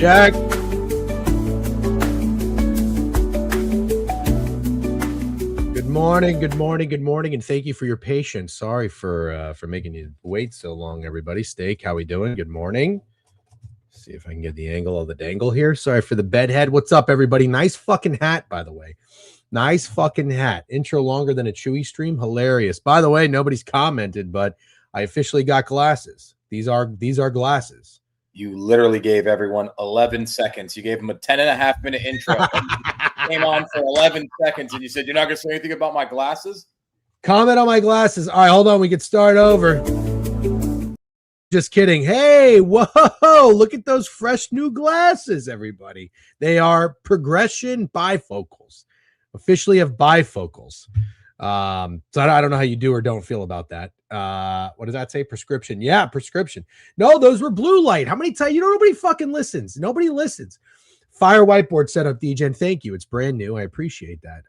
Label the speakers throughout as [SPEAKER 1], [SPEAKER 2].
[SPEAKER 1] Jack. Good morning, and thank you for your patience. Sorry for making you wait so long, everybody. Steak, how we doing? Good morning. See if I can get the angle of the dangle here. Sorry for the bedhead. What's up, everybody? Nice fucking hat, by the way. Nice fucking hat. Intro longer than a Chewy stream. Hilarious. By the way, nobody's commented, but I officially got glasses. These are glasses.
[SPEAKER 2] You literally gave everyone 11 seconds. You gave them a 10.5-minute intro. Came on for 11 seconds, and you said, you're not going to say anything about my glasses?
[SPEAKER 1] Comment on my glasses. All right, hold on. We can start over. Just kidding. Hey, whoa, look at those fresh new glasses, everybody. They are progression bifocals. Officially have bifocals. So I don't know how you do or don't feel about that. What does that say? Prescription. Yeah, prescription. No, those were blue light. How many times? Nobody fucking listens. Nobody listens. Fire whiteboard setup, DJ. Thank you. It's brand new. I appreciate that.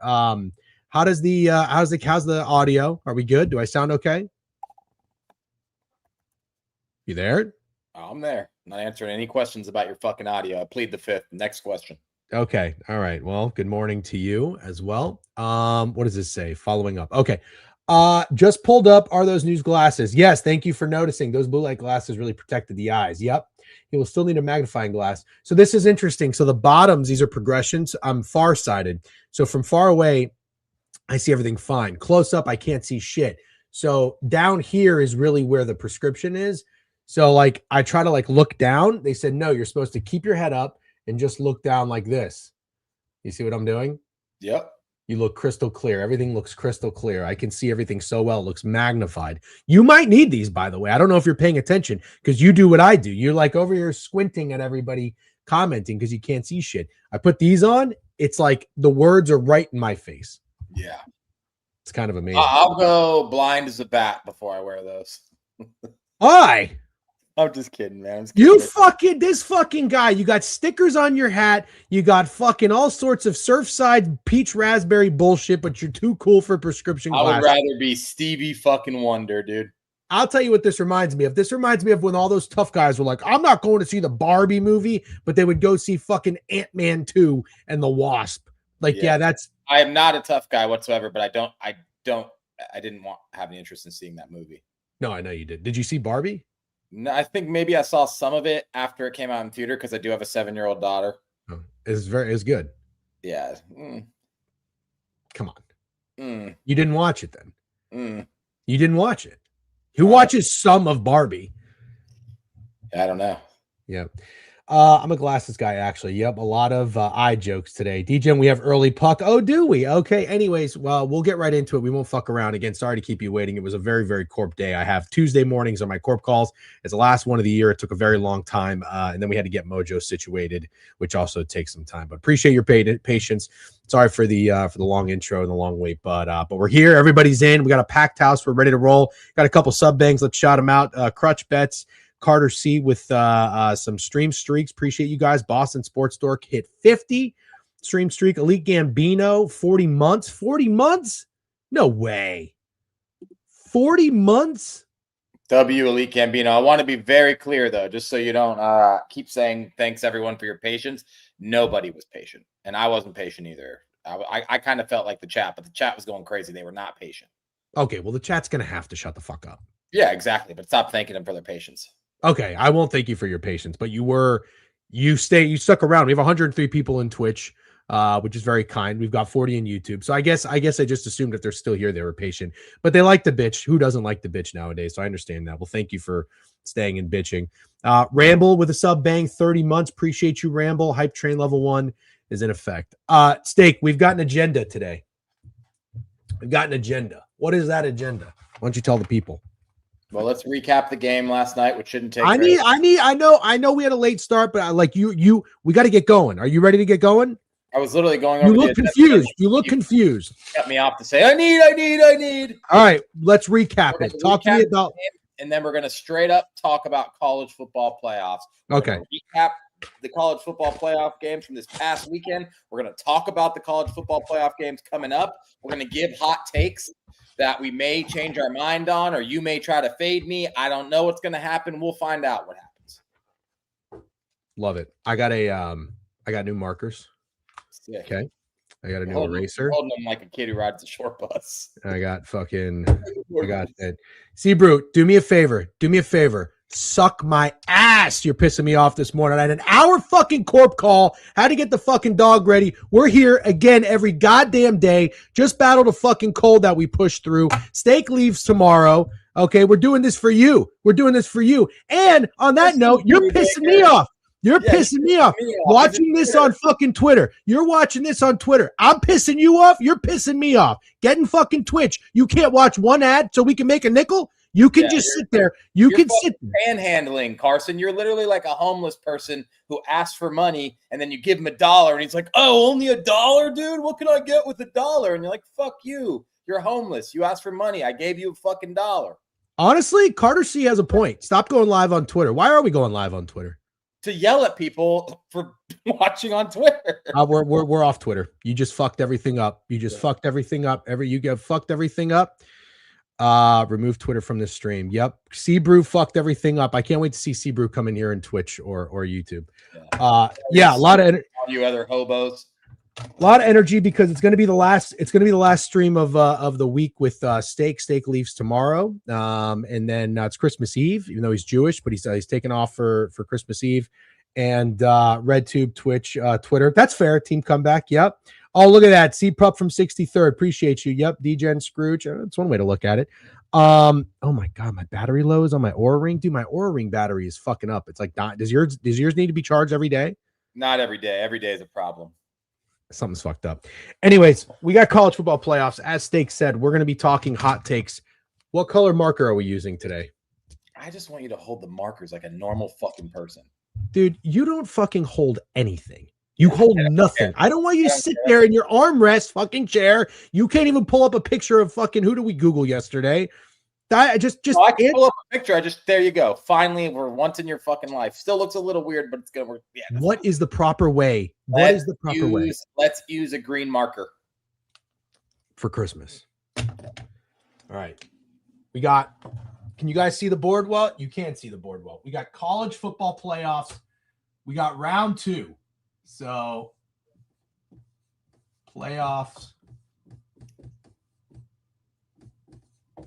[SPEAKER 1] How's the audio? Are we good? Do I sound okay? You there?
[SPEAKER 2] I'm there. I'm not answering any questions about your fucking audio. I plead the fifth. Next question.
[SPEAKER 1] Okay. All right. Well, good morning to you as well. What does this say? Following up. Okay. Just pulled up. Are those new glasses? Yes. Thank you for noticing. Those blue light glasses really protected the eyes. Yep. He will still need a magnifying glass. So this is interesting. So the bottoms, these are progressions. I'm farsighted. So from far away, I see everything fine. Close up, I can't see shit. So down here is really where the prescription is. So like I try to like look down. They said, no, you're supposed to keep your head up and just look down like this. You see what I'm doing?
[SPEAKER 2] Yep.
[SPEAKER 1] You look crystal clear. Everything looks crystal clear. I can see everything so well. It looks magnified. You might need these, by the way. I don't know if you're paying attention because you do what I do. You're like over here squinting at everybody commenting because you can't see shit. I put these on. It's like the words are right in my face.
[SPEAKER 2] Yeah.
[SPEAKER 1] It's kind of amazing.
[SPEAKER 2] I'll go blind as a bat before I wear those.
[SPEAKER 1] Why?
[SPEAKER 2] I'm just kidding, man.
[SPEAKER 1] This fucking guy. You got stickers on your hat. You got fucking all sorts of Surfside peach raspberry bullshit, but you're too cool for prescription glasses.
[SPEAKER 2] I would rather be Stevie fucking Wonder, dude.
[SPEAKER 1] I'll tell you what this reminds me of. This reminds me of when all those tough guys were like, I'm not going to see the Barbie movie, but they would go see fucking Ant-Man 2 and the Wasp. Like, yeah, that's.
[SPEAKER 2] I am not a tough guy whatsoever, but I didn't have any interest in seeing that movie.
[SPEAKER 1] No, I know you did. Did you see Barbie?
[SPEAKER 2] No, I think maybe I saw some of it after it came out in theater because I do have a 7-year-old daughter.
[SPEAKER 1] Oh, it's good.
[SPEAKER 2] Yeah.
[SPEAKER 1] Come on. You didn't watch it then. You didn't watch it. Who watches some of Barbie?
[SPEAKER 2] I don't know.
[SPEAKER 1] Yeah. I'm a glasses guy, actually. Yep. A lot of eye jokes today. DJ, we have early puck. Oh, do we? Okay. Anyways, well, we'll get right into it. We won't fuck around again. Sorry to keep you waiting. It was a very, very corp day. I have Tuesday mornings on my corp calls. It's the last one of the year. It took a very long time. And then we had to get Mojo situated, which also takes some time. But appreciate your patience. Sorry for the long intro and the long wait, but we're here. Everybody's in. We got a packed house. We're ready to roll. Got a couple sub bangs. Let's shout them out. Crutch Bets. Carter C with some stream streaks. Appreciate you guys. Boston Sports Dork hit 50 stream streak. Elite Gambino 40 months. 40 months? No way. 40 months?
[SPEAKER 2] W Elite Gambino. I want to be very clear though, just so you don't keep saying thanks everyone for your patience. Nobody was patient, and I wasn't patient either. I kind of felt like the chat, but the chat was going crazy. They were not patient.
[SPEAKER 1] Okay, well the chat's gonna have to shut the fuck up.
[SPEAKER 2] Yeah, exactly. But stop thanking them for their patience.
[SPEAKER 1] Okay, I won't thank you for your patience, but you stuck around. We have 103 people in Twitch, which is very kind. We've got 40 in YouTube. So I guess I just assumed if they're still here, they were patient. But they like the bitch. Who doesn't like the bitch nowadays? So I understand that. Well, thank you for staying and bitching. Ramble with a sub bang, 30 months. Appreciate you, Ramble. Hype train level 1 is in effect. Steak, we've got an agenda today. We've got an agenda. What is that agenda? Why don't you tell the people?
[SPEAKER 2] Well, let's recap the game last night, which shouldn't take.
[SPEAKER 1] I know we had a late start, but we got to get going. Are you ready to get going?
[SPEAKER 2] I was literally going
[SPEAKER 1] over. You look confused. You look confused.
[SPEAKER 2] Cut me off to say, I need.
[SPEAKER 1] All right, let's recap it. Talk to me about.
[SPEAKER 2] And then we're going to straight up talk about college football playoffs.
[SPEAKER 1] Okay.
[SPEAKER 2] Recap the college football playoff games from this past weekend. We're going to talk about the college football playoff games coming up. We're going to give hot takes that we may change our mind on, or you may try to fade me. I don't know what's going to happen. We'll find out what happens.
[SPEAKER 1] Love it. I got new markers.
[SPEAKER 2] Sick.
[SPEAKER 1] Okay. I got a new
[SPEAKER 2] You're
[SPEAKER 1] eraser.
[SPEAKER 2] holding them like a kid who rides a short bus.
[SPEAKER 1] I got it. See, Brute, do me a favor. Suck my ass. You're pissing me off this morning. I had an hour fucking corp call. Had to get the fucking dog ready. We're here again every goddamn day. Just battled a fucking cold that we pushed through. Steak leaves tomorrow. Okay, we're doing this for you. And on that note, you're pissing me off. You're pissing me off. Watching this on fucking Twitter. You're watching this on Twitter. I'm pissing you off. You're pissing me off. Getting fucking Twitch. You can't watch one ad so we can make a nickel? You can just sit there. You can sit
[SPEAKER 2] panhandling, Carson. You're literally like a homeless person who asks for money and then you give him $1 and he's like, oh, only $1, dude? What can I get with $1? And you're like, fuck you. You're homeless. You asked for money. I gave you a fucking $1.
[SPEAKER 1] Honestly, Carter C has a point. Stop going live on Twitter. Why are we going live on Twitter?
[SPEAKER 2] To yell at people for watching on Twitter.
[SPEAKER 1] We're off Twitter. You just fucked everything up. Fucked everything up. Fucked everything up. Remove Twitter from this stream. Yep. C-Brew fucked everything up. I can't wait to see C-Brew come in here in Twitch or YouTube. A lot of
[SPEAKER 2] you other hobos.
[SPEAKER 1] A lot of energy because it's going to be the last stream of the week with Steak leaves tomorrow. And then it's Christmas Eve, even though he's Jewish, but he's taking off for Christmas Eve. And RedTube, Twitch, Twitter. That's fair. Team comeback. Yep. Oh, look at that. C-Pup from 63rd. Appreciate you. Yep. DJ Scrooge. That's one way to look at it. Oh my God, my battery low is on my Oura Ring. Dude, my Oura Ring battery is fucking up. It's like, does yours need to be charged every day?
[SPEAKER 2] Not every day. Every day is a problem.
[SPEAKER 1] Something's fucked up. Anyways, we got college football playoffs. As Steak said, we're going to be talking hot takes. What color marker are we using today?
[SPEAKER 2] I just want you to hold the markers like a normal fucking person.
[SPEAKER 1] Dude, you don't fucking hold anything. You hold nothing. I don't want you to sit there in your armrest fucking chair. You can't even pull up a picture of fucking who did we Google yesterday? I can
[SPEAKER 2] pull up a picture. There you go. Finally, we're once in your fucking life. Still looks a little weird, but it's gonna work. Yeah.
[SPEAKER 1] What is the proper way? Let's
[SPEAKER 2] use a green marker
[SPEAKER 1] for Christmas. All right. Can you guys see the board well? You can't see the board well. We got college football playoffs. We got round 2. So playoffs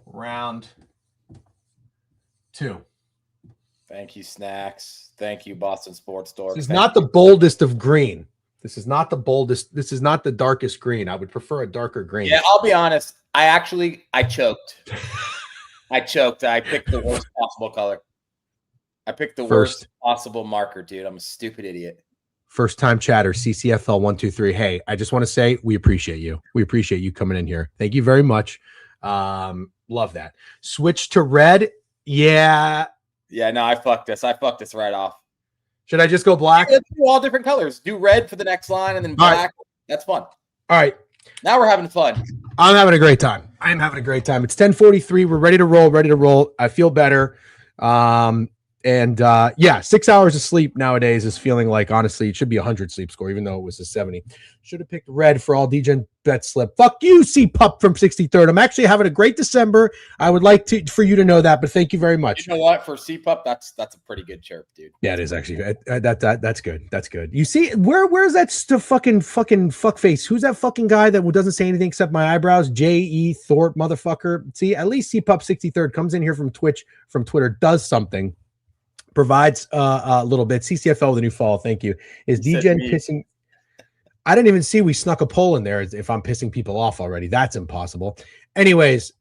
[SPEAKER 1] round 2.
[SPEAKER 2] Thank you, Snacks. Thank you, Boston Sports Store.
[SPEAKER 1] This is not the boldest of green. This is not the boldest. This is not the darkest green. I would prefer a darker green.
[SPEAKER 2] Yeah, I'll be honest. I choked. I picked the worst possible color. I picked the worst possible marker, dude. I'm a stupid idiot.
[SPEAKER 1] First time chatter, CCFL 123. Hey, I just want to say we appreciate you. We appreciate you coming in here. Thank you very much. Love that. Switch to red. Yeah.
[SPEAKER 2] Yeah, no, I fucked this right off.
[SPEAKER 1] Should I just go black?
[SPEAKER 2] Let's do all different colors. Do red for the next line and then black. Right. That's fun.
[SPEAKER 1] All right.
[SPEAKER 2] Now we're having fun.
[SPEAKER 1] I'm having a great time. It's 10:43. We're ready to roll. I feel better. 6 hours of sleep nowadays is feeling like, honestly, it should be 100 sleep score, even though it was a 70. Should have picked red for all DJ bet slip. Fuck you, C-Pup from 63rd. I'm actually having a great December. I would like for you to know that, but thank you very much.
[SPEAKER 2] You know what? For C-Pup, that's a pretty good chirp, dude.
[SPEAKER 1] Yeah, it is actually. That's good. That's good. You see, where's that fucking fuckface? Who's that fucking guy that doesn't say anything except my eyebrows? J.E. Thorpe, motherfucker. See, at least C-Pup 63rd comes in here from Twitter, does something. Provides a little bit. CCFL with a new follow. Thank you. Is DJ pissing? I didn't even see we snuck a poll in there. If I'm pissing people off already, that's impossible. Anyways,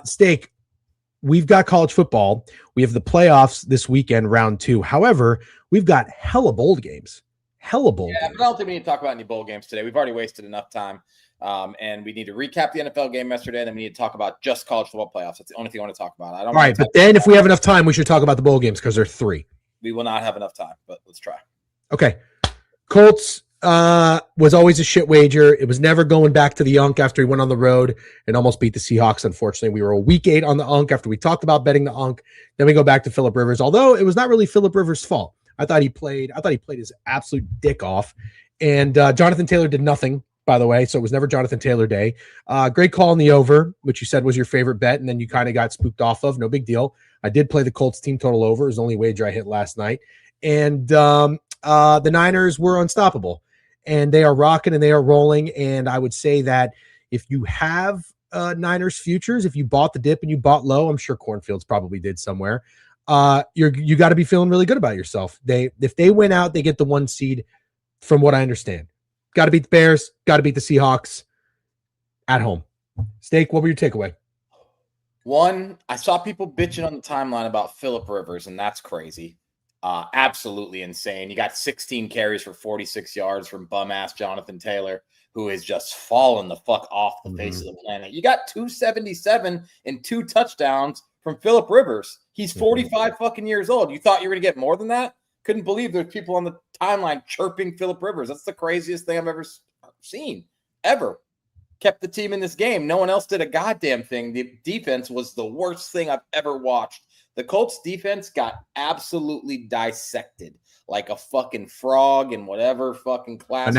[SPEAKER 1] Steak, we've got college football. We have the playoffs this weekend, round 2. However, we've got hella bowl games.
[SPEAKER 2] But I don't think we need to talk about any bowl games today. We've already wasted enough time. And we need to recap the NFL game yesterday, and then we need to talk about just college football playoffs. That's the only thing I want to talk about. All right,
[SPEAKER 1] but then if we have enough time, we should talk about the bowl games because there are 3.
[SPEAKER 2] We will not have enough time, but let's try.
[SPEAKER 1] Okay. Colts was always a shit wager. It was never going back to the Unk after he went on the road and almost beat the Seahawks. Unfortunately, we were a week 8 on the Unk after we talked about betting the Unk. Then we go back to Phillip Rivers, although it was not really Phillip Rivers' fault. I thought he played his absolute dick off, and Jonathan Taylor did nothing, by the way, so it was never Jonathan Taylor day. Great call on the over, which you said was your favorite bet, and then you kind of got spooked off of. No big deal. I did play the Colts team total over. It was the only wager I hit last night. And the Niners were unstoppable, and they are rocking and they are rolling. And I would say that if you have Niners futures, if you bought the dip and you bought low, I'm sure Cornfields probably did somewhere. You got to be feeling really good about yourself. If they win out, they get the 1 seed. From what I understand, got to beat the Bears, got to beat the Seahawks at home. Steak, what were your takeaway?
[SPEAKER 2] One, I saw people bitching on the timeline about Phillip Rivers, and that's crazy. Absolutely insane. You got 16 carries for 46 yards from bum ass Jonathan Taylor, who has just fallen the fuck off the face of the planet. You got 277 and 2 touchdowns from Phillip Rivers. He's 45 fucking years old. You thought you were going to get more than that? Couldn't believe there's people on the timeline chirping Phillip Rivers. That's the craziest thing I've ever seen, ever. Kept the team in this game. No one else did a goddamn thing. The defense was the worst thing I've ever watched. The Colts defense got absolutely dissected like a fucking frog in whatever fucking class.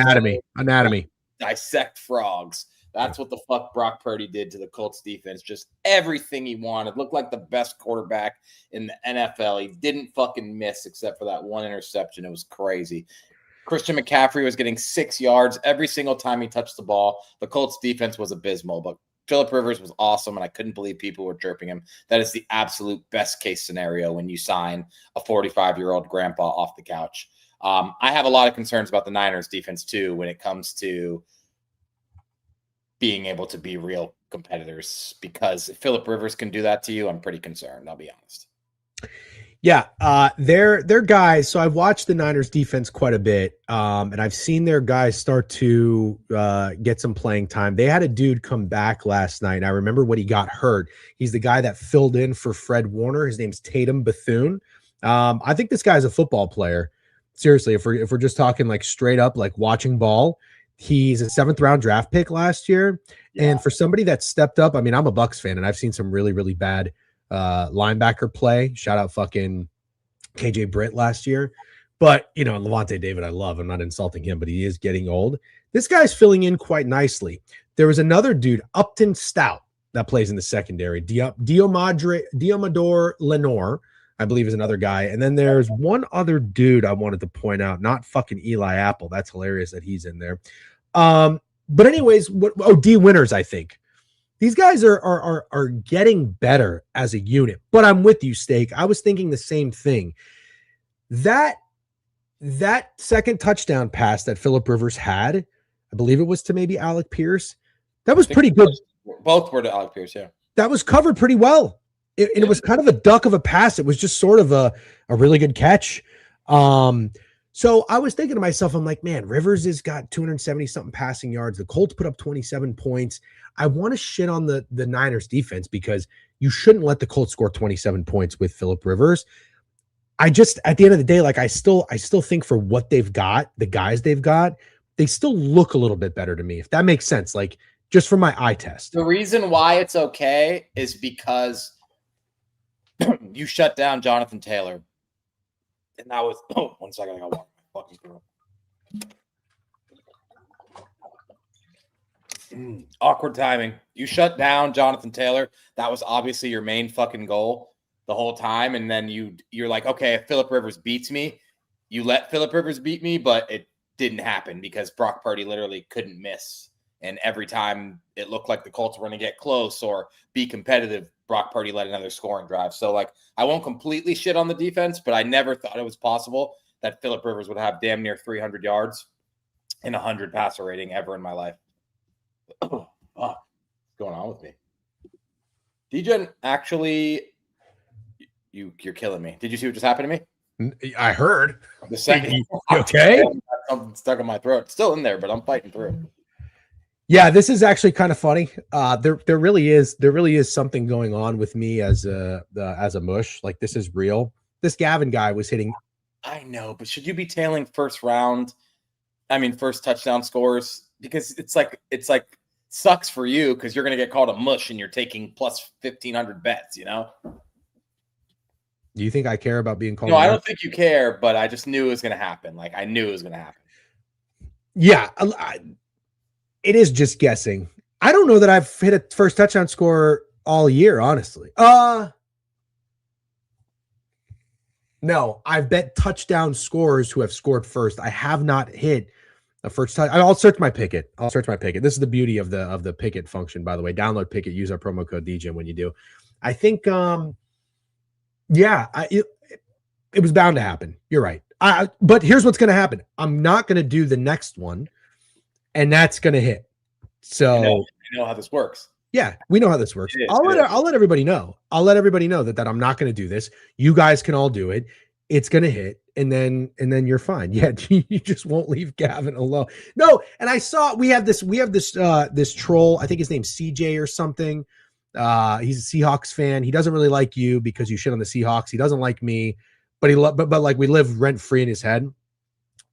[SPEAKER 1] Anatomy.
[SPEAKER 2] Dissect frogs. That's what the fuck Brock Purdy did to the Colts defense. Just everything he wanted. Looked like the best quarterback in the NFL. He didn't fucking miss except for that one interception. It was crazy. Christian McCaffrey was getting 6 yards every single time he touched the ball. The Colts defense was abysmal, but Phillip Rivers was awesome, and I couldn't believe people were chirping him. That is the absolute best case scenario when you sign a 45-year-old grandpa off the couch. I have a lot of concerns about the Niners defense too when it comes to being able to be real competitors, because if Phillip Rivers can do that to you, I'm pretty concerned. I'll be honest.
[SPEAKER 1] Yeah, they're guys. So I've watched the Niners defense quite a bit, and I've seen their guys start to get some playing time. They had a dude come back last night, and I remember when he got hurt. He's the guy that filled in for Fred Warner. His name's Tatum Bethune. I think this guy's a football player. Seriously, if we're just talking like straight up, like watching ball, he's a 7th round draft pick last year. Yeah. And for somebody that stepped up, I mean, I'm a Bucs fan, and I've seen some really, really bad linebacker play. Shout out fucking KJ Britt last year. But, you know, Levante David, I love. I'm not insulting him, but he is getting old. This guy's filling in quite nicely. There was another dude, Upton Stout, that plays in the secondary. Diomador Lenore, I believe, is another guy. And then there's one other dude I wanted to point out, not fucking Eli Apple. That's hilarious that he's in there. But anyways, D Winters, I think. These guys are getting better as a unit. But I'm with you, Steak. I was thinking the same thing. That second touchdown pass that Phillip Rivers had, I believe it was to maybe Alec Pierce. That was pretty good.
[SPEAKER 2] Both were to Alec Pierce, yeah.
[SPEAKER 1] That was covered pretty well. It was kind of a duck of a pass. It was just sort of a really good catch. So I was thinking to myself, I'm like, man, Rivers has got 270-something passing yards. The Colts put up 27 points. I want to shit on the Niners defense because you shouldn't let the Colts score 27 points with Phillip Rivers. I just, at the end of the day, like I still think for what they've got, the guys they've got, they still look a little bit better to me, if that makes sense. Like just from my eye test.
[SPEAKER 2] The reason why it's okay is because you shut down Jonathan Taylor. And that was, 1 second, I got one fucking through. Awkward timing. You shut down Jonathan Taylor. That was obviously your main fucking goal the whole time. And then you're like, okay, if Phillip Rivers beats me, you let Phillip Rivers beat me, but it didn't happen because Brock Purdy literally couldn't miss. And every time it looked like the Colts were going to get close or be competitive, Brock Purdy led another scoring drive. So, like, I won't completely shit on the defense, but I never thought it was possible that Phillip Rivers would have damn near 300 yards and 100 passer rating ever in my life. Oh, what's going on with me? DJ, actually, you're killing me. Did you see what just happened to
[SPEAKER 1] me? I heard.
[SPEAKER 2] The second.
[SPEAKER 1] You okay?
[SPEAKER 2] Something stuck in my throat. It's still in there, but I'm fighting through.
[SPEAKER 1] Yeah, this is actually kind of funny. There really is something going on with me as a mush. Like this is real. This Gavin guy was hitting.
[SPEAKER 2] I know, but should you be tailing first touchdown scores? Because it's like sucks for you because you're gonna get called a mush and you're taking plus 1,500 bets. You know.
[SPEAKER 1] Do you think I care about being called?
[SPEAKER 2] No, I don't think you care, but I just knew it was gonna happen. Like I knew it was gonna happen.
[SPEAKER 1] Yeah. It is just guessing. I don't know that I've hit a first touchdown score all year, honestly. No, I've bet touchdown scorers who have scored first. I have not hit a first touch. I'll search my Pickett. I'll search my Pickett. This is the beauty of the Pickett function, by the way. Download Pickett, use our promo code DJ when you do. I think yeah, it was bound to happen. You're right. But here's what's going to happen. I'm not going to do the next one, and that's going to hit. So
[SPEAKER 2] I know how this works.
[SPEAKER 1] Yeah, we know how this works. I'll let everybody know. I'll let everybody know that I'm not going to do this. You guys can all do it. It's going to hit, and then you're fine. Yeah, you just won't leave Gavin alone. No, and I saw we have this this troll. I think his name's CJ or something. He's a Seahawks fan. He doesn't really like you because you shit on the Seahawks. He doesn't like me, but but like we live rent free in his head.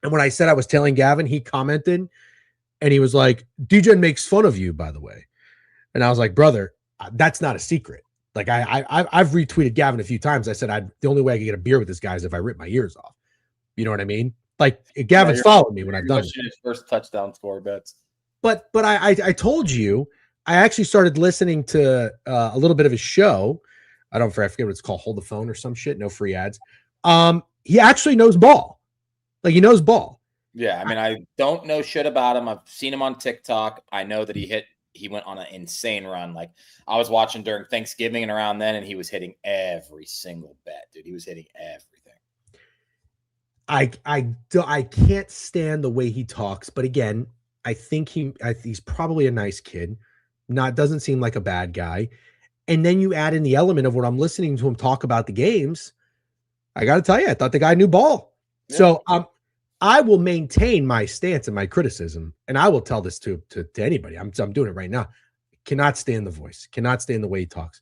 [SPEAKER 1] And when I said I was telling Gavin, he commented, and he was like, "DJ makes fun of you, by the way." And I was like, brother, that's not a secret. Like I've retweeted Gavin a few times. I said the only way I can get a beer with this guy is if I rip my ears off. You know what I mean? Like Gavin's followed me when I've done
[SPEAKER 2] his first touchdown score bets.
[SPEAKER 1] But I told you, I actually started listening to a little bit of his show. I forget what it's called, Hold the Phone or some shit. No free ads. He actually knows ball. Like he knows ball.
[SPEAKER 2] Yeah, I mean, I don't know shit about him. I've seen him on TikTok. I know that he went on an insane run. Like I was watching during Thanksgiving and around then, and he was hitting every single bet, dude. He was hitting everything.
[SPEAKER 1] I can't stand the way he talks, but again, I think he's probably a nice kid. Doesn't seem like a bad guy. And then you add in the element of what I'm listening to him talk about the games. I got to tell you, I thought the guy knew ball. Yeah. So I will maintain my stance and my criticism, and I will tell this to anybody. I'm doing it right now. Cannot stand the voice. Cannot stand the way he talks.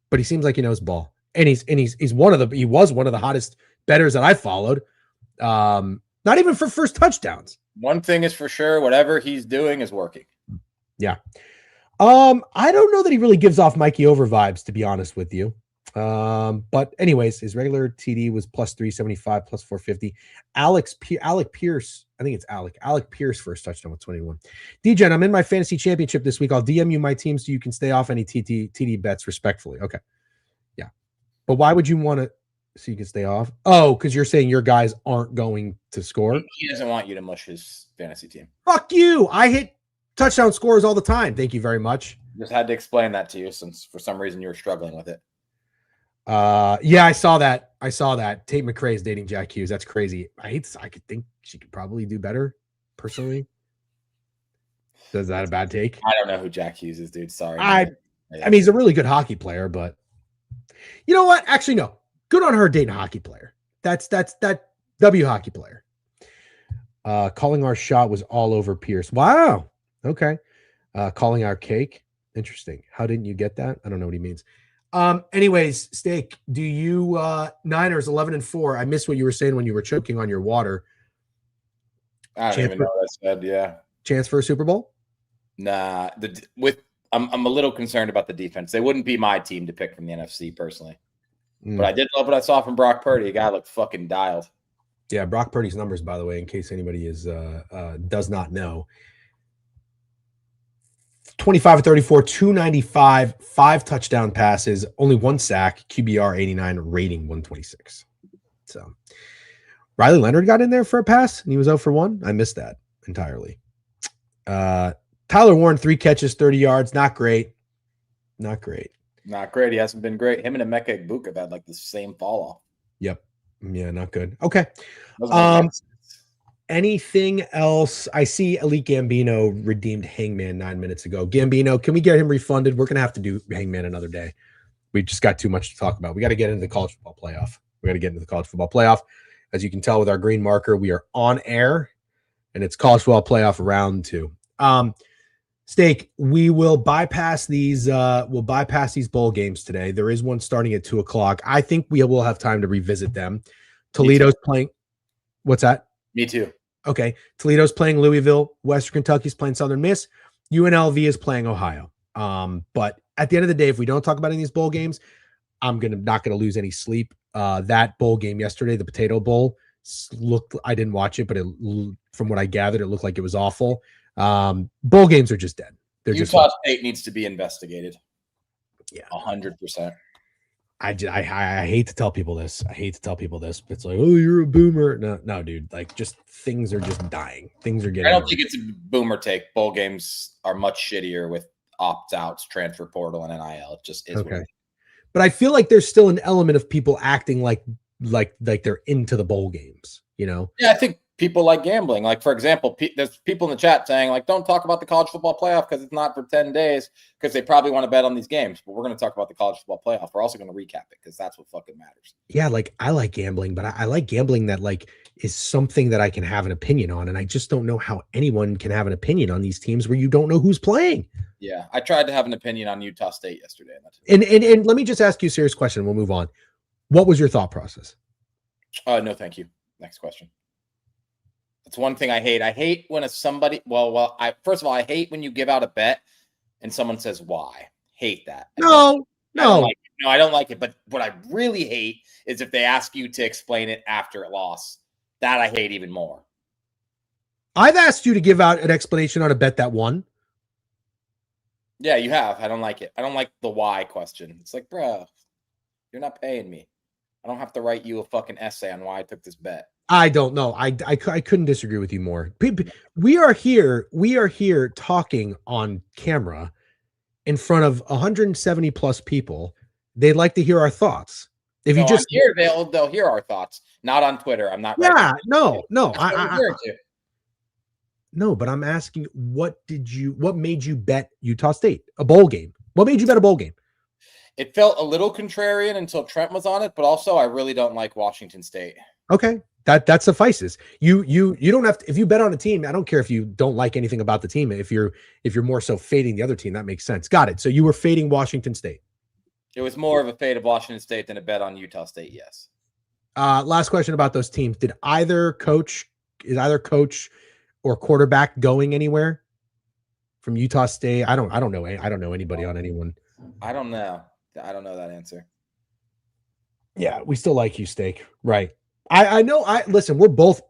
[SPEAKER 1] But he seems like he knows ball, and he was one of the hottest bettors that I followed. Not even for first touchdowns.
[SPEAKER 2] One thing is for sure: whatever he's doing is working.
[SPEAKER 1] Yeah. I don't know that he really gives off Mikey Over vibes, to be honest with you. But anyways, his regular TD was plus 375, plus 450. Alec Pierce, I think it's Alec Pierce first touchdown with 21. DJ, I'm in my fantasy championship this week. I'll DM you my team so you can stay off any TD bets respectfully. Okay. Yeah. But why would you want to, so you can stay off? Oh, because you're saying your guys aren't going to score?
[SPEAKER 2] He doesn't want you to mush his fantasy team.
[SPEAKER 1] Fuck you. I hit touchdown scores all the time. Thank you very much.
[SPEAKER 2] Just had to explain that to you since for some reason you were struggling with it.
[SPEAKER 1] Yeah, I saw that. Tate McRae is dating Jack Hughes. That's crazy. I could think she could probably do better, personally. Is that a bad take?
[SPEAKER 2] I don't know who Jack Hughes is, dude. Sorry.
[SPEAKER 1] I mean, he's a really good hockey player, but you know what? Actually, no. Good on her dating a hockey player. That's that W hockey player. Calling our shot was all over Pierce. Wow. Okay. Calling our cake. Interesting. How didn't you get that? I don't know what he means. Anyways, Steak, do you Niners 11-4? I missed what you were saying when you were choking on your water.
[SPEAKER 2] I don't even know what I said. Yeah.
[SPEAKER 1] Chance for a Super Bowl?
[SPEAKER 2] Nah. I'm a little concerned about the defense. They wouldn't be my team to pick from the NFC personally. But I did love what I saw from Brock Purdy. A guy looked fucking dialed.
[SPEAKER 1] Yeah, Brock Purdy's numbers, by the way, in case anybody does not know. 25-34, 295, 5 touchdown passes, only 1 sack, QBR 89, rating 126. So Riley Leonard got in there for a pass and he was 0 for 1. I missed that entirely. Tyler Warren, 3 catches, 30 yards. Not great. Not great.
[SPEAKER 2] Not great. He hasn't been great. Him and Emeka Egbuka have had like the same fall off.
[SPEAKER 1] Yep. Yeah, not good. Okay. Anything else? I see Elite Gambino redeemed Hangman 9 minutes ago. Gambino, can we get him refunded? We're going to have to do Hangman another day. We just got too much to talk about. We got to get into the college football playoff. As you can tell with our green marker, we are on air, and it's college football playoff round 2. Steak, we will bypass these. We'll bypass these bowl games today. There is one starting at 2:00. I think we will have time to revisit them. Toledo's playing. What's that?
[SPEAKER 2] Me too.
[SPEAKER 1] Okay. Toledo's playing Louisville. Western Kentucky's playing Southern Miss. UNLV is playing Ohio. But at the end of the day, if we don't talk about any of these bowl games, I'm not gonna lose any sleep. That bowl game yesterday, the Potato Bowl, I didn't watch it, but from what I gathered, it looked like it was awful. Bowl games are just dead.
[SPEAKER 2] Utah State needs to be investigated.
[SPEAKER 1] Yeah,
[SPEAKER 2] 100%.
[SPEAKER 1] I hate to tell people this. I hate to tell people this. But it's like, oh, you're a boomer. No, no, dude. Like, just things are just dying. Things are
[SPEAKER 2] I
[SPEAKER 1] getting
[SPEAKER 2] don't
[SPEAKER 1] worse.
[SPEAKER 2] think it's a boomer take. Bowl games are much shittier with opt-outs, transfer portal, and NIL. It just is what it
[SPEAKER 1] Okay.
[SPEAKER 2] is.
[SPEAKER 1] But I feel like there's still an element of people acting like they're into the bowl games, you know?
[SPEAKER 2] Yeah, I think people like gambling. Like, for example, there's people in the chat saying, like, don't talk about the college football playoff because it's not for 10 days because they probably want to bet on these games. But we're going to talk about the college football playoff. We're also going to recap it because that's what fucking matters.
[SPEAKER 1] Yeah, like I like gambling, but I like gambling that like is something that I can have an opinion on. And I just don't know how anyone can have an opinion on these teams where you don't know who's playing.
[SPEAKER 2] Yeah, I tried to have an opinion on Utah State yesterday.
[SPEAKER 1] And let me just ask you a serious question. We'll move on. What was your thought process?
[SPEAKER 2] No, thank you. Next question. That's one thing I hate. I hate when I first of all, I hate when you give out a bet and someone says why. Hate that. I don't like it. No, I don't like it. But what I really hate is if they ask you to explain it after a loss. That I hate even more.
[SPEAKER 1] I've asked you to give out an explanation on a bet that won.
[SPEAKER 2] Yeah, you have. I don't like it. I don't like the why question. It's like, bro, you're not paying me. I don't have to write you a fucking essay on why I took this bet.
[SPEAKER 1] I don't know. I couldn't disagree with you more. We are here talking on camera in front of 170 plus people. They'd like to hear our thoughts. If you just
[SPEAKER 2] here, they'll hear our thoughts. Not on Twitter. I'm not.
[SPEAKER 1] Yeah, no. No, but I'm asking, what made you bet Utah State a bowl game? What made you bet a bowl game?
[SPEAKER 2] It felt a little contrarian until Trent was on it, but also I really don't like Washington State.
[SPEAKER 1] Okay, that suffices. You don't have to, if you bet on a team. I don't care if you don't like anything about the team. If you're more so fading the other team, that makes sense. Got it. So you were fading Washington State.
[SPEAKER 2] It was more of a fade of Washington State than a bet on Utah State. Yes.
[SPEAKER 1] Last question about those teams. Is either coach or quarterback going anywhere from Utah State? I don't know. I don't know anybody on anyone.
[SPEAKER 2] I don't know. I don't know that answer.
[SPEAKER 1] Yeah, we still like you, Steak. Right. I know. Listen, we're both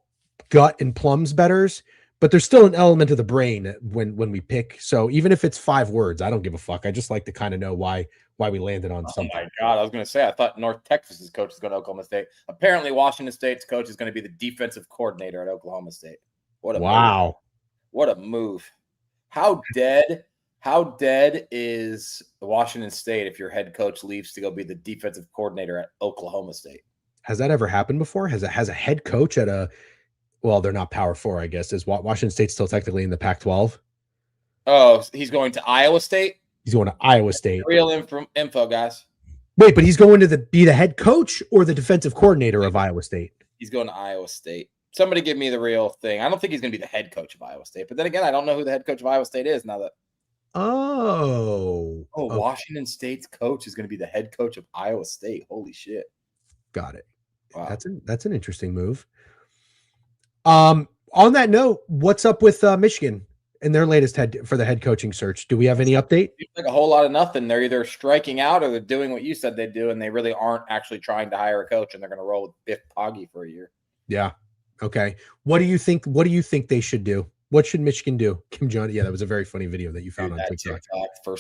[SPEAKER 1] gut and plums betters, but there's still an element of the brain when we pick. So even if it's 5 words, I don't give a fuck. I just like to kind of know why we landed on something.
[SPEAKER 2] Oh my God. I was going to say, I thought North Texas's coach is going to Oklahoma State. Apparently Washington State's coach is going to be the defensive coordinator at Oklahoma State. What a move. What a move. How dead is Washington State if your head coach leaves to go be the defensive coordinator at Oklahoma State?
[SPEAKER 1] Has that ever happened before? Has a head coach at they're not Power 4, I guess. Is Washington State still technically in the Pac-12?
[SPEAKER 2] Oh, he's going to Iowa State?
[SPEAKER 1] He's going to Iowa State.
[SPEAKER 2] Real info, guys.
[SPEAKER 1] Wait, but he's going to be the head coach or the defensive coordinator of Iowa State?
[SPEAKER 2] He's going to Iowa State. Somebody give me the real thing. I don't think he's going to be the head coach of Iowa State. But then again, I don't know who the head coach of Iowa State is now that.
[SPEAKER 1] Oh,
[SPEAKER 2] okay. Washington State's coach is going to be the head coach of Iowa State. Holy shit.
[SPEAKER 1] Got it. Wow. That's an interesting move. On that note, what's up with Michigan and their latest head coaching search? Do we have any update?
[SPEAKER 2] Like a whole lot of nothing. They're either striking out or they're doing what you said they do, and they really aren't actually trying to hire a coach, and they're going to roll with Biff Poggi for a year.
[SPEAKER 1] Yeah. Okay. What do you think they should do? What should Michigan do? Kim Jong? Yeah, that was a very funny video that you found on TikTok.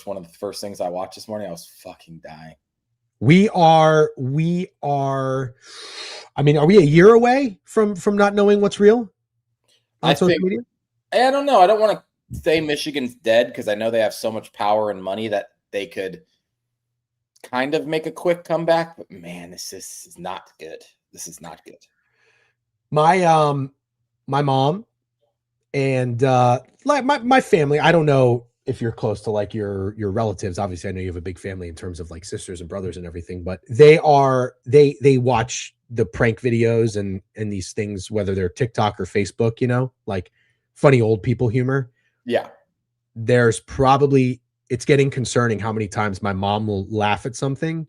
[SPEAKER 2] One of the first things I watched this morning. I was fucking dying.
[SPEAKER 1] We are. I mean, are we a year away from not knowing what's real on social media?
[SPEAKER 2] I don't know. I don't want to say Michigan's dead because I know they have so much power and money that they could kind of make a quick comeback. But man, this is not good. This is not good.
[SPEAKER 1] My mom and like my family. I don't know if you're close to like your relatives. Obviously, I know you have a big family in terms of like sisters and brothers and everything, but they watch the prank videos and these things, whether they're TikTok or Facebook, like funny old people humor.
[SPEAKER 2] Yeah.
[SPEAKER 1] There's it's getting concerning how many times my mom will laugh at something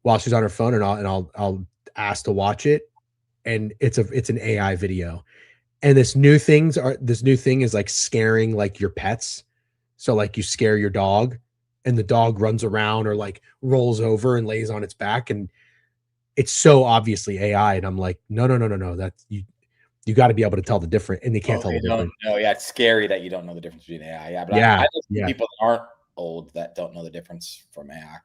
[SPEAKER 1] while she's on her phone and I'll ask to watch it. And it's an AI video. And this new thing is like scaring like your pets. So like you scare your dog and the dog runs around or like rolls over and lays on its back. And it's so obviously AI. And I'm like, no. That's you got to be able to tell the difference. And they can't tell the difference.
[SPEAKER 2] No, yeah, it's scary that you don't know the difference between AI. Yeah, but
[SPEAKER 1] yeah,
[SPEAKER 2] I just see people that aren't old that don't know the difference from AI.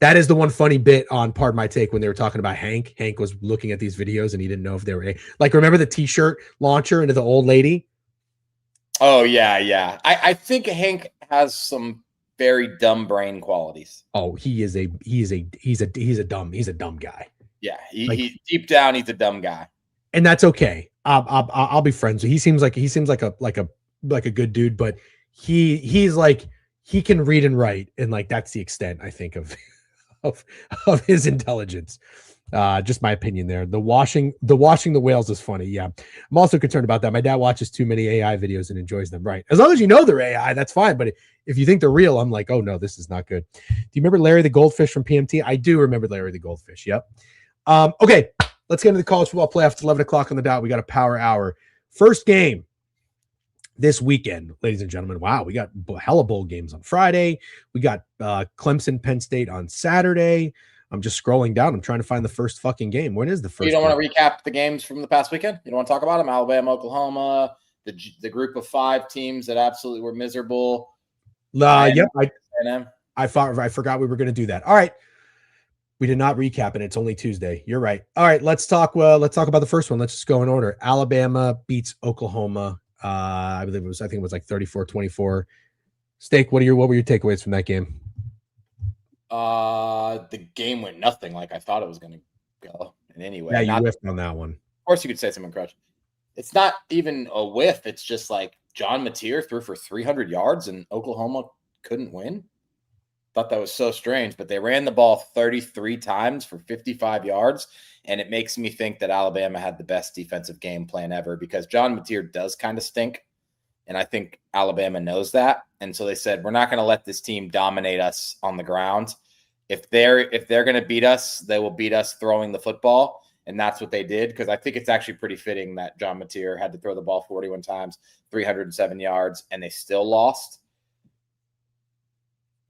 [SPEAKER 1] That is the one funny bit on Pardon My Take when they were talking about Hank. Hank was looking at these videos and he didn't know if they were like, remember the t-shirt launcher into the old lady?
[SPEAKER 2] Oh yeah, yeah. I think Hank has some very dumb brain qualities.
[SPEAKER 1] Oh, he's a dumb guy.
[SPEAKER 2] Yeah,
[SPEAKER 1] Like,
[SPEAKER 2] he deep down he's a dumb guy.
[SPEAKER 1] and that's okay. I'll be friends. He seems like a good dude, but he's like he can read and write, and like that's the extent I think of of of his intelligence. Just my opinion there. The washing the whales is funny. Yeah, I'm also concerned about that. My dad watches too many AI videos and enjoys them. Right, as long as you know they're AI, that's fine. But if you think they're real, I'm like, oh no, this is not good. Do you remember Larry the Goldfish from PMT? I do remember Larry the Goldfish. Yep. Okay, let's get into the college football playoffs. It's 11 o'clock on the dot. We got a power hour. First game this weekend, ladies and gentlemen. Wow, we got hella bowl games on Friday. We got Clemson, Penn State on Saturday. I'm just scrolling down. I'm trying to find the first fucking game. When is the first?
[SPEAKER 2] You don't
[SPEAKER 1] game?
[SPEAKER 2] want to recap the games from the past weekend? You don't want to talk about them? Alabama, Oklahoma, the group of 5 teams that absolutely were miserable.
[SPEAKER 1] Yep. I forgot we were going to do that. All right. We did not recap it. It's only Tuesday. You're right. All right. Let's talk about the first one. Let's just go in order. Alabama beats Oklahoma. I think it was like 34-24. Steak, what were your takeaways from that game?
[SPEAKER 2] The game went nothing like I thought it was going to go in any way.
[SPEAKER 1] Yeah, you whiffed on that one.
[SPEAKER 2] Of course, you could say something, Crush. It's not even a whiff. It's just like John Mateer threw for 300 yards and Oklahoma couldn't win. Thought that was so strange, but they ran the ball 33 times for 55 yards, and it makes me think that Alabama had the best defensive game plan ever because John Mateer does kind of stink, and I think Alabama knows that. And so they said, we're not going to let this team dominate us on the ground. If they're going to beat us, they will beat us throwing the football, and that's what they did because I think it's actually pretty fitting that John Mateer had to throw the ball 41 times, 307 yards, and they still lost.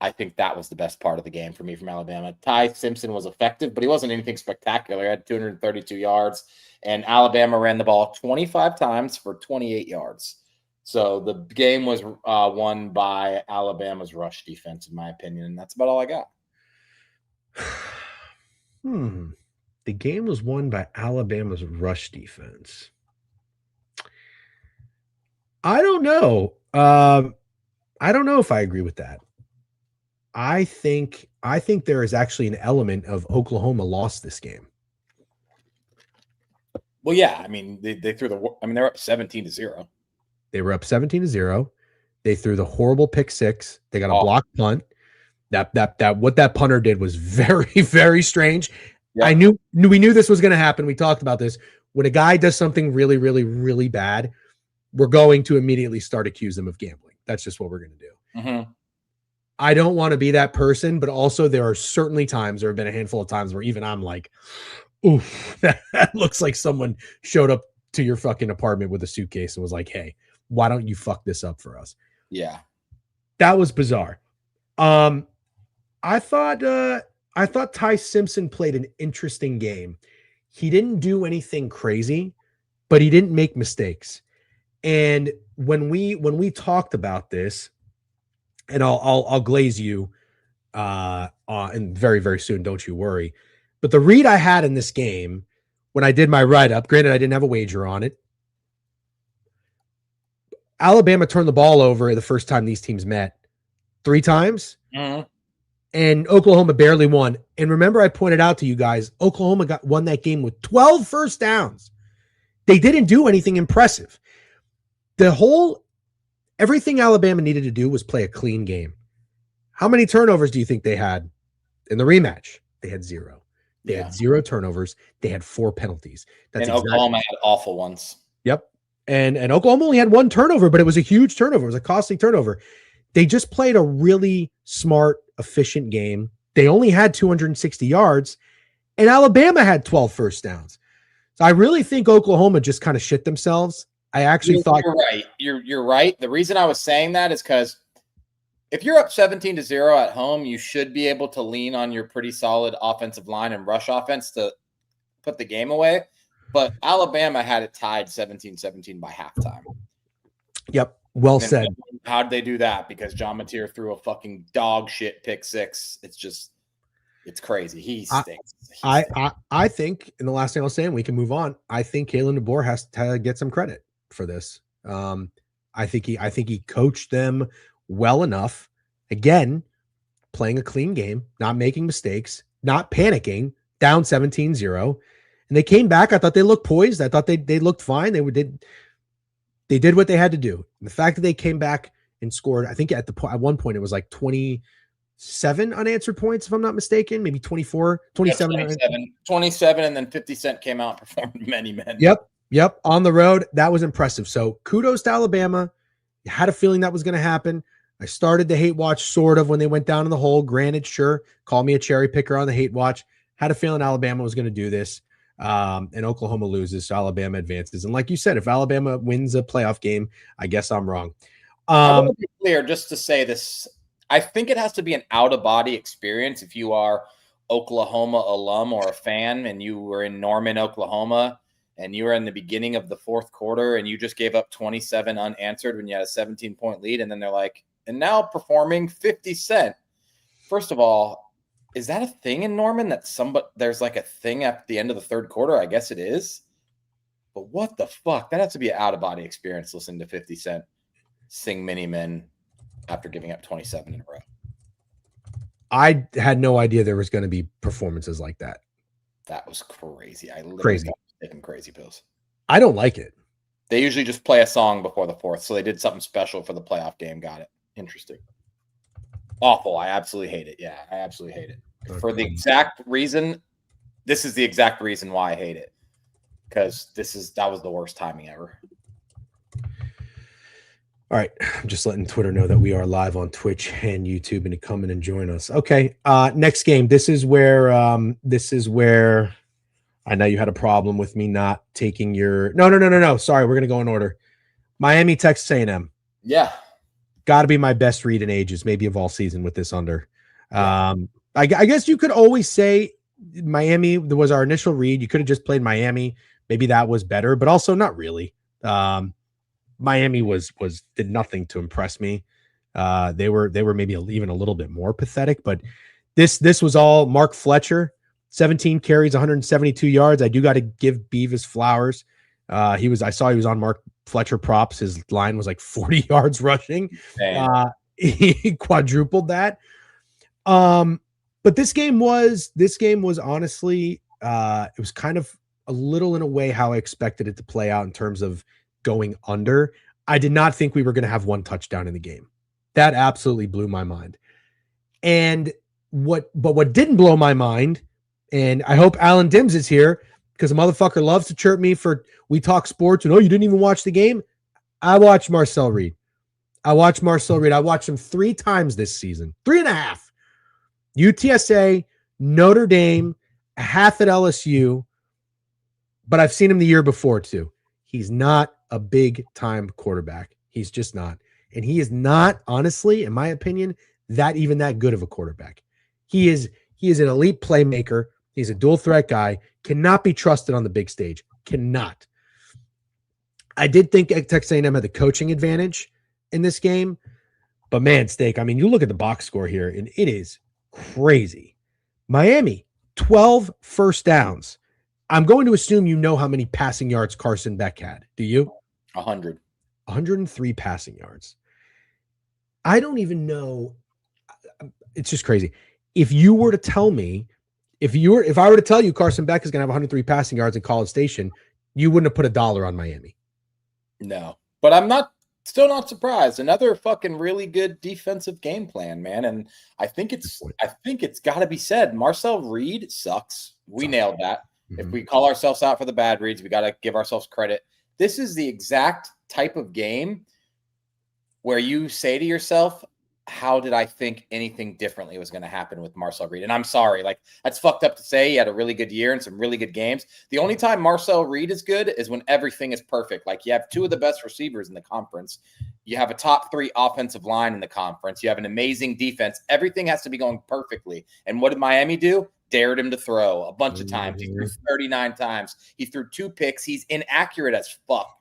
[SPEAKER 2] I think that was the best part of the game for me from Alabama. Ty Simpson was effective, but he wasn't anything spectacular. He had 232 yards, and Alabama ran the ball 25 times for 28 yards. So the game was won by Alabama's rush defense, in my opinion, and that's about all I got.
[SPEAKER 1] The game was won by Alabama's rush defense. I don't know. I don't know if I agree with that. I think there is actually an element of Oklahoma lost this game.
[SPEAKER 2] Well, yeah, I mean they threw they're up 17-0.
[SPEAKER 1] They were up 17-0. They threw the horrible pick six. They got a block punt. That what that punter did was very, very strange. Yep. We knew this was going to happen. We talked about this. When a guy does something really, really, really bad, we're going to immediately start accusing him of gambling. That's just what we're going to do.
[SPEAKER 2] Mm-hmm.
[SPEAKER 1] I don't want to be that person, but also there are certainly times, there have been a handful of times where even I'm like, oof, that looks like someone showed up to your fucking apartment with a suitcase and was like, hey, why don't you fuck this up for us?
[SPEAKER 2] Yeah.
[SPEAKER 1] That was bizarre. I thought Ty Simpson played an interesting game. He didn't do anything crazy, but he didn't make mistakes. And when we talked about this, and I'll glaze you and very, very soon, don't you worry. But the read I had in this game when I did my write-up, granted I didn't have a wager on it, Alabama turned the ball over the first time these teams met 3 times.
[SPEAKER 2] Mm-hmm.
[SPEAKER 1] And Oklahoma barely won. And remember, I pointed out to you guys, Oklahoma won that game with 12 first downs. They didn't do anything impressive. Everything Alabama needed to do was play a clean game. How many turnovers do you think they had in the rematch? They had 0. They had 0 turnovers. They had 4 penalties.
[SPEAKER 2] Oklahoma had awful ones.
[SPEAKER 1] Yep. And Oklahoma only had 1 turnover, but it was a huge turnover. It was a costly turnover. They just played a really smart, efficient game. They only had 260 yards, and Alabama had 12 first downs. So I really think Oklahoma just kind of shit themselves. I actually thought
[SPEAKER 2] you're right. You're right. The reason I was saying that is because if you're up 17-0 at home, you should be able to lean on your pretty solid offensive line and rush offense to put the game away. But Alabama had it tied 17-17 by halftime.
[SPEAKER 1] Yep. Well said.
[SPEAKER 2] How did they do that? Because John Mateer threw a fucking dog shit pick six. It's just It's crazy. He
[SPEAKER 1] I,
[SPEAKER 2] stinks. He
[SPEAKER 1] I,
[SPEAKER 2] stinks.
[SPEAKER 1] I think, and the last thing I'll say, and we can move on. I think Kalen DeBoer has to get some credit for this. I think he coached them well enough. Again, playing a clean game, not making mistakes, not panicking, down 17-0. And they came back. I thought they looked poised. I thought they looked fine. They did what they had to do. And the fact that they came back and scored, I think at one point it was like 27 unanswered points, if I'm not mistaken, maybe 24, 27.
[SPEAKER 2] 27, and then 50 Cent came out and performed many men.
[SPEAKER 1] Yep. On the road. That was impressive. So kudos to Alabama. You had a feeling that was going to happen. I started the hate watch sort of when they went down in the hole. Granted, sure, call me a cherry picker on the hate watch. Had a feeling Alabama was going to do this. And Oklahoma loses, so Alabama advances. And like you said, if Alabama wins a playoff game, I guess I'm wrong.
[SPEAKER 2] I want to be clear, just to say this. I think it has to be an out-of-body experience if you are Oklahoma alum or a fan and you were in Norman, Oklahoma, and you were in the beginning of the fourth quarter and you just gave up 27 unanswered when you had a 17-point lead, and then they're like, and now performing 50 Cent. First of all, is that a thing in Norman that there's like a thing at the end of the third quarter? I guess it is. But what the fuck? That has to be an out-of-body experience listening to 50 Cent sing Mini Men after giving up 27 in a row.
[SPEAKER 1] I had no idea there was going to be performances like that.
[SPEAKER 2] That was crazy. I literally thought I was taking crazy pills.
[SPEAKER 1] I don't like it.
[SPEAKER 2] They usually just play a song before the fourth, so they did something special for the playoff game. Got it. Interesting. Awful. I absolutely hate it. Yeah, I absolutely hate it. Okay. For the exact reason, this is the exact reason why I hate it. Because that was the worst timing ever.
[SPEAKER 1] All right. I'm just letting Twitter know that we are live on Twitch and YouTube and to come in and join us. Okay. Next game. This is where I know you had a problem with me not taking your no. Sorry, we're gonna go in order. Miami, Texas A&M.
[SPEAKER 2] Yeah.
[SPEAKER 1] Gotta be my best read in ages, maybe of all season with this under. I guess you could always say Miami was our initial read. You could have just played Miami. Maybe that was better, but also not really. Miami did nothing to impress me. They were maybe even a little bit more pathetic, but this was all Mark Fletcher, 17 carries, 172 yards. I do got to give Beavis flowers. I saw he was on Mark Fletcher props. His line was like 40 yards rushing. He quadrupled that. But this game was honestly, it was kind of a little in a way how I expected it to play out in terms of going under. I did not think we were going to have one touchdown in the game. That absolutely blew my mind. And what didn't blow my mind, and I hope Alan Dims is here because a motherfucker loves to chirp me for we talk sports and, oh, you didn't even watch the game. I watched Marcel Reed. I watched him 3 times this season, 3.5. UTSA, Notre Dame, a half at LSU, but I've seen him the year before too. He's not a big time quarterback. He's just not. And he is not, honestly, in my opinion, that good of a quarterback. He is an elite playmaker. He's a dual threat guy. Cannot be trusted on the big stage. Cannot. I did think Texas A&M had the coaching advantage in this game, but man, Steak, I mean, you look at the box score here, and it is crazy. Miami, 12 first downs. I'm going to assume you know how many passing yards Carson Beck had. Do you?
[SPEAKER 2] 100.
[SPEAKER 1] 103 passing yards. I don't even know. It's just crazy. If I were to tell you Carson Beck is going to have 103 passing yards in College Station, you wouldn't have put $1 on Miami.
[SPEAKER 2] No, but I'm still not surprised. Another fucking really good defensive game plan, man. And I think it's got to be said. Marcel Reed sucks. We nailed that. Mm-hmm. If we call ourselves out for the bad reads, we got to give ourselves credit. This is the exact type of game where you say to yourself, how did I think anything differently was going to happen with Marcel Reed? And I'm sorry, like that's fucked up to say. He had a really good year and some really good games. The only time Marcel Reed is good is when everything is perfect. Like you have 2 of the best receivers in the conference. You have a top 3 offensive line in the conference. You have an amazing defense. Everything has to be going perfectly. And what did Miami do? Dared him to throw a bunch of times. He threw 39 times. He threw 2 picks. He's inaccurate as fuck.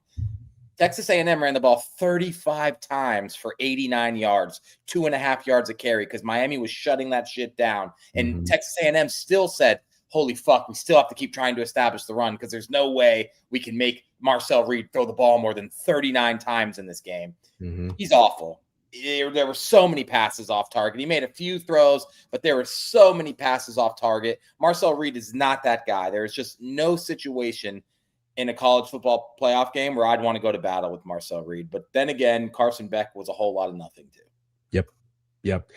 [SPEAKER 2] Texas A&M ran the ball 35 times for 89 yards, 2.5 yards a carry, because Miami was shutting that shit down. And
[SPEAKER 1] Mhm.
[SPEAKER 2] Texas A&M still said, holy fuck, we still have to keep trying to establish the run because there's no way we can make Marcel Reed throw the ball more than 39 times in this game.
[SPEAKER 1] Mhm.
[SPEAKER 2] He's awful. There were so many passes off target. He made a few throws, but there were so many passes off target. Marcel Reed is not that guy. There is just no situation in a college football playoff game where I'd want to go to battle with Marcel Reed. But then again, Carson Beck was a whole lot of nothing too.
[SPEAKER 1] Yep. Yep.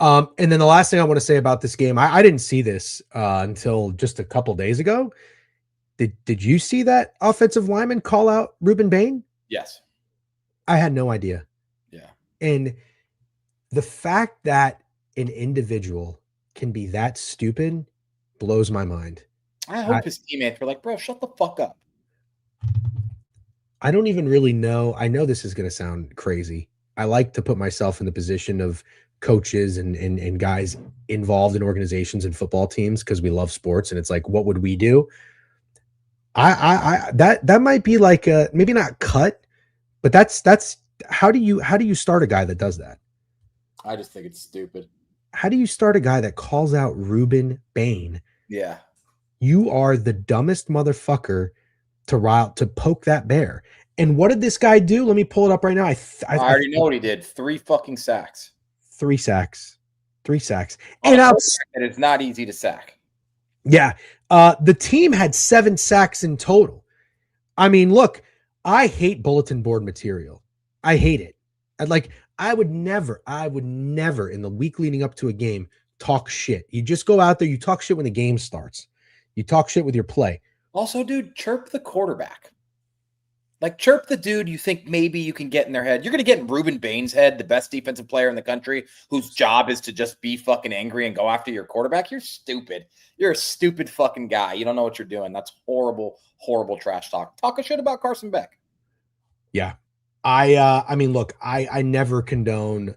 [SPEAKER 1] And then the last thing I want to say about this game, I didn't see this until just a couple days ago. Did you see that offensive lineman call out Ruben Bain?
[SPEAKER 2] Yes.
[SPEAKER 1] I had no idea.
[SPEAKER 2] Yeah.
[SPEAKER 1] And the fact that an individual can be that stupid blows my mind.
[SPEAKER 2] I hope his teammates were like, bro, shut the fuck up.
[SPEAKER 1] I don't even really know. I know this is going to sound crazy. I like to put myself in the position of coaches and guys involved in organizations and football teams because we love sports. And it's like, what would we do? That might be like a, maybe not cut, but that's how do you start a guy that does that?
[SPEAKER 2] I just think it's stupid.
[SPEAKER 1] How do you start a guy that calls out Ruben Bain?
[SPEAKER 2] Yeah.
[SPEAKER 1] You are the dumbest motherfucker to poke that bear. And what did this guy do? Let me pull it up right now.
[SPEAKER 2] I already know what he did. 3 fucking sacks.
[SPEAKER 1] 3 sacks. 3 sacks.
[SPEAKER 2] On
[SPEAKER 1] And
[SPEAKER 2] a it's not easy to sack.
[SPEAKER 1] Yeah. The team had 7 sacks in total. I mean, look, I hate bulletin board material. I hate it. I would never in the week leading up to a game talk shit. You just go out there, you talk shit when the game starts. You talk shit with your play.
[SPEAKER 2] Also, dude, chirp the quarterback. Like, chirp the dude you think maybe you can get in their head. You're going to get in Ruben Bain's head, the best defensive player in the country, whose job is to just be fucking angry and go after your quarterback. You're stupid. You're a stupid fucking guy. You don't know what you're doing. That's horrible, horrible trash talk. Talk a shit about Carson Beck.
[SPEAKER 1] Yeah. I mean, look, I never condone,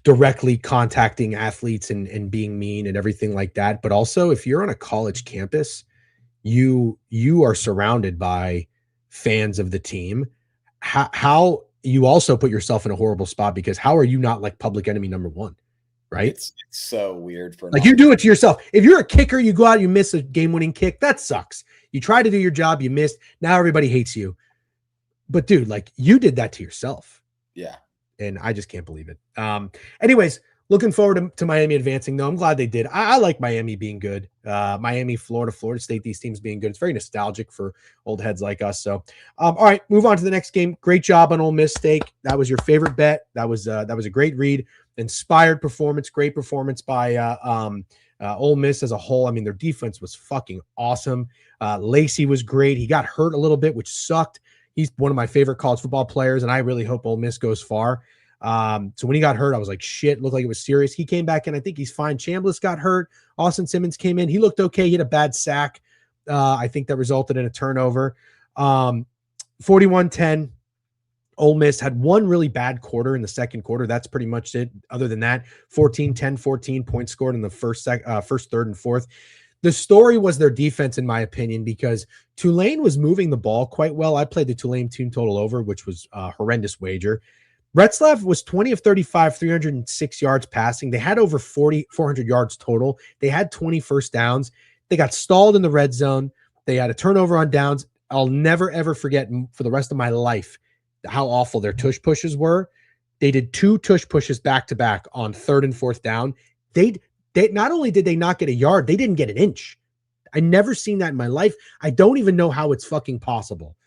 [SPEAKER 1] directly contacting athletes and being mean and everything like that. But also, if you're on a college campus, you are surrounded by fans of the team. How you also put yourself in a horrible spot because how are you not like public enemy number 1, right?
[SPEAKER 2] It's so weird for
[SPEAKER 1] like you do it to yourself. If you're a kicker, you go out, you miss a game-winning kick. That sucks. You try to do your job, you missed. Now everybody hates you. But dude, like you did that to yourself.
[SPEAKER 2] Yeah.
[SPEAKER 1] And I just can't believe it. Anyways, looking forward to Miami advancing, though. I'm glad they did. I like Miami being good. Miami, Florida State, these teams being good. It's very nostalgic for old heads like us. So, all right, move on to the next game. Great job on Ole Miss Steak. That was your favorite bet. That was a great read. Inspired performance. Great performance by Ole Miss as a whole. I mean, their defense was fucking awesome. Lacey was great. He got hurt a little bit, which sucked. He's one of my favorite college football players, and I really hope Ole Miss goes far. So when he got hurt, I was like, shit, looked like it was serious. He came back, and I think he's fine. Chambliss got hurt. Austin Simmons came in. He looked okay. He had a bad sack. I think that resulted in a turnover. 41-10. Ole Miss had one really bad quarter in the second quarter. That's pretty much it. Other than that, 14-10, 14 points scored in the first, third, and fourth. The story was their defense, in my opinion, because Tulane was moving the ball quite well. I played the Tulane team total over, which was a horrendous wager. Retzlaff was 20 of 35, 306 yards passing. They had over 400 yards total. They had 20 first downs. They got stalled in the red zone. They had a turnover on downs. I'll never, ever forget for the rest of my life how awful their tush pushes were. They did 2 tush pushes back to back on third and fourth down. They not only did they not get a yard, they didn't get an inch. I never seen that in my life. I don't even know how it's fucking possible.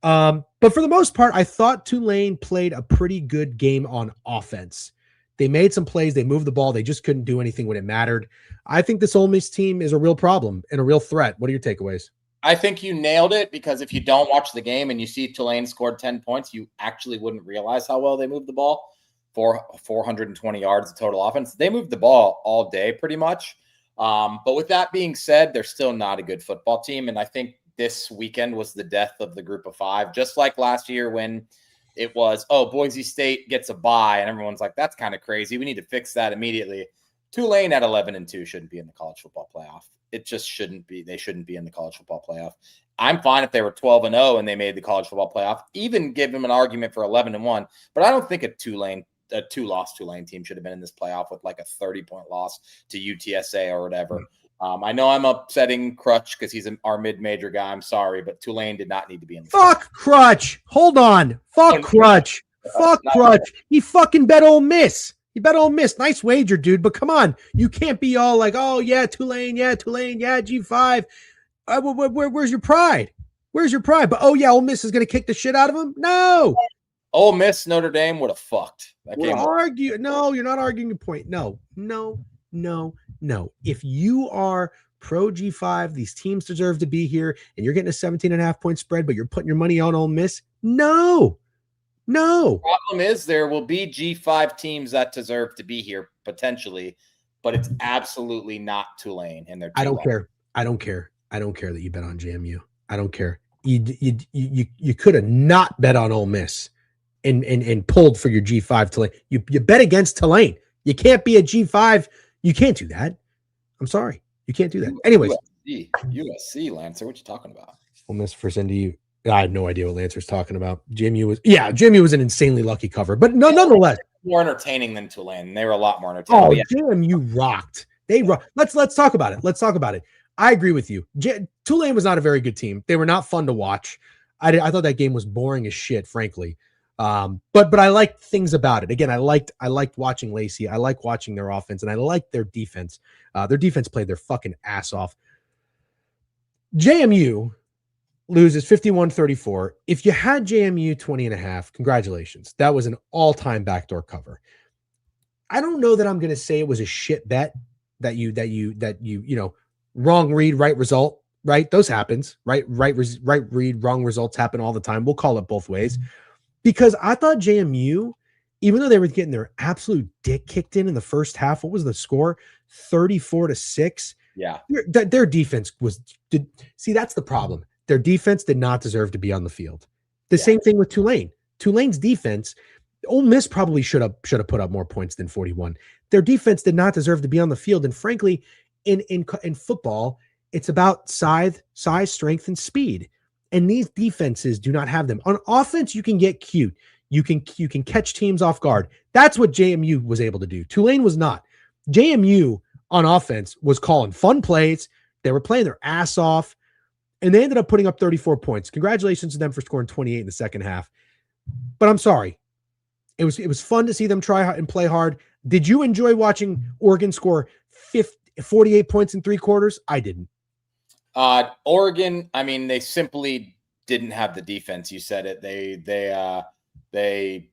[SPEAKER 1] But for the most part, I thought Tulane played a pretty good game on offense. They made some plays. They moved the ball. They just couldn't do anything when it mattered. I think this Ole Miss team is a real problem and a real threat. What are your takeaways?
[SPEAKER 2] I think you nailed it because if you don't watch the game and you see Tulane scored 10 points, you actually wouldn't realize how well they moved the ball. 420 yards of total offense. They moved the ball all day pretty much. But with that being said, they're still not a good football team. And I think this weekend was the death of the group of 5, just like last year when it was, Boise State gets a bye and everyone's like, that's kind of crazy. We need to fix that immediately. Tulane at 11-2 shouldn't be in the college football playoff. It just shouldn't be. They shouldn't be in the college football playoff. I'm fine if they were 12-0 and they made the college football playoff. Even give them an argument for 11-1. But I don't think a two-loss Tulane team should have been in this playoff with like a 30-point loss to UTSA or whatever. I know I'm upsetting Crutch because he's our mid-major guy. I'm sorry, but Tulane did not need to be in the
[SPEAKER 1] Fuck playoff. Crutch. Hold on. Fuck Crutch. Fuck Crutch. He fucking bet Ole Miss. He bet Ole Miss. Nice wager, dude. But come on. You can't be all like, oh, yeah, Tulane, yeah, G5. Where's your pride? Where's your pride? But, oh, yeah, Ole Miss is going to kick the shit out of him? No.
[SPEAKER 2] Ole Miss, Notre Dame would have fucked.
[SPEAKER 1] Argue. No, you're not arguing your point. No. If you are pro G5, these teams deserve to be here, and you're getting a 17.5-point spread, but you're putting your money on Ole Miss? No.
[SPEAKER 2] The problem is there will be G5 teams that deserve to be here potentially, but it's absolutely not Tulane. And they're
[SPEAKER 1] I don't care. I don't care that you bet on JMU. I don't care. You could have not bet on Ole Miss and pulled for your G5 Tulane. You bet against Tulane. You can't be a G5. You can't do that. I'm sorry. You can't do that. Anyways.
[SPEAKER 2] USC, Lancer, what you talking about?
[SPEAKER 1] Ole Miss versus NDU. I have no idea what Lancer's talking about. JMU was an insanely lucky cover, but nonetheless.
[SPEAKER 2] More entertaining than Tulane. They were a lot more entertaining.
[SPEAKER 1] Oh, yeah. JMU rocked. They rocked. Let's talk about it. I agree with you. Tulane was not a very good team. They were not fun to watch. I thought that game was boring as shit, frankly. But I liked things about it. Again, I liked watching Lacey. I liked watching their offense, and I liked their defense. Their defense played their fucking ass off. JMU loses 51-34. If you had JMU 20.5, congratulations. That was an all-time backdoor cover. I don't know that I'm going to say it was a shit bet that you wrong read, right result, right? Those happens, right? Right read, wrong results happen all the time. We'll call it both ways. Because I thought JMU, even though they were getting their absolute dick kicked in the first half, what was the score? 34-6.
[SPEAKER 2] Yeah.
[SPEAKER 1] Their defense that's the problem. Their defense did not deserve to be on the field. Same thing with Tulane. Tulane's defense, Ole Miss probably should have put up more points than 41. Their defense did not deserve to be on the field. And frankly, in football, it's about size, strength, and speed. And these defenses do not have them. On offense, you can get cute. You can catch teams off guard. That's what JMU was able to do. Tulane was not. JMU on offense was calling fun plays. They were playing their ass off, and they ended up putting up 34 points. Congratulations to them for scoring 28 in the second half. But I'm sorry. It was fun to see them try and play hard. Did you enjoy watching Oregon score 48 points in 3 quarters? I didn't.
[SPEAKER 2] Oregon, I mean, they simply didn't have the defense. You said it. They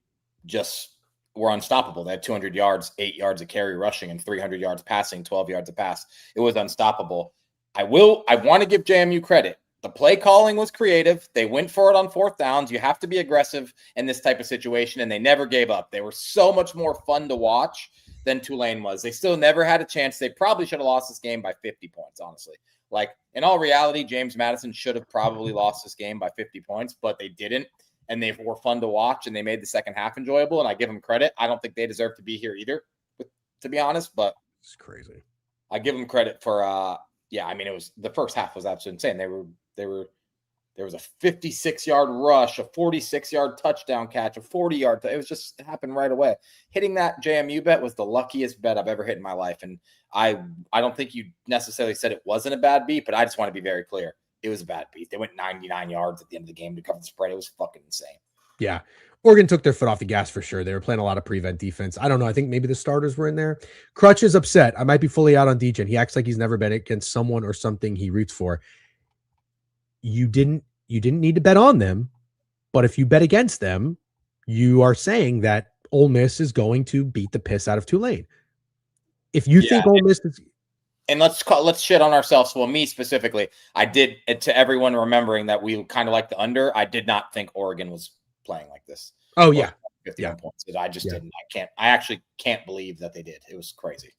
[SPEAKER 2] just were unstoppable. They had 200 yards, 8 yards of carry rushing, and 300 yards passing, 12 yards of pass. It was unstoppable. I want to give JMU credit. The play calling was creative. They went for it on 4th downs. You have to be aggressive in this type of situation, and they never gave up. They were so much more fun to watch than Tulane was. They still never had a chance. They probably should have lost this game by 50 points, honestly. Like, in all reality, James Madison should have probably lost this game by 50 points, but they didn't, and they were fun to watch, and they made the second half enjoyable, and I give them credit. I don't think they deserve to be here either, to be honest, but
[SPEAKER 1] it's crazy.
[SPEAKER 2] I give them credit for, I mean, it was the first half was absolutely insane. There was a 56-yard rush, a 46-yard touchdown catch, a 40-yard. It happened right away. Hitting that JMU bet was the luckiest bet I've ever hit in my life. And I don't think you necessarily said it wasn't a bad beat, but I just want to be very clear. It was a bad beat. They went 99 yards at the end of the game to cover the spread. It was fucking insane.
[SPEAKER 1] Yeah. Oregon took their foot off the gas for sure. They were playing a lot of prevent defense. I don't know. I think maybe the starters were in there. Crutch is upset. I might be fully out on DJ. He acts like he's never been against someone or something he roots for. You didn't need to bet on them, but if you bet against them, you are saying that Ole Miss is going to beat the piss out of Tulane. If you think Ole Miss is,
[SPEAKER 2] and let's shit on ourselves. Well, me specifically, I did, to everyone remembering that we kind of like the under. I did not think Oregon was playing like this.
[SPEAKER 1] Oh yeah,
[SPEAKER 2] 51 points. I just didn't. I actually can't believe that they did. It was crazy.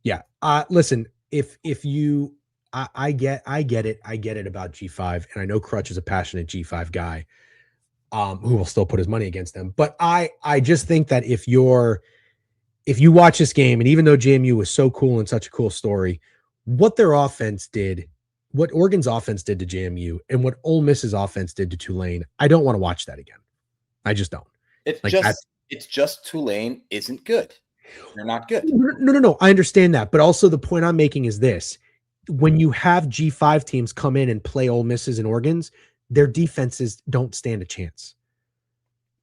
[SPEAKER 1] Yeah. Listen, if you. I get it. I get it about G5. And I know Crutch is a passionate G5 guy who will still put his money against them. But I just think that if you're if you watch this game, and even though JMU was so cool and such a cool story, what their offense did, what Oregon's offense did to JMU, and what Ole Miss's offense did to Tulane, I don't want to watch that again. I just don't.
[SPEAKER 2] It's just Tulane isn't good. They're not good.
[SPEAKER 1] No. I understand that. But also the point I'm making is this. When you have G5 teams come in and play Ole Misses and Oregons, their defenses don't stand a chance.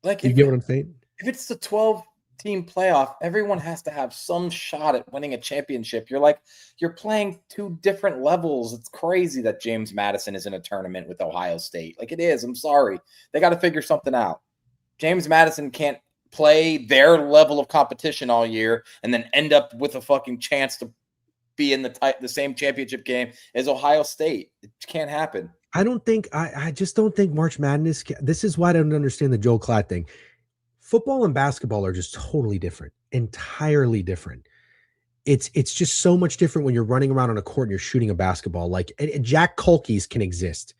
[SPEAKER 2] Like,
[SPEAKER 1] you get what I'm saying?
[SPEAKER 2] If it's the 12-team playoff, everyone has to have some shot at winning a championship. You're playing two different levels. It's crazy that James Madison is in a tournament with Ohio State. Like, it is. I'm sorry. They got to figure something out. James Madison can't play their level of competition all year and then end up with a fucking chance to be in the same championship game as Ohio State. It can't happen.
[SPEAKER 1] I just don't think March Madness. This is why I don't understand the Joel Klatt thing. Football and basketball are just totally different, entirely different. It's just so much different when you're running around on a court and you're shooting a basketball. Like Jack Kulkys can exist.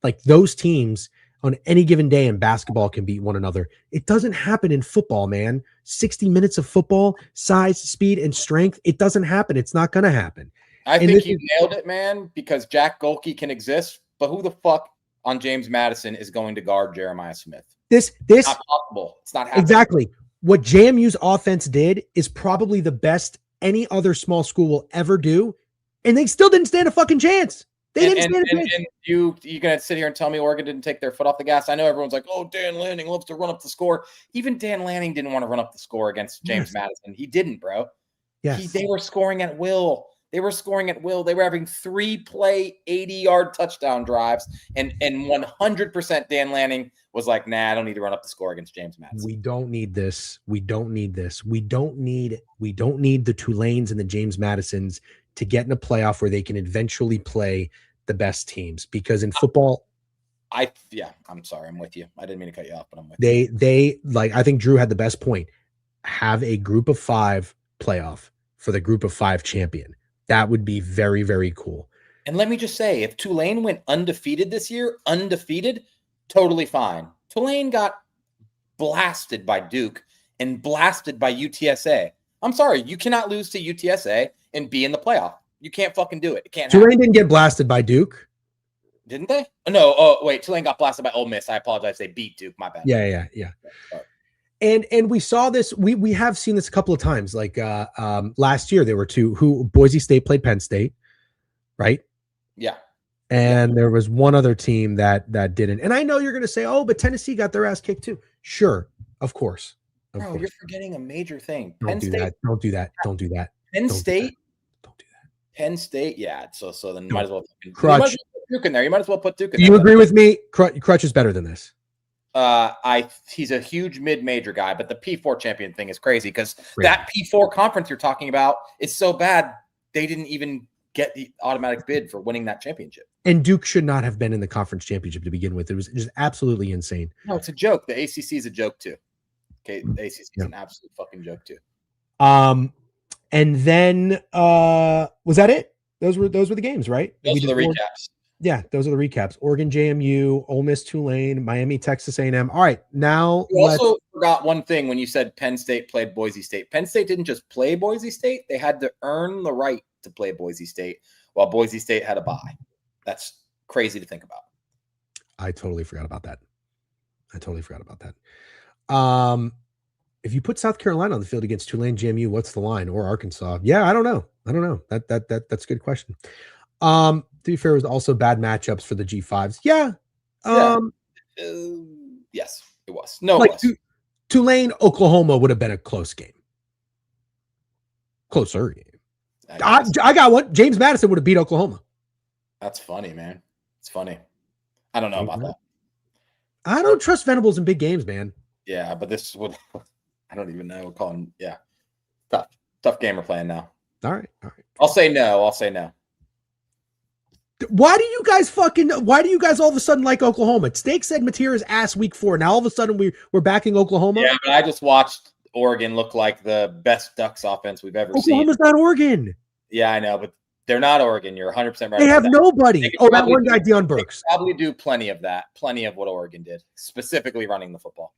[SPEAKER 1] Like those teams on any given day in basketball can beat one another. It doesn't happen in football, man. 60 minutes of football, size, speed, and strength. It doesn't happen. It's not going to happen.
[SPEAKER 2] I think you nailed it, man, because Jack Golke can exist, but who the fuck on James Madison is going to guard Jeremiah Smith?
[SPEAKER 1] This
[SPEAKER 2] it's not possible. It's not happening.
[SPEAKER 1] Exactly. What JMU's offense did is probably the best any other small school will ever do, and they still didn't stand a fucking chance. They didn't stand a chance.
[SPEAKER 2] And you're going to sit here and tell me Oregon didn't take their foot off the gas? I know everyone's like, oh, Dan Lanning loves to run up the score. Even Dan Lanning didn't want to run up the score against James Madison. He didn't, bro.
[SPEAKER 1] Yes.
[SPEAKER 2] They were scoring at will. They were having 3-play, 80-yard touchdown drives, and 100% Dan Lanning was like, nah, I don't need to run up the score against James Madison.
[SPEAKER 1] We don't need this. We don't need the Tulanes and the James Madisons to get in a playoff where they can eventually play the best teams. Because in football,
[SPEAKER 2] I'm sorry, I'm with you. I didn't mean to cut you off, but I'm with you.
[SPEAKER 1] They I think Drew had the best point. Have a group of 5 playoff for the group of 5 champion. That would be very, very cool.
[SPEAKER 2] And let me just say, if Tulane went undefeated this year, totally fine. Tulane got blasted by Duke and blasted by UTSA. I'm sorry, you cannot lose to UTSA and be in the playoff. You can't fucking do it. It can't happen.
[SPEAKER 1] Tulane didn't get blasted by Duke.
[SPEAKER 2] Didn't they? No. Oh, wait. Tulane got blasted by Ole Miss. I apologize. They beat Duke. My bad.
[SPEAKER 1] Yeah. And we saw this. We have seen this a couple of times. Like last year, there were 2 who Boise State played Penn State, right?
[SPEAKER 2] Yeah.
[SPEAKER 1] And there was one other team that didn't. And I know you're going to say, oh, but Tennessee got their ass kicked too. Sure, of course.
[SPEAKER 2] Bro, you're forgetting a major thing.
[SPEAKER 1] Don't do that. Don't do that.
[SPEAKER 2] Penn State.
[SPEAKER 1] Don't do that.
[SPEAKER 2] Penn State. Yeah. So then you might as well
[SPEAKER 1] Crutch.
[SPEAKER 2] put Duke in there. You might as well put Duke in
[SPEAKER 1] there. Do you agree with me? Crutch is better than this.
[SPEAKER 2] He's a huge mid-major guy, but the P4 champion thing is crazy because that P4 conference you're talking about is so bad they didn't even get the automatic bid for winning that championship.
[SPEAKER 1] And Duke should not have been in the conference championship to begin with. It was just absolutely insane.
[SPEAKER 2] No, it's a joke. The ACC is a joke too. Okay, the ACC is an absolute fucking joke too.
[SPEAKER 1] And then was that it? Those were the games, right?
[SPEAKER 2] Those are the recaps.
[SPEAKER 1] Yeah, those are the recaps. Oregon, JMU, Ole Miss, Tulane, Miami, Texas A&M. All right, now
[SPEAKER 2] you also forgot one thing when you said Penn State played Boise State. Penn State didn't just play Boise State; they had to earn the right to play Boise State, while Boise State had a bye. That's crazy to think about.
[SPEAKER 1] I totally forgot about that. If you put South Carolina on the field against Tulane, JMU, what's the line? Or Arkansas? Yeah, I don't know. That's a good question. To be fair, it was also bad matchups for the G5s. Yeah.
[SPEAKER 2] Yes, it was. No,
[SPEAKER 1] like
[SPEAKER 2] it was.
[SPEAKER 1] Tulane, Oklahoma would have been a close game. Closer game. I got one. James Madison would have beat Oklahoma.
[SPEAKER 2] That's funny, man. It's funny. I don't know about that.
[SPEAKER 1] I don't trust Venables in big games, man.
[SPEAKER 2] Yeah, but this would I don't even know. We'll call him. Yeah. Tough game we're playing now.
[SPEAKER 1] All right.
[SPEAKER 2] I'll say no.
[SPEAKER 1] Why do you guys all of a sudden like Oklahoma? Steak said Matera's ass week 4. Now all of a sudden we're backing Oklahoma.
[SPEAKER 2] Yeah, but I just watched Oregon look like the best Ducks offense we've ever seen.
[SPEAKER 1] Oklahoma's not Oregon.
[SPEAKER 2] Yeah, I know, but they're not Oregon. You're 100% right.
[SPEAKER 1] They have nobody. That one guy, Deion Burks.
[SPEAKER 2] Probably do plenty of what Oregon did, specifically running the football.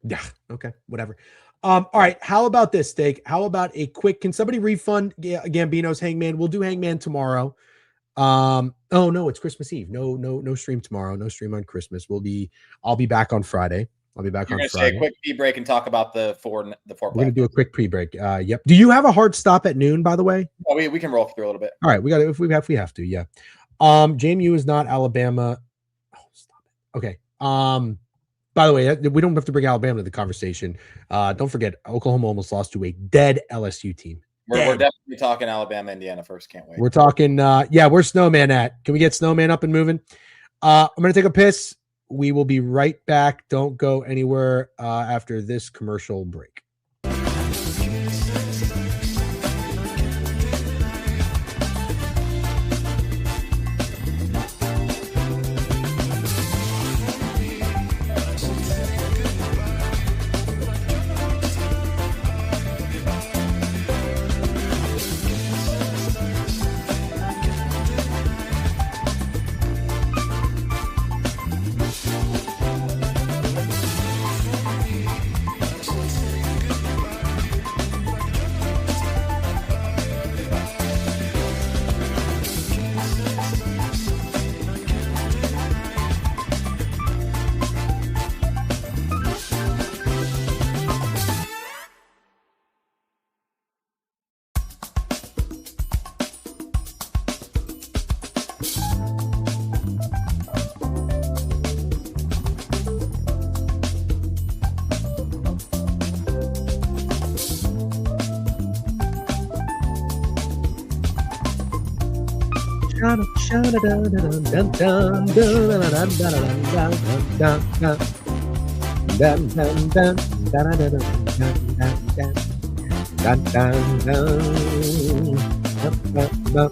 [SPEAKER 1] Yeah. Okay. Whatever. All right. How about this, Steak? How about a quick? Can somebody refund Gambino's Hangman? We'll do Hangman tomorrow. Oh no, it's Christmas Eve. No stream tomorrow. No stream on Christmas. I'll be back on Friday. I'll be back
[SPEAKER 2] You're
[SPEAKER 1] on
[SPEAKER 2] going to say a
[SPEAKER 1] Friday.
[SPEAKER 2] quick tea break and talk about the four
[SPEAKER 1] We're gonna do a
[SPEAKER 2] platforms.
[SPEAKER 1] quick pre-break. Yep. Do you have a hard stop at noon, by the way?
[SPEAKER 2] Oh, we can roll through a little bit.
[SPEAKER 1] All right, we got it. If we have to, yeah. JMU is not Alabama. Oh, stop it. Okay. By the way, we don't have to bring Alabama to the conversation. Don't forget, Oklahoma almost lost to a dead LSU team.
[SPEAKER 2] We're definitely talking Alabama, Indiana first. Can't wait.
[SPEAKER 1] We're talking, where's Snowman at? Can we get Snowman up and moving? I'm going to take a piss. We will be right back. Don't go anywhere after this commercial break.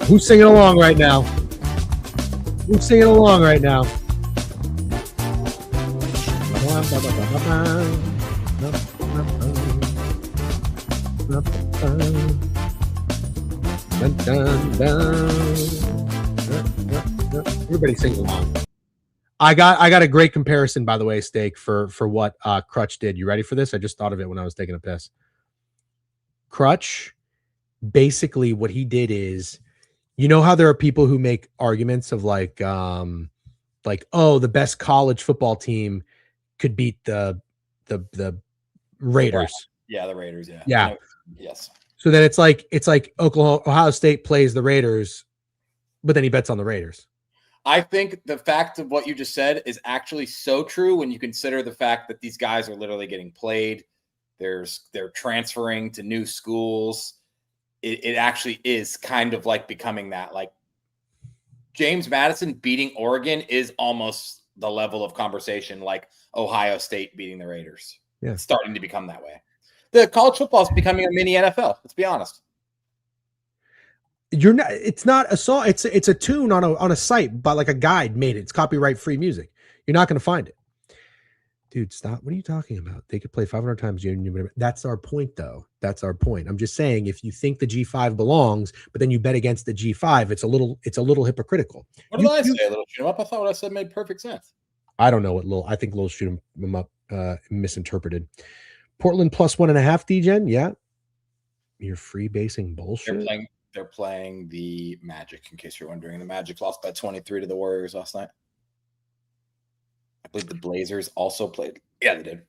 [SPEAKER 1] Who's singing along right now? Who's singing along right now? Everybody sings along. I got a great comparison, by the way, Steak, for what Crutch did. You ready for this? I just thought of it when I was taking a piss. Crutch, basically what he did is, you know how there are people who make arguments of like, oh, the best college football team could beat the Raiders.
[SPEAKER 2] Yeah, the Raiders. Yeah.
[SPEAKER 1] Yeah.
[SPEAKER 2] Yes.
[SPEAKER 1] So then it's like Ohio State plays the Raiders, but then he bets on the Raiders.
[SPEAKER 2] I think the fact of what you just said is actually so true when you consider the fact that these guys are literally getting played. They're transferring to new schools. It actually is kind of like becoming that. Like James Madison beating Oregon is almost the level of conversation like Ohio State beating the Raiders.
[SPEAKER 1] Yeah.
[SPEAKER 2] It's starting to become that way. The college football is becoming a mini NFL. Let's be honest.
[SPEAKER 1] It's not a song. It's a tune on a site by like a guide made it. It's copyright free music. You're not going to find it. Dude, stop. What are you talking about? They could play 500 times. That's our point, though. That's our point. I'm just saying, if you think the G5 belongs, but then you bet against the G5, it's a little hypocritical.
[SPEAKER 2] What did I say? A little shoot 'em up? I thought what I said made perfect sense.
[SPEAKER 1] I don't know what I think little shoot 'em up misinterpreted. Portland plus 1.5, D-Gen. Yeah. You're freebasing bullshit.
[SPEAKER 2] They're playing the Magic, in case you're wondering. The Magic lost by 23 to the Warriors last night. I believe the Blazers also played. Yeah, they did.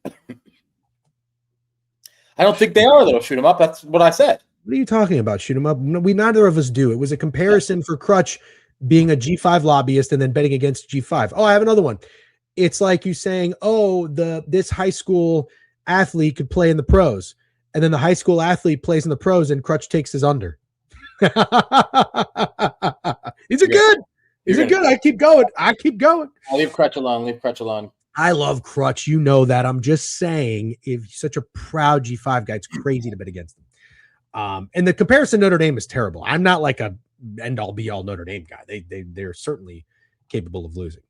[SPEAKER 2] I don't think they are, though. Shoot 'em up. That's what I said.
[SPEAKER 1] What are you talking about? Shoot 'em up? Neither of us do. It was a comparison for Crutch being a G5 lobbyist and then betting against G5. Oh, I have another one. It's like you saying, oh, this high school athlete could play in the pros. And then the high school athlete plays in the pros and Crutch takes his under. These are good. These are good. I keep going. I'll
[SPEAKER 2] leave Crutch alone.
[SPEAKER 1] I love Crutch. You know that. I'm just saying, if you're such a proud G5 guy, it's crazy to bet against them. And the comparison Notre Dame is terrible. I'm not like a end-all be-all Notre Dame guy. They're certainly capable of losing.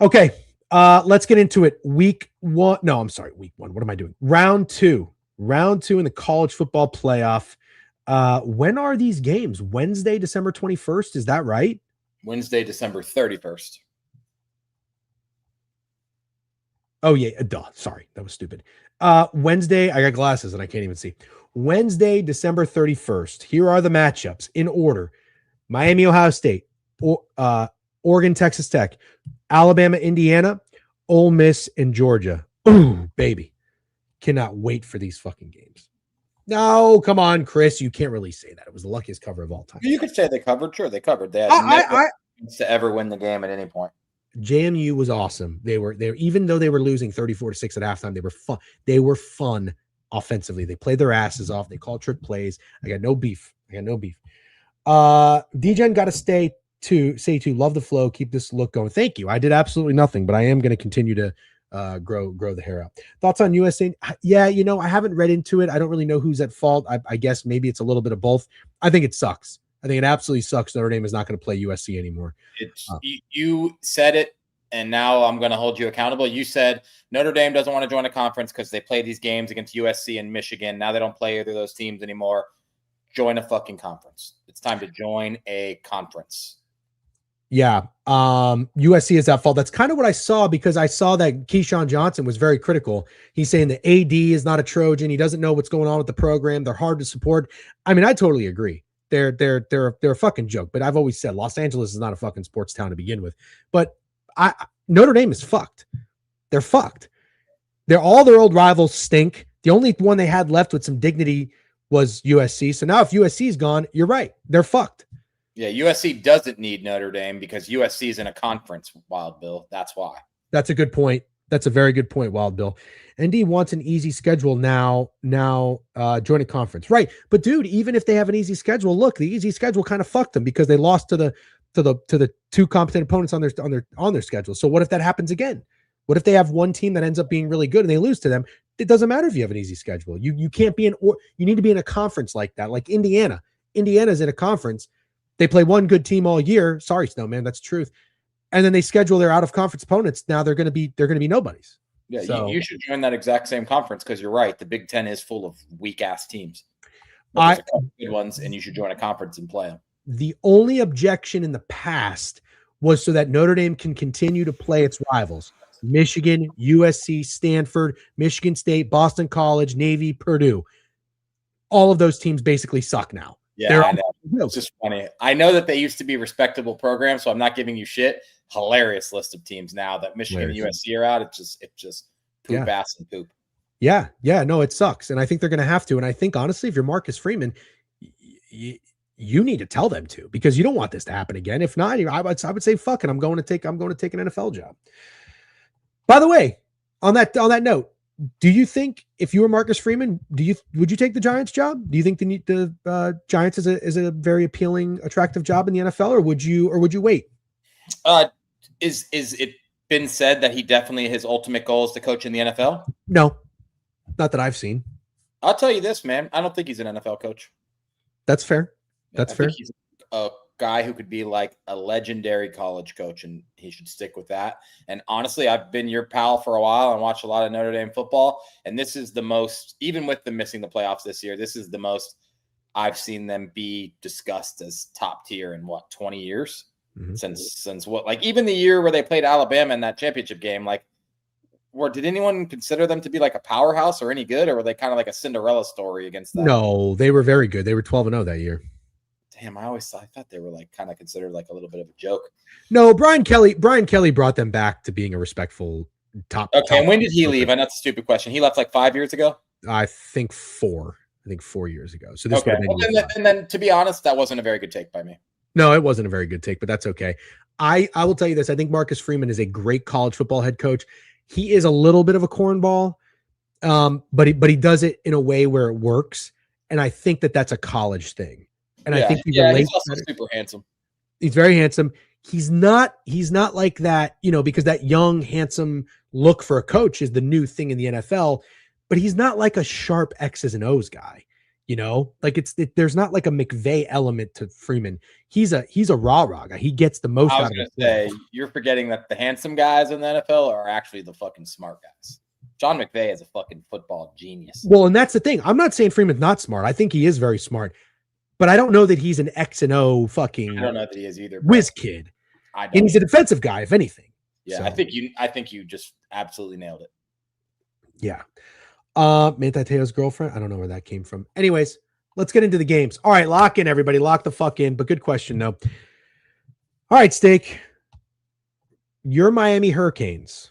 [SPEAKER 1] Okay. Let's get into it. Week 1. No, I'm sorry. Week 1. What am I doing? Round 2 in the college football playoff. When are these games? Wednesday, December 21st. Is that right?
[SPEAKER 2] Wednesday, December 31st.
[SPEAKER 1] Oh, yeah. Duh. Sorry. That was stupid. Wednesday, I got glasses and I can't even see. Wednesday, December 31st. Here are the matchups in order: Miami, Ohio State, Oregon, Texas Tech, Alabama, Indiana, Ole Miss, and Georgia. Ooh, baby. Cannot wait for these fucking games. No, come on, Chris. You can't really say that. It was the luckiest cover of all time.
[SPEAKER 2] You could say they covered. Sure, they covered. They had no chance to ever win the game at any point.
[SPEAKER 1] JMU was awesome. They were even though they were losing 34-6 at halftime, they were fun. They were fun offensively. They played their asses off. They called trick plays. I got no beef. DGen got to say to love the flow, keep this look going. Thank you. I did absolutely nothing, but I am going to continue to grow the hair out. Thoughts on USA? Yeah, I haven't read into it. I don't really know who's at fault. I guess maybe it's a little bit of both. I think it sucks. I think it absolutely sucks. Notre Dame is not going to play USC anymore.
[SPEAKER 2] You said it, and now I'm going to hold you accountable. You said Notre Dame doesn't want to join a conference because they play these games against USC and Michigan. Now they don't play either of those teams anymore. Join a fucking conference. It's time to join a conference.
[SPEAKER 1] Yeah. USC is at fault. That's kind of what I saw, because I saw that Keyshawn Johnson was very critical. He's saying the AD is not a Trojan. He doesn't know what's going on with the program. They're hard to support. I mean, I totally agree. They're a fucking joke, but I've always said Los Angeles is not a fucking sports town to begin with. But Notre Dame is fucked. They're fucked. All their old rivals stink. The only one they had left with some dignity was USC. So now if USC is gone, you're right. They're fucked.
[SPEAKER 2] Yeah, USC doesn't need Notre Dame because USC is in a conference, Wild Bill. That's why.
[SPEAKER 1] That's a good point. That's a very good point, Wild Bill. ND wants an easy schedule now join a conference. Right. But dude, even if they have an easy schedule, look, the easy schedule kind of fucked them because they lost to the two competent opponents on their schedule. So what if that happens again? What if they have one team that ends up being really good and they lose to them? It doesn't matter if you have an easy schedule. You can't be you need to be in a conference like that. Like Indiana. Indiana's in a conference. They play one good team all year. Sorry, Snowman, that's the truth. And then they schedule their out of conference opponents. Now they're going to be nobodies.
[SPEAKER 2] Yeah, so, you should join that exact same conference because you're right. The Big Ten is full of weak ass teams. But there's a couple good ones, and you should join a conference and play them.
[SPEAKER 1] The only objection in the past was so that Notre Dame can continue to play its rivals: Michigan, USC, Stanford, Michigan State, Boston College, Navy, Purdue. All of those teams basically suck now.
[SPEAKER 2] Yeah, I know. It's just funny. I know that they used to be respectable programs, so I'm not giving you shit. Hilarious list of teams now that Michigan and USC are out. It's just poop ass and poop.
[SPEAKER 1] Yeah. No, it sucks, and I think they're going to have to. And I think honestly, if you're Marcus Freeman, you need to tell them to, because you don't want this to happen again. If not, I would say fuck it. I'm going to take an NFL job. By the way, on that note, do you think if you were Marcus Freeman, would you take the Giants job? Do you think the Giants is a very appealing, attractive job in the NFL, or would you wait?
[SPEAKER 2] Is it been said that he definitely, his ultimate goal is to coach in the NFL?
[SPEAKER 1] No, not that I've seen.
[SPEAKER 2] I'll tell you this, man. I don't think he's an NFL coach.
[SPEAKER 1] That's fair.
[SPEAKER 2] That's fair. He's a guy who could be like a legendary college coach, and he should stick with that. And honestly, I've been your pal for a while and watched a lot of Notre Dame football. And this is the most, even with them missing the playoffs this year, this is the most I've seen them be discussed as top tier in 20 years since what, like even the year where they played Alabama in that championship game, like did anyone consider them to be like a powerhouse or any good, or were they kind of like a Cinderella story against that?
[SPEAKER 1] No, they were very good. They were 12-0 that year.
[SPEAKER 2] Damn, I thought they were like kind of considered like a little bit of a joke.
[SPEAKER 1] No, Brian Kelly brought them back to being a respectful top.
[SPEAKER 2] Okay, and when did he leave? I know it's a stupid question. He left like 5 years ago?
[SPEAKER 1] I think 4 years ago. So this
[SPEAKER 2] and then to be honest, that wasn't a very good take by me.
[SPEAKER 1] No, it wasn't a very good take, but that's okay. I will tell you this. I think Marcus Freeman is a great college football head coach. He is a little bit of a cornball, but he does it in a way where it works. And I think that's a college thing. And I think he's
[SPEAKER 2] also super handsome.
[SPEAKER 1] He's very handsome. He's not like that, because that young, handsome look for a coach is the new thing in the NFL, but he's not like a sharp X's and O's guy, like there's not like a McVay element to Freeman. He's a rah guy. He gets the most out of it.
[SPEAKER 2] You're forgetting that the handsome guys in the NFL are actually the fucking smart guys. John McVay is a fucking football genius.
[SPEAKER 1] Well, and that's the thing. I'm not saying Freeman's not smart. I think he is very smart. But I don't know that he's an X and O fucking.
[SPEAKER 2] I don't know that he is either.
[SPEAKER 1] Whiz kid. And he's a defensive guy, if anything.
[SPEAKER 2] Yeah, so. I think you just absolutely nailed it.
[SPEAKER 1] Yeah. Manti Te'o's girlfriend. I don't know where that came from. Anyways, let's get into the games. All right, lock in, everybody. Lock the fuck in. But good question, though. All right, Steak. Your Miami Hurricanes.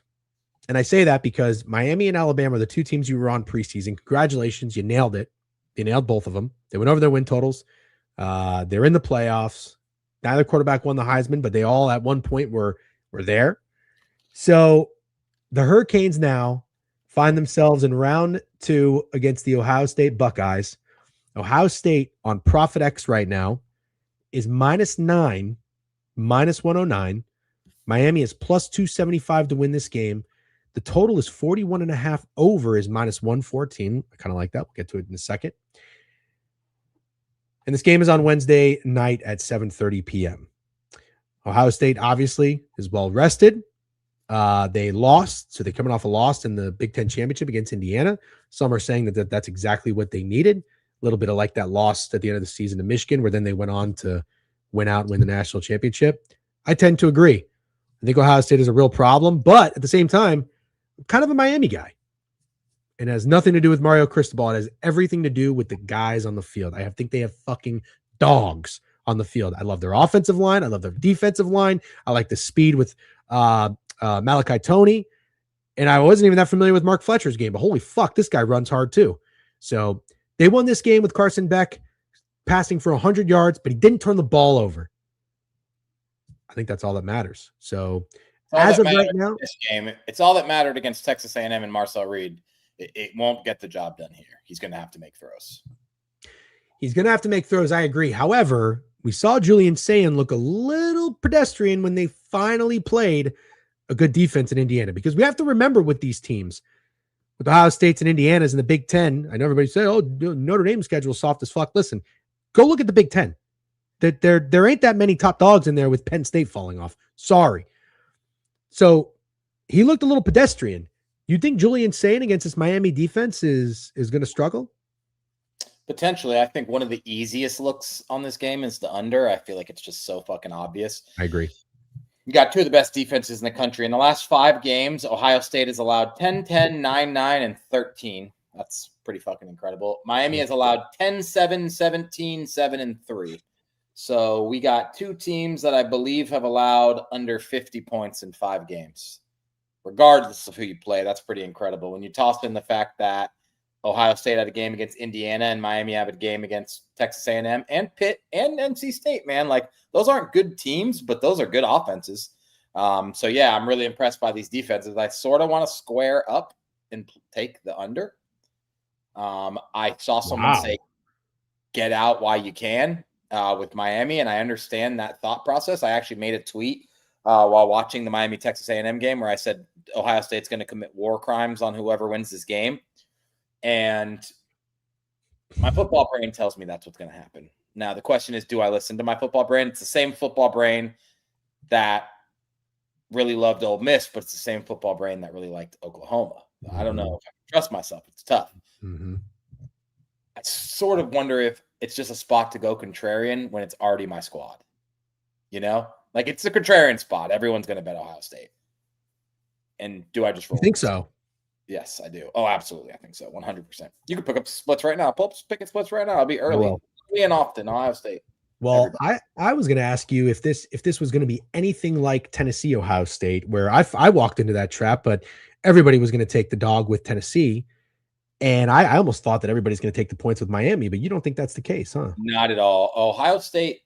[SPEAKER 1] And I say that because Miami and Alabama are the two teams you were on preseason. Congratulations. You nailed it. You nailed both of them. They went over their win totals. They're in the playoffs. Neither quarterback won the Heisman, but they all at one point were there. So the Hurricanes now find themselves in round 2 against the Ohio State Buckeyes. Ohio State on Profit X right now is -9, -109. Miami is +275 to win this game. The total is 41.5. Over is -114. I kind of like that. We'll get to it in a second. And this game is on Wednesday night at 7:30 p.m. Ohio State obviously is well rested. They lost, so they're coming off a loss in the Big Ten championship against Indiana. Some are saying that that's exactly what they needed. A little bit of like that loss at the end of the season to Michigan, where then they went on to win the national championship. I tend to agree. I think Ohio State is a real problem, but at the same time, I'm kind of a Miami guy. It has nothing to do with Mario Cristobal. It has everything to do with the guys on the field. I think they have fucking dogs on the field. I love their offensive line. I love their defensive line. I like the speed with Malachi Toney. And I wasn't even that familiar with Mark Fletcher's game, but holy fuck, this guy runs hard too. So they won this game with Carson Beck passing for 100 yards, but he didn't turn the ball over. I think that's all that matters. So as of right now,
[SPEAKER 2] this game, it's all that mattered against Texas A&M and Marcel Reed. It won't get the job done here. He's going to have to make throws.
[SPEAKER 1] He's going to have to make throws. I agree. However, we saw Julian Sayin look a little pedestrian when they finally played a good defense in Indiana, because we have to remember with these teams, with Ohio State's and Indiana's in the Big Ten. I know everybody say, "Oh, Notre Dame's schedule is soft as fuck." Listen, go look at the Big Ten. That there ain't that many top dogs in there with Penn State falling off. Sorry. So he looked a little pedestrian. You think Julian Sayin against this Miami defense is going to struggle?
[SPEAKER 2] Potentially. I think one of the easiest looks on this game is the under. I feel like it's just so fucking obvious.
[SPEAKER 1] I agree.
[SPEAKER 2] You got two of the best defenses in the country. In the last 5 games, Ohio State has allowed 10, 10, 9, 9, and 13. That's pretty fucking incredible. Miami has allowed 10, 7, 17, 7, and 3. So we got two teams that I believe have allowed under 50 points in 5 games. Regardless of who you play, that's pretty incredible. When you toss in the fact that Ohio State had a game against Indiana and Miami had a game against Texas A&M and Pitt and NC State, man, like those aren't good teams, but those are good offenses. So yeah, I'm really impressed by these defenses. I sort of want to square up and take the under. I saw someone say, "Get out while you can," with Miami, and I understand that thought process. I actually made a tweet while watching the Miami Texas A&M game where I said Ohio State's going to commit war crimes on whoever wins this game. And my football brain tells me that's what's going to happen. Now, the question is, do I listen to my football brain? It's the same football brain that really loved Ole Miss, but it's the same football brain that really liked Oklahoma. I don't know if I can trust myself. It's tough. I sort of wonder if it's just a spot to go contrarian when it's already my squad. You know? Like, it's a contrarian spot. Everyone's going to bet Ohio State. And do I just roll?
[SPEAKER 1] I think so.
[SPEAKER 2] Yes, I do. Oh, absolutely. I think so. 100%. You can pick up splits right now. Pull up picking splits right now. I'll be early. And often, Ohio State.
[SPEAKER 1] Well, I was going to ask you if this was going to be anything like Tennessee, Ohio State, where I walked into that trap, but everybody was going to take the dog with Tennessee. And I almost thought that everybody's going to take the points with Miami, but you don't think that's the case, huh?
[SPEAKER 2] Not at all. Ohio State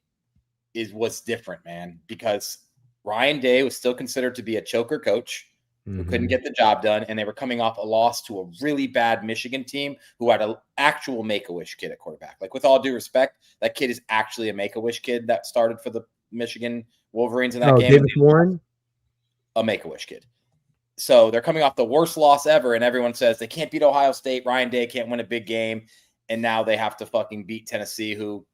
[SPEAKER 2] was different, man, because Ryan Day was still considered to be a choker coach who couldn't get the job done, and they were coming off a loss to a really bad Michigan team who had an actual Make-A-Wish kid at quarterback. Like, with all due respect, that kid is actually a Make-A-Wish kid that started for the Michigan Wolverines in that game.
[SPEAKER 1] Davis Warren?
[SPEAKER 2] A Make-A-Wish kid. So they're coming off the worst loss ever, and everyone says they can't beat Ohio State. Ryan Day can't win a big game, and now they have to fucking beat Tennessee, who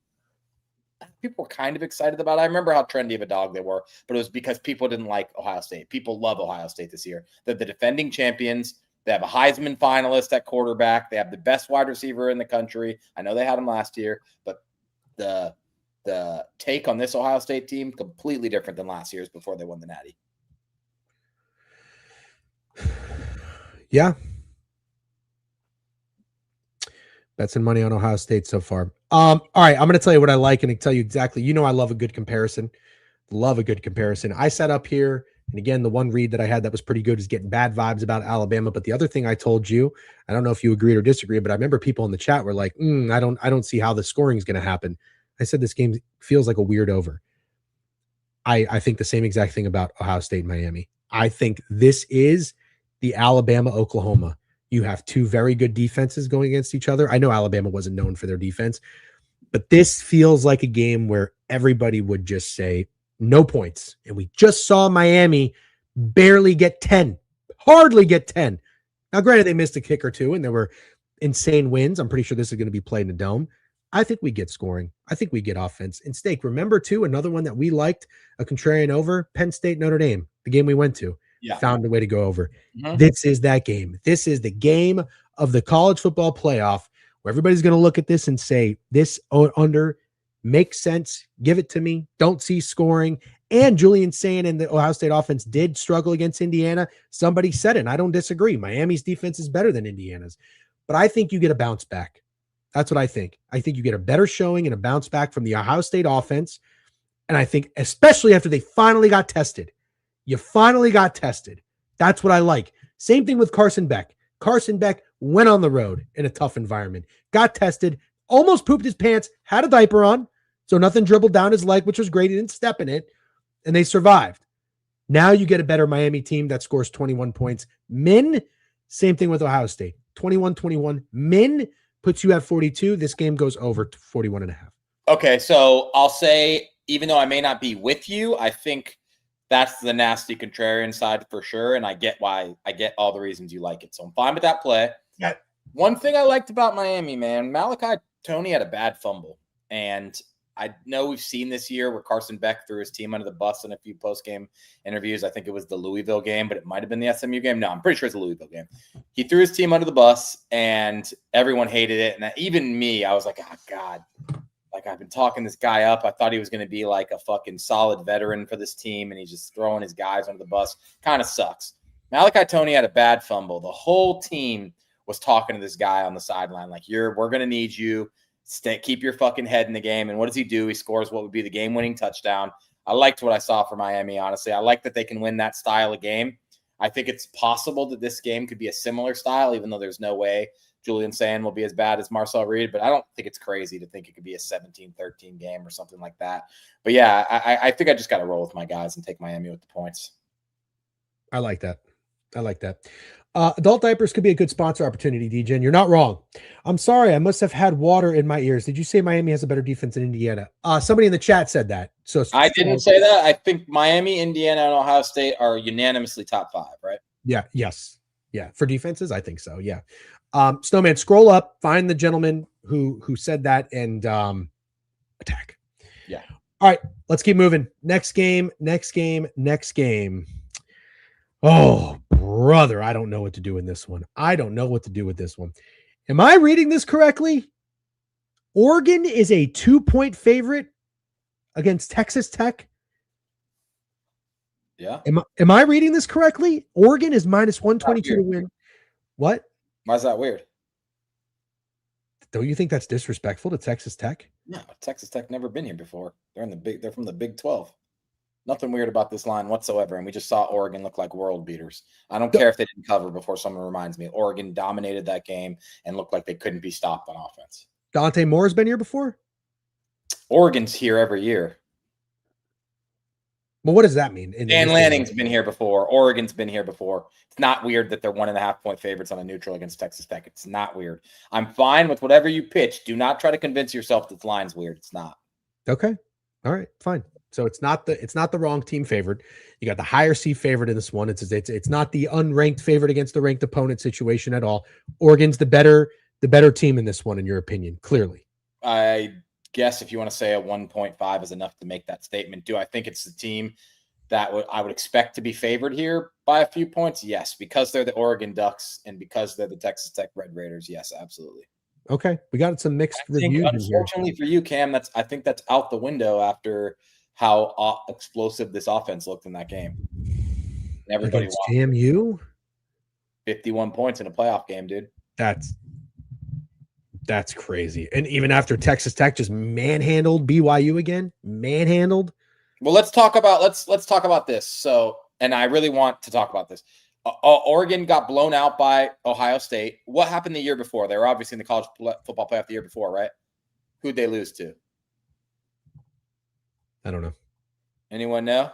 [SPEAKER 2] people were kind of excited about. I remember how trendy of a dog they were, but it was because people didn't like Ohio State. People love Ohio State this year. They're the defending champions. They have a Heisman finalist at quarterback. They have the best wide receiver in the country. I know they had him last year, but the take on this Ohio State team completely different than last year's before they won the Natty.
[SPEAKER 1] Yeah. Bets and money on Ohio State so far. All right, I'm going to tell you what I like and tell you exactly. You know, I love a good comparison. Love a good comparison. I sat up here, and again, the one read that I had that was pretty good is getting bad vibes about Alabama. But the other thing I told you, I don't know if you agreed or disagree, but I remember people in the chat were like, I don't see how the scoring is going to happen. I said this game feels like a weird over. I think the same exact thing about Ohio State and Miami. I think this is the Alabama Oklahoma. You have two very good defenses going against each other. I know Alabama wasn't known for their defense, but this feels like a game where everybody would just say no points. And we just saw Miami barely get 10, hardly get 10. Now, granted, they missed a kick or two and there were insane wins. I'm pretty sure this is going to be played in a dome. I think we get scoring. I think we get offense. And Steak, remember too, another one that we liked, a contrarian over, Penn State, Notre Dame, the game we went to. Yeah. Found a way to go over. Mm-hmm. This is that game. This is the game of the college football playoff where everybody's going to look at this and say, this under makes sense. Give it to me. Don't see scoring. And Julian saying and the Ohio State offense did struggle against Indiana. Somebody said it, and I don't disagree. Miami's defense is better than Indiana's. But I think you get a bounce back. That's what I think. I think you get a better showing and a bounce back from the Ohio State offense. And I think especially after they finally got tested. You finally got tested. That's what I like. Same thing with Carson Beck. Carson Beck went on the road in a tough environment, got tested, almost pooped his pants, had a diaper on, so nothing dribbled down his leg, which was great. He didn't step in it, and they survived. Now you get a better Miami team that scores 21 points. Min, same thing with Ohio State. 21-21. Min puts you at 42. This game goes over to 41.5.
[SPEAKER 2] Okay, so I'll say, even though I may not be with you, I think that's the nasty contrarian side for sure. And I get all the reasons you like it. So I'm fine with that play.
[SPEAKER 1] Yeah.
[SPEAKER 2] One thing I liked about Miami, man, Malachi Tony had a bad fumble. And I know we've seen this year where Carson Beck threw his team under the bus in a few post-game interviews. I think it was the Louisville game, but it might have been the SMU game. No, I'm pretty sure it's the Louisville game. He threw his team under the bus, and everyone hated it. And even me, I was like, oh, God. Like, I've been talking this guy up. I thought he was going to be like a fucking solid veteran for this team, and he's just throwing his guys under the bus. Kind of sucks. Malachi Tony had a bad fumble. The whole team was talking to this guy on the sideline like, we're going to need you. Keep your fucking head in the game. And what does he do? He scores what would be the game-winning touchdown. I liked what I saw for Miami, honestly. I like that they can win that style of game. I think it's possible that this game could be a similar style, even though there's no way Julian Sand will be as bad as Marcel Reed, but I don't think it's crazy to think it could be a 17-13 game or something like that. But yeah, I think I just got to roll with my guys and take Miami with the points.
[SPEAKER 1] I like that. Adult diapers could be a good sponsor opportunity, DJ. You're not wrong. I'm sorry. I must have had water in my ears. Did you say Miami has a better defense than Indiana? Somebody in the chat said that. So
[SPEAKER 2] I didn't say that. I think Miami, Indiana, and Ohio State are unanimously top 5, right?
[SPEAKER 1] Yeah. Yes. Yeah. For defenses, I think so. Yeah. Snowman, scroll up, find the gentleman who said that, and attack.
[SPEAKER 2] Yeah.
[SPEAKER 1] All right, let's keep moving. Next game. Oh, brother, I don't know what to do in this one. Am I reading this correctly? Oregon is a 2-point favorite against Texas Tech.
[SPEAKER 2] Yeah.
[SPEAKER 1] Am I reading this correctly? Oregon is minus 122 to win. What?
[SPEAKER 2] Why is that weird?
[SPEAKER 1] Don't you think that's disrespectful to Texas Tech?
[SPEAKER 2] No, Texas Tech never been here before. They're from the Big 12. Nothing weird about this line whatsoever. And we just saw Oregon look like world beaters. I don't care if they didn't cover before someone reminds me. Oregon dominated that game and looked like they couldn't be stopped on offense.
[SPEAKER 1] Dante Moore's been here before?
[SPEAKER 2] Oregon's here every year.
[SPEAKER 1] Well, what does that mean?
[SPEAKER 2] Dan Lanning's been here before. Oregon's been here before. It's not weird that they're 1.5-point favorites on a neutral against Texas Tech. It's not weird. I'm fine with whatever you pitch. Do not try to convince yourself that the line's weird. It's not.
[SPEAKER 1] Okay. All right. Fine. So it's not the wrong team favored. You got the higher seed favorite in this one. It's not the unranked favorite against the ranked opponent situation at all. Oregon's the better team in this one, in your opinion, clearly.
[SPEAKER 2] I guess if you want to say a 1.5 is enough to make that statement. Do I think it's the team that I would expect to be favored here by a few points? Yes, because they're the Oregon Ducks and because they're the Texas Tech Red Raiders. Yes, absolutely.
[SPEAKER 1] Okay, we got some mixed reviews.
[SPEAKER 2] Unfortunately for you, Cam, I think that's out the window after how explosive this offense looked in that game. And everybody
[SPEAKER 1] watched. JMU?
[SPEAKER 2] 51 points in a playoff game, dude.
[SPEAKER 1] That's That's crazy. And even after Texas Tech just manhandled BYU again, manhandled.
[SPEAKER 2] Well, let's talk about this. So, and I really want to talk about this. Oregon got blown out by Ohio State. What happened the year before? They were obviously in the college football playoff the year before, right? Who'd they lose to?
[SPEAKER 1] I don't know.
[SPEAKER 2] Anyone know?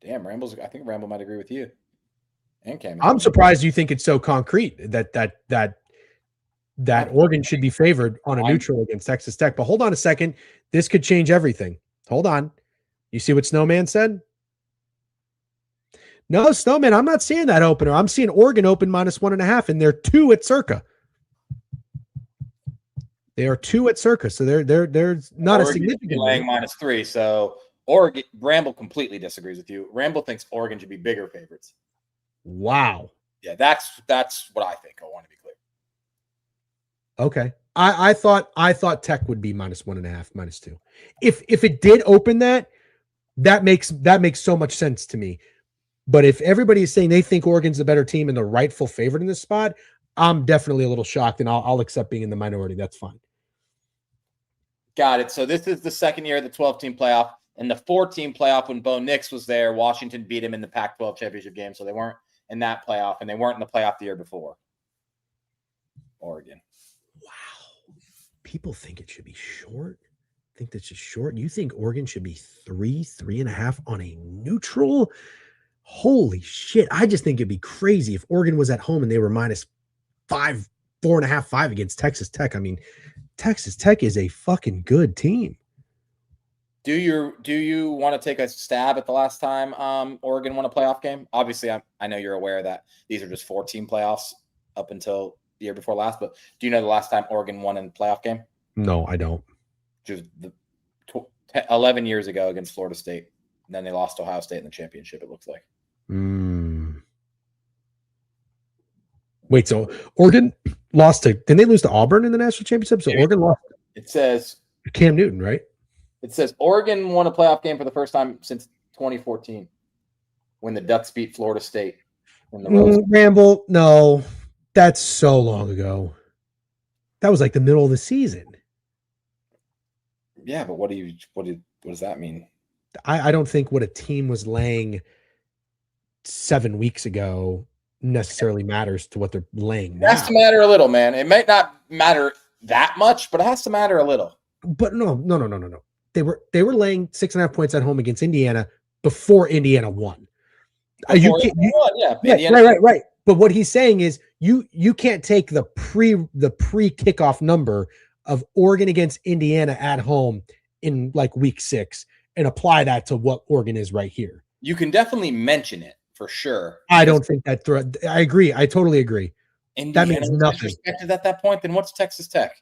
[SPEAKER 2] Damn, I think Ramble might agree with you. And Cam.
[SPEAKER 1] I'm surprised you think it's so concrete that Oregon should be favored on a neutral against Texas Tech. But hold on a second. This could change everything. Hold on. You see what Snowman said? No, Snowman, I'm not seeing that opener. I'm seeing Oregon open -1.5, and they're 2 at Circa. They are 2 at Circa, so they're not
[SPEAKER 2] Oregon
[SPEAKER 1] a significant
[SPEAKER 2] laying -3. So Oregon, Ramble completely disagrees with you. Ramble thinks Oregon should be bigger favorites.
[SPEAKER 1] Wow.
[SPEAKER 2] Yeah, that's what I think. I want to be clear.
[SPEAKER 1] Okay. I thought Tech would be -1.5, -2. If it did open that makes so much sense to me. But if everybody is saying they think Oregon's the better team and the rightful favorite in this spot, I'm definitely a little shocked, and I'll accept being in the minority. That's fine.
[SPEAKER 2] Got it. So this is the second year of the 12-team playoff. And the 4-team playoff, when Bo Nix was there, Washington beat him in the Pac-12 championship game. So they weren't in that playoff, and they weren't in the playoff the year before. Oregon.
[SPEAKER 1] Wow. People think it should be short. Think that's just short. You think Oregon should be 3.5 on a neutral? Holy shit. I just think it'd be crazy if Oregon was at home and they were -5, 4.5, 5 against Texas Tech. I mean, Texas Tech is a fucking good team.
[SPEAKER 2] Do you want to take a stab at the last time Oregon won a playoff game? Obviously, I know you're aware that these are just 4-team playoffs up until the year before last, but do you know the last time Oregon won a playoff game?
[SPEAKER 1] No, I don't.
[SPEAKER 2] Just 11 years ago against Florida State. And then they lost to Ohio State in the championship, it looks like.
[SPEAKER 1] Wait, so Oregon lost to – didn't they lose to Auburn in the national championship? So Oregon lost –
[SPEAKER 2] It says –
[SPEAKER 1] Cam Newton, right?
[SPEAKER 2] It says Oregon won a playoff game for the first time since 2014 when the Ducks beat Florida State in the
[SPEAKER 1] Ramble, no. That's so long ago. That was like the middle of the season.
[SPEAKER 2] Yeah, but what does that mean?
[SPEAKER 1] I don't think what a team was laying 7 weeks ago necessarily matters to what they're laying now.
[SPEAKER 2] It has to matter a little, man. It might not matter that much, but it has to matter a little.
[SPEAKER 1] But no. They were laying 6.5 points at home against Indiana before Indiana won. Right. But what he's saying is you can't take the pre kickoff number of Oregon against Indiana at home in like week 6 and apply that to what Oregon is right here.
[SPEAKER 2] You can definitely mention it for sure.
[SPEAKER 1] I don't think that I agree. I totally agree.
[SPEAKER 2] Indiana
[SPEAKER 1] that means nothing.
[SPEAKER 2] Disrespected at that point. Then what's Texas Tech?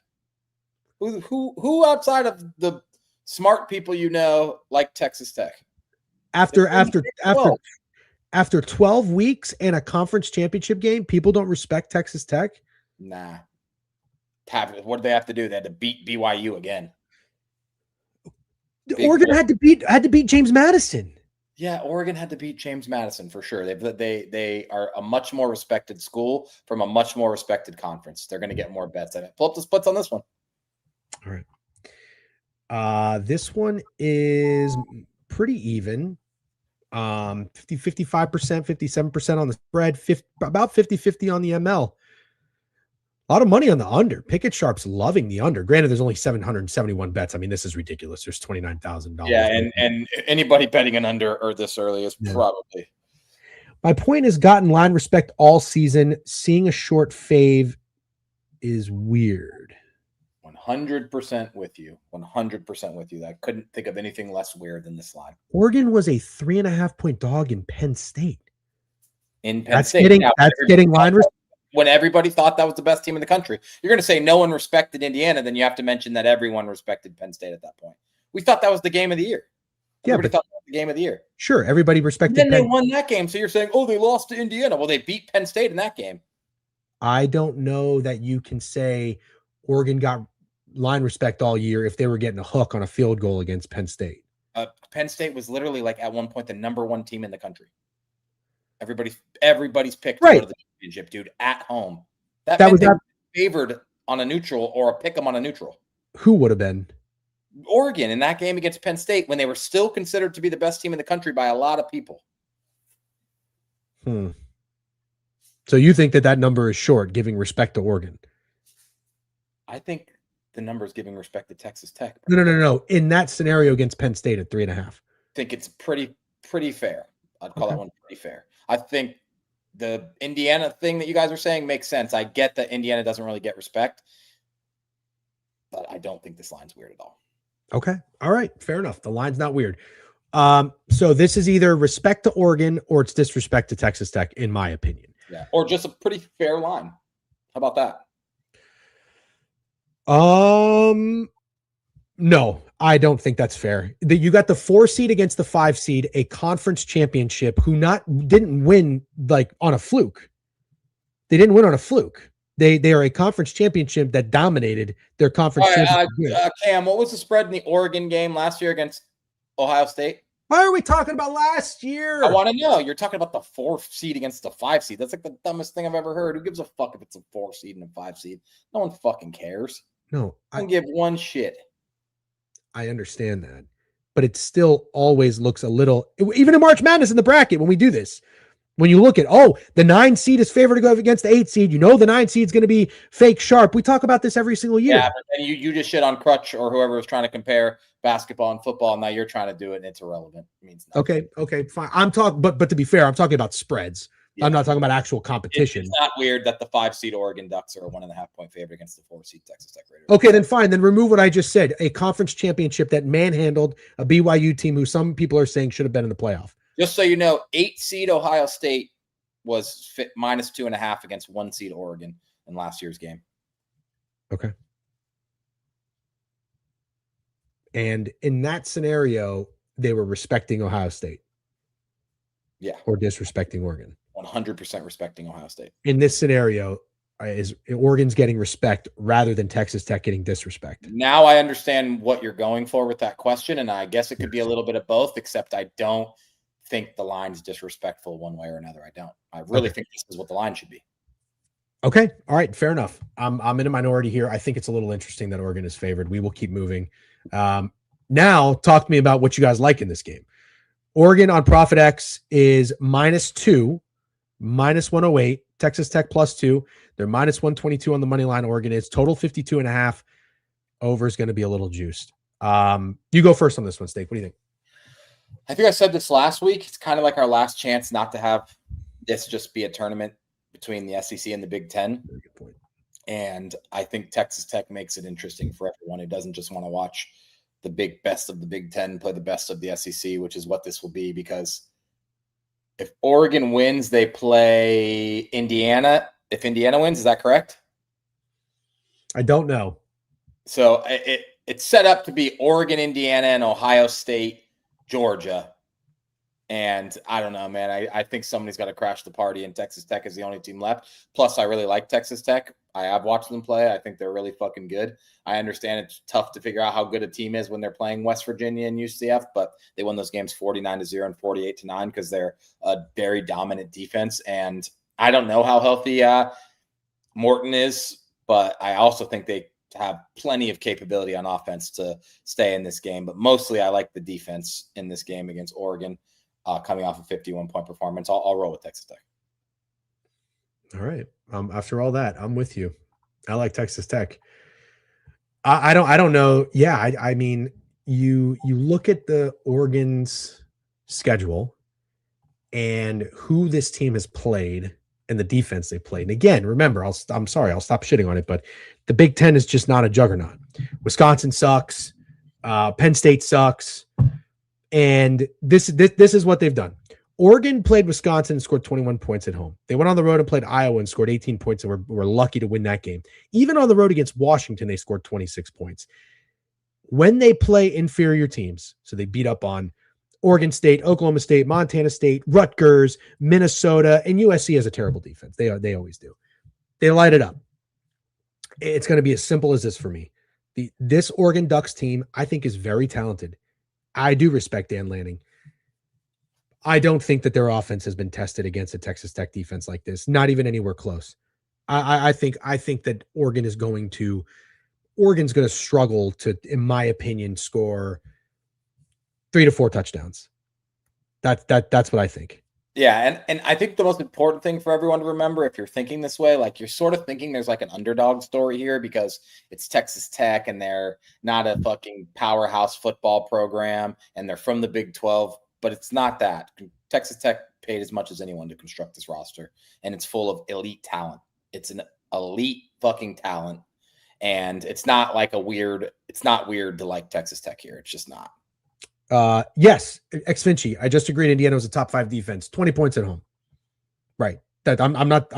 [SPEAKER 2] Who outside of the smart people like Texas Tech?
[SPEAKER 1] After 12 weeks and a conference championship game, people don't respect Texas Tech?
[SPEAKER 2] Nah. What did they have to do? They had to beat BYU again.
[SPEAKER 1] Oregon had to beat James Madison.
[SPEAKER 2] Yeah, Oregon had to beat James Madison for sure. They are a much more respected school from a much more respected conference. They're going to get more bets. Pull up the splits on this one.
[SPEAKER 1] All right. This one is pretty even. 55%, 57% on the spread, about 50-50 on the ML. A lot of money on the under. Pickett Sharp's loving the under. Granted, there's only 771 bets. I mean, this is ridiculous. There's $29,000.
[SPEAKER 2] Yeah, and anybody betting an under or this early is probably.
[SPEAKER 1] My point has gotten line respect all season. Seeing a short fave is weird.
[SPEAKER 2] 100% with you. 100% with you. I couldn't think of anything less weird than this line.
[SPEAKER 1] Oregon was a 3.5-point dog in Penn State.
[SPEAKER 2] That's getting
[SPEAKER 1] line respect.
[SPEAKER 2] When everybody thought that was the best team in the country. You're going to say no one respected Indiana, then you have to mention that everyone respected Penn State at that point. We thought that was the game of the year. Everybody thought that was the game of the year.
[SPEAKER 1] Sure, everybody respected
[SPEAKER 2] Penn. Then they won that game, so you're saying, oh, they lost to Indiana. Well, they beat Penn State in that game.
[SPEAKER 1] I don't know that you can say Oregon got line respect all year if they were getting a hook on a field goal against Penn State.
[SPEAKER 2] Penn State was literally like at one point the number 1 team in the country. Everybody's picked to go to the championship, dude, at home. That was favored on a neutral or a pick 'em on a neutral.
[SPEAKER 1] Who would have been?
[SPEAKER 2] Oregon in that game against Penn State when they were still considered to be the best team in the country by a lot of people.
[SPEAKER 1] So you think that number is short, giving respect to Oregon?
[SPEAKER 2] I think the number is giving respect to Texas Tech.
[SPEAKER 1] No. In that scenario against Penn State at 3.5.
[SPEAKER 2] I think it's pretty fair. I'd call that one pretty fair. I think the Indiana thing that you guys are saying makes sense. I get that Indiana doesn't really get respect, but I don't think this line's weird at all.
[SPEAKER 1] Okay. All right. Fair enough. The line's not weird. So this is either respect to Oregon or it's disrespect to Texas Tech, in my opinion.
[SPEAKER 2] Yeah. Or just a pretty fair line. How about that?
[SPEAKER 1] No, I don't think that's fair. You got the 4 seed against the 5 seed, a conference championship who didn't win like on a fluke. They didn't win on a fluke. They are a conference championship that dominated their conference championship.
[SPEAKER 2] Cam, what was the spread in the Oregon game last year against Ohio State?
[SPEAKER 1] Why are we talking about last year?
[SPEAKER 2] I want to know. You're talking about the 4 seed against the 5 seed. That's like the dumbest thing I've ever heard. Who gives a fuck if it's a 4 seed and a 5 seed? No one fucking cares.
[SPEAKER 1] No.
[SPEAKER 2] I don't give one shit.
[SPEAKER 1] I understand that. But it still always looks a little, even in March Madness in the bracket when we do this, when you look at, the 9 seed is favored to go against the 8 seed, the 9 seed is going to be fake sharp. We talk about this every single year.
[SPEAKER 2] Yeah, but then you just shit on Crutch or whoever was trying to compare basketball and football. And now you're trying to do it and it's irrelevant. It means
[SPEAKER 1] nothing. Okay, fine. I'm talking, but to be fair, I'm talking about spreads. Yeah. I'm not talking about actual competition.
[SPEAKER 2] It's not weird that the 5 seed Oregon Ducks are a 1.5 point favorite against the 4 seed Texas Tech Raiders.
[SPEAKER 1] Okay, then fine. Then remove what I just said. A conference championship that manhandled a BYU team who some people are saying should have been in the playoff.
[SPEAKER 2] Just so you know, 8 seed Ohio State was minus 2.5 against 1 seed Oregon in last year's game.
[SPEAKER 1] Okay. And in that scenario, they were respecting Ohio State.
[SPEAKER 2] Yeah.
[SPEAKER 1] Or disrespecting Oregon.
[SPEAKER 2] 100% respecting Ohio State.
[SPEAKER 1] In this scenario, is Oregon's getting respect rather than Texas Tech getting disrespect.
[SPEAKER 2] Now I understand what you're going for with that question, and I guess it could be a little bit of both, except I don't think the line's disrespectful one way or another. I don't. I really think this is what the line should be.
[SPEAKER 1] Okay. All right. Fair enough. I'm in a minority here. I think it's a little interesting that Oregon is favored. We will keep moving. Now talk to me about what you guys like in this game. Oregon on Profit X is -2, -108. Texas Tech +2. They're -122 on the money line. Oregon is total 52.5. Over is going to be a little juiced. You go first on this one, Steak. What do you think?
[SPEAKER 2] I think I said this last week. It's kind of like our last chance not to have this just be a tournament between the SEC and the Big Ten.
[SPEAKER 1] Very good point.
[SPEAKER 2] And I think Texas Tech makes it interesting for everyone who doesn't just want to watch the best of the Big Ten play the best of the SEC, which is what this will be, because if Oregon wins, they play Indiana. If Indiana wins, is that correct?
[SPEAKER 1] I don't know.
[SPEAKER 2] So it's set up to be Oregon, Indiana, and Ohio State, Georgia. And I don't know, man. I think somebody's got to crash the party, and Texas Tech is the only team left. Plus, I really like Texas Tech. I have watched them play. I think they're really fucking good. I understand it's tough to figure out how good a team is when they're playing West Virginia and UCF, but they won those games 49-0 and 48-9 because they're a very dominant defense. And I don't know how healthy Morton is, but I also think they have plenty of capability on offense to stay in this game. But mostly I like the defense in this game against Oregon. Coming off a 51-point performance, I'll roll with Texas Tech.
[SPEAKER 1] All right. After all that, I'm with you. I like Texas Tech. I don't know. Yeah, I mean, you look at the Oregon's schedule and who this team has played and the defense they played. And again, remember, I'm sorry, I'll stop shitting on it, but the Big Ten is just not a juggernaut. Wisconsin sucks. Penn State sucks. And this is what they've done. Oregon played Wisconsin and scored 21 points at home. They went on the road and played Iowa and scored 18 points and were lucky to win that game. Even on the road against Washington, they scored 26 points. When they play inferior teams, so they beat up on Oregon State, Oklahoma State, Montana State, Rutgers, Minnesota, and USC has a terrible defense. They always do. They light it up. It's going to be as simple as this for me. This Oregon Ducks team, I think, is very talented. I do respect Dan Lanning. I don't think that their offense has been tested against a Texas Tech defense like this, not even anywhere close. I think that Oregon's going to struggle to, in my opinion, score 3 to 4 touchdowns. That's what I think.
[SPEAKER 2] Yeah, and I think the most important thing for everyone to remember, if you're thinking this way, like you're sort of thinking there's like an underdog story here because it's Texas Tech and they're not a fucking powerhouse football program and they're from the Big 12, but it's not that. Texas Tech paid as much as anyone to construct this roster, and it's full of elite talent. It's an elite fucking talent, and it's not like it's not weird to like Texas Tech here. It's just not.
[SPEAKER 1] Yes, Xfinci. I just agreed. Indiana was a top 5 defense, 20 points at home. Right. That I'm not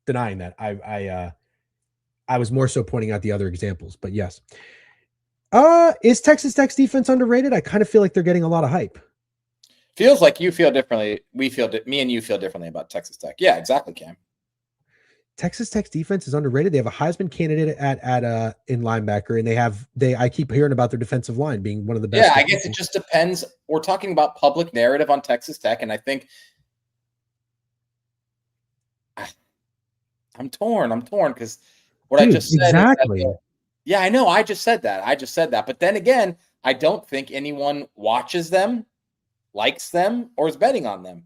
[SPEAKER 1] denying that. I was more so pointing out the other examples, but yes. Is Texas Tech's defense underrated? I kind of feel like they're getting a lot of hype.
[SPEAKER 2] Feels like you feel differently. Me and you feel differently about Texas Tech. Yeah, exactly, Cam.
[SPEAKER 1] Texas Tech's defense is underrated. They have a Heisman candidate at in linebacker, and I keep hearing about their defensive line being one of the best.
[SPEAKER 2] Yeah, I guess it just depends. We're talking about public narrative on Texas Tech, and I think I'm torn because what I just said
[SPEAKER 1] exactly.
[SPEAKER 2] Yeah, I know. I just said that. But then again, I don't think anyone watches them, likes them, or is betting on them.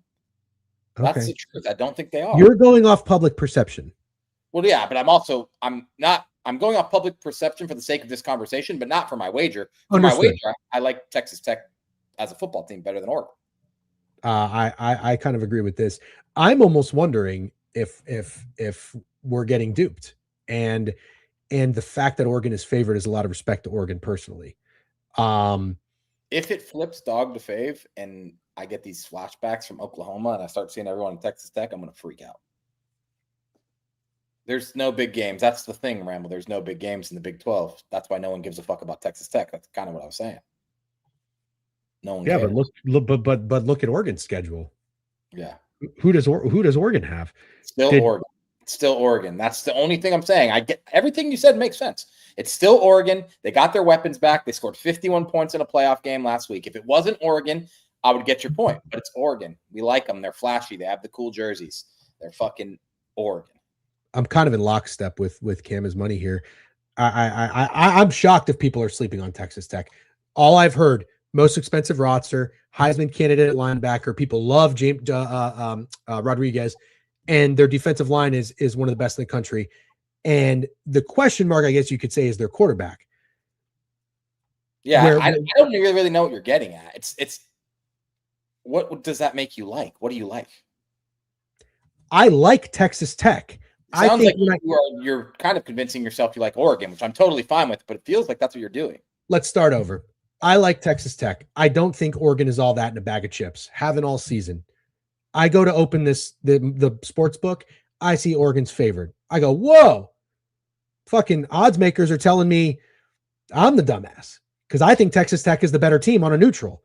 [SPEAKER 1] Okay.
[SPEAKER 2] That's the truth. I don't think they are.
[SPEAKER 1] You're going off public perception.
[SPEAKER 2] Well, yeah, but I'm going off public perception for the sake of this conversation, but not for my wager. For
[SPEAKER 1] Understood.
[SPEAKER 2] my wager, I like Texas Tech as a football team better than Oregon.
[SPEAKER 1] I kind of agree with this. I'm almost wondering if we're getting duped, and the fact that Oregon is favored is a lot of respect to Oregon personally.
[SPEAKER 2] If it flips dog to fave and I get these flashbacks from Oklahoma and I start seeing everyone in Texas Tech, I'm going to freak out. There's no big games. That's the thing, Ramble. There's no big games in the Big 12. That's why no one gives a fuck about Texas Tech. That's kind of what I was saying. No one cares.
[SPEAKER 1] But look at Oregon's schedule.
[SPEAKER 2] Yeah.
[SPEAKER 1] Who does Oregon have?
[SPEAKER 2] Still Oregon. That's the only thing I'm saying. I get everything you said makes sense. It's still Oregon. They got their weapons back. They scored 51 points in a playoff game last week. If it wasn't Oregon, I would get your point. But it's Oregon. We like them. They're flashy. They have the cool jerseys. They're fucking Oregon.
[SPEAKER 1] I'm kind of in lockstep with Cam's money here. I'm shocked if people are sleeping on Texas Tech. All I've heard, most expensive roster, Heisman candidate at linebacker. People love James Rodriguez, and their defensive line is one of the best in the country. And the question mark, I guess you could say, is their quarterback.
[SPEAKER 2] Yeah, I don't really know what you're getting at. It's what does that make you like? What do you like?
[SPEAKER 1] I like Texas Tech.
[SPEAKER 2] Sounds like you're kind of convincing yourself you like Oregon, which I'm totally fine with, but it feels like that's what you're doing.
[SPEAKER 1] Let's start over. I like Texas Tech. I don't think Oregon is all that in a bag of chips. Haven't all season. I go to open the sports book. I see Oregon's favored. I go, whoa. Fucking odds makers are telling me I'm the dumbass because I think Texas Tech is the better team on a neutral.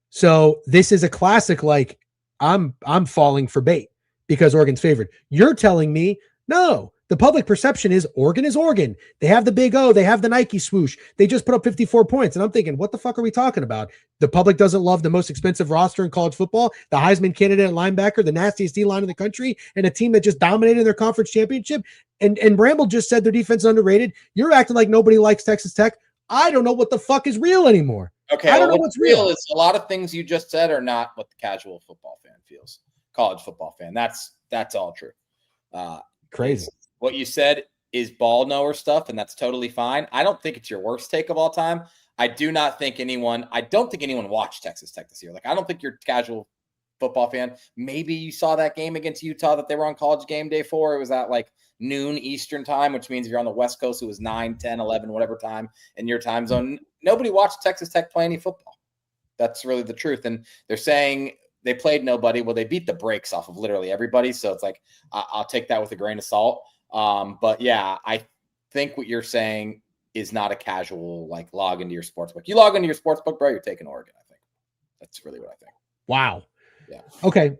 [SPEAKER 1] So this is a classic, like I'm falling for bait because Oregon's favored. You're telling me, no, the public perception is Oregon is Oregon. They have the big O. They have the Nike swoosh. They just put up 54 points. And I'm thinking, what the fuck are we talking about? The public doesn't love the most expensive roster in college football, the Heisman candidate linebacker, the nastiest D-line in the country, and a team that just dominated their conference championship. And Bramble just said their defense is underrated. You're acting like nobody likes Texas Tech. I don't know what the fuck is real anymore.
[SPEAKER 2] Okay, I don't know what's real. Is a lot of things you just said are not what the casual football fan feels. College football fan. That's all true.
[SPEAKER 1] Crazy.
[SPEAKER 2] What you said is ball knower stuff, and that's totally fine. I don't think it's your worst take of all time. I don't think anyone watched Texas Tech this year. Like, I don't think you're a casual football fan. Maybe you saw that game against Utah that they were on College Game Day for. It was at like noon Eastern time, which means if you're on the West Coast, it was 9, 10, 11, whatever time in your time zone. Nobody watched Texas Tech play any football. That's really the truth. And they're saying they played nobody. Well, they beat the brakes off of literally everybody. So it's like, I'll take that with a grain of salt. But yeah, I think what you're saying is not a casual, like, log into your sportsbook. You log into your sportsbook, bro, you're taking Oregon, I think. That's really what I think.
[SPEAKER 1] Wow.
[SPEAKER 2] Yeah.
[SPEAKER 1] Okay.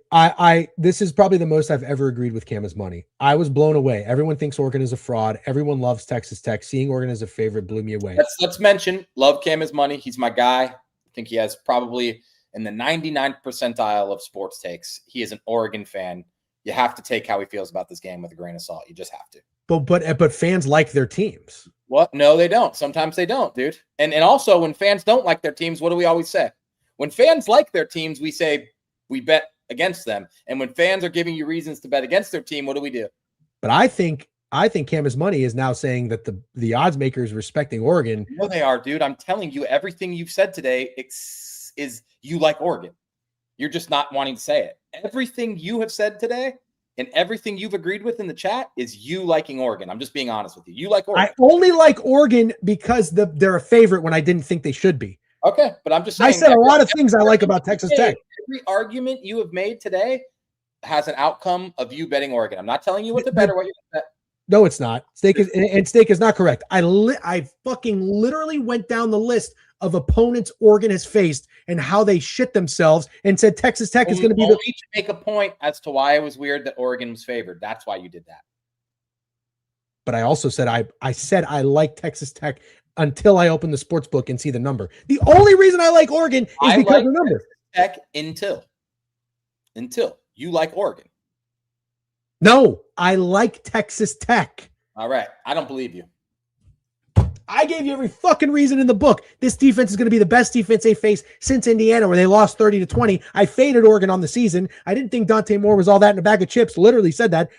[SPEAKER 1] This is probably the most I've ever agreed with Cam's money. I was blown away. Everyone thinks Oregon is a fraud. Everyone loves Texas Tech. Seeing Oregon as a favorite blew me away.
[SPEAKER 2] Let's mention, love Cam's money. He's my guy. I think he has probably in the 99th percentile of sports takes. He is an Oregon fan. you have to take how he feels about this game with a grain of salt. You just have to.
[SPEAKER 1] But fans like their teams.
[SPEAKER 2] What? No, they don't. Sometimes they don't, dude. And also, when fans don't like their teams, what do we always say? When fans like their teams, we say we bet against them. And when fans are giving you reasons to bet against their team, what do?
[SPEAKER 1] But I think Camus Money is now saying that the odds makers respecting Oregon.
[SPEAKER 2] No, they are, dude. I'm telling you, everything you've said today is you like Oregon. You're just not wanting to say it. Everything you have said today and everything you've agreed with in the chat is you liking Oregon. I'm just being honest with you. You like Oregon.
[SPEAKER 1] I only like Oregon because they're a favorite when I didn't think they should be.
[SPEAKER 2] Okay, but I'm just saying.
[SPEAKER 1] I said a lot of things I like about Texas Tech.
[SPEAKER 2] Every argument you have made today has an outcome of you betting Oregon. I'm not telling you what to bet or what you're going to bet.
[SPEAKER 1] No, it's not. Steak is not correct. I fucking literally went down the list of opponents Oregon has faced and how they shit themselves and said Texas Tech is going to be
[SPEAKER 2] to make a point as to why it was weird that Oregon was favored. That's why you did that.
[SPEAKER 1] But I also said I said I like Texas Tech until I open the sports book and see the number. The only reason I like Oregon is because of the number.
[SPEAKER 2] Tech until you like Oregon.
[SPEAKER 1] No, I like Texas Tech.
[SPEAKER 2] All right. I don't believe you.
[SPEAKER 1] I gave you every fucking reason in the book. This defense is going to be the best defense they faced since Indiana, where they lost 30-20. I faded Oregon on the season. I didn't think Dante Moore was all that in a bag of chips. Literally said that.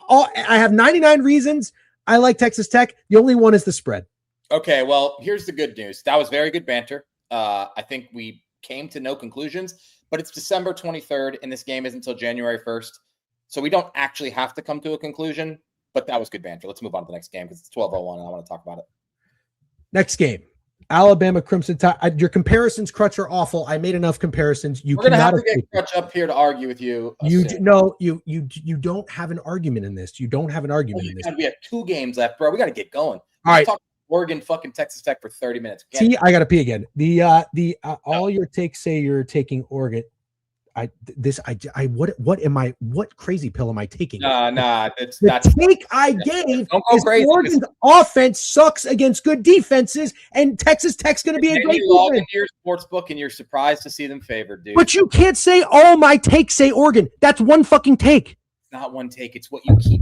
[SPEAKER 1] I have 99 reasons I like Texas Tech. The only one is the spread.
[SPEAKER 2] Okay, well, here's the good news. That was very good banter. I think we came to no conclusions, but it's December 23rd, and this game isn't until January 1st. So we don't actually have to come to a conclusion, but that was good banter. Let's move on to the next game because it's 12:01, and I want to talk about it.
[SPEAKER 1] Next game, Alabama Crimson Tide. Your comparisons, Crutch, are awful. I made enough comparisons.
[SPEAKER 2] We're going to have to get Crutch up here to argue with you.
[SPEAKER 1] You don't have an argument in this. You don't have an argument in this.
[SPEAKER 2] We have 2 games left, bro. We got to get going.
[SPEAKER 1] All right.
[SPEAKER 2] Talk Oregon, fucking Texas Tech for 30 minutes.
[SPEAKER 1] See, I got to pee again. All your takes say you're taking Oregon. What crazy pill am I taking?
[SPEAKER 2] That's
[SPEAKER 1] take I gave is crazy. Oregon's offense sucks against good defenses, and Texas Tech's going to be a great
[SPEAKER 2] defense. Log into your sports book, and you're surprised to see them favored, dude.
[SPEAKER 1] But you can't say all my takes say Oregon. That's one fucking take.
[SPEAKER 2] It's not one take. It's what you keep.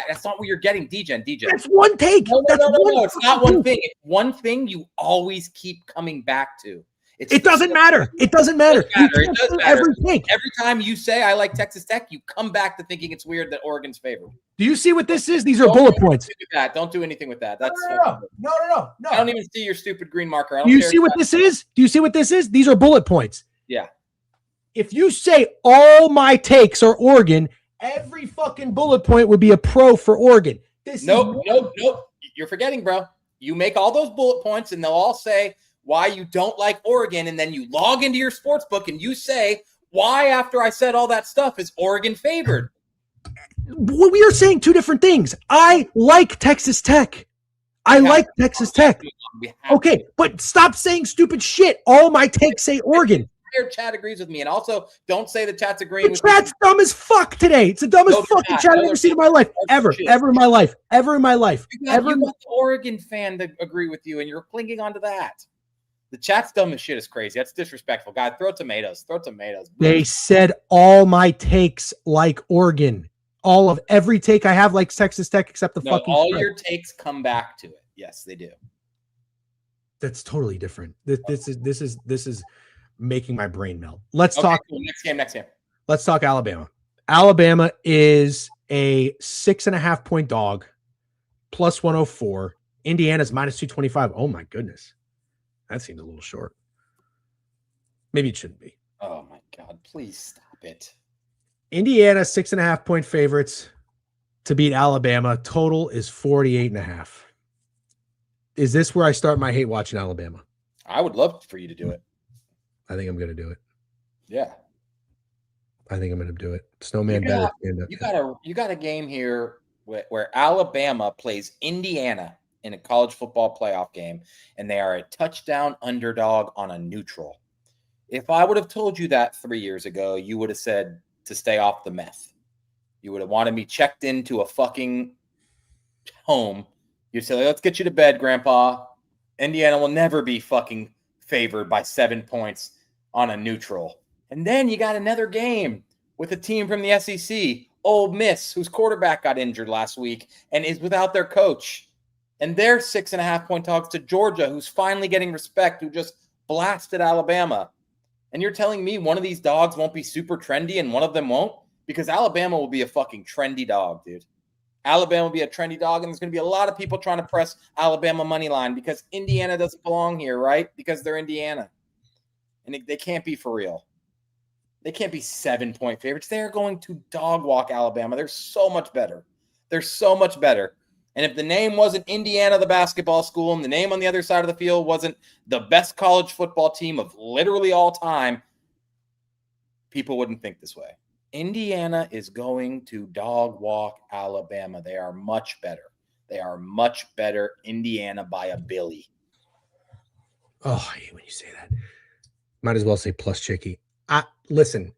[SPEAKER 2] That's not what you're getting, DJ.
[SPEAKER 1] That's one take.
[SPEAKER 2] No. It's not one thing. It's one thing you always keep coming back to.
[SPEAKER 1] It doesn't matter. It doesn't matter.
[SPEAKER 2] It does matter. Every time you say I like Texas Tech, you come back to thinking it's weird that Oregon's favored.
[SPEAKER 1] Do you see what this is? These are bullet points.
[SPEAKER 2] Don't do anything with that. That's
[SPEAKER 1] no.
[SPEAKER 2] I don't even see your stupid green marker.
[SPEAKER 1] Do you see what this is? Do you see what this is? These are bullet points.
[SPEAKER 2] Yeah.
[SPEAKER 1] If you say all my takes are Oregon, every fucking bullet point would be a pro for Oregon.
[SPEAKER 2] Nope. You're forgetting, bro. You make all those bullet points, and they'll all say why you don't like Oregon, and then you log into your sports book and you say, why, after I said all that stuff, is Oregon favored?
[SPEAKER 1] We are saying 2 different things. I like Texas Tech. Texas Tech. Okay, but stop saying stupid shit. All my takes say Oregon.
[SPEAKER 2] Your chat agrees with me, and also don't say the chat's agreeing with
[SPEAKER 1] me. The chat's dumb as fuck today. It's the dumbest fucking chat I've ever seen in my life. Ever in my life.
[SPEAKER 2] You want the Oregon fan to agree with you, and you're clinging onto that. The chat's dumb as shit is crazy. That's disrespectful. God, throw tomatoes.
[SPEAKER 1] They said all my takes like Oregon. Every take I have likes Texas Tech except the fucking
[SPEAKER 2] all
[SPEAKER 1] spread.
[SPEAKER 2] Your takes come back to it. Yes, they do.
[SPEAKER 1] That's totally different. This is making my brain melt. Let's talk.
[SPEAKER 2] Cool. Next game.
[SPEAKER 1] Let's talk Alabama. Alabama is a 6.5 point dog, plus 104. Indiana's minus 225. Oh my goodness. That seems a little short. Maybe it shouldn't be.
[SPEAKER 2] Oh, my God. Please stop it.
[SPEAKER 1] Indiana, 6.5 point favorites to beat Alabama. Total is 48.5. Is this where I start my hate watching Alabama?
[SPEAKER 2] I would love for you to do it.
[SPEAKER 1] I think I'm going to do it.
[SPEAKER 2] Yeah.
[SPEAKER 1] I think I'm going to do it. Snowman better.
[SPEAKER 2] You got a game here where Alabama plays Indiana in a college football playoff game, and they are a touchdown underdog on a neutral. If I would have told you that 3 years ago, you would have said to stay off the meth. You would have wanted me checked into a fucking home. You'd say, let's get you to bed, Grandpa. Indiana will never be fucking favored by 7 points on a neutral. And then you got another game with a team from the SEC, Ole Miss, whose quarterback got injured last week and is without their coach. And they're 6.5-point dogs to Georgia, who's finally getting respect, who just blasted Alabama. And you're telling me one of these dogs won't be super trendy and one of them won't? Because Alabama will be a fucking trendy dog, dude. Alabama will be a trendy dog, and there's going to be a lot of people trying to press Alabama money line because Indiana doesn't belong here, right? Because they're Indiana. And they can't be for real. They can't be 7-point favorites. They're going to dog walk Alabama. They're so much better. They're so much better. And if the name wasn't Indiana, the basketball school, and the name on the other side of the field wasn't the best college football team of literally all time, people wouldn't think this way. Indiana is going to dog walk Alabama. They are much better. They are much better. Indiana by a billy.
[SPEAKER 1] Oh, I hate when you say that. Might as well say plus Chicky. Listen,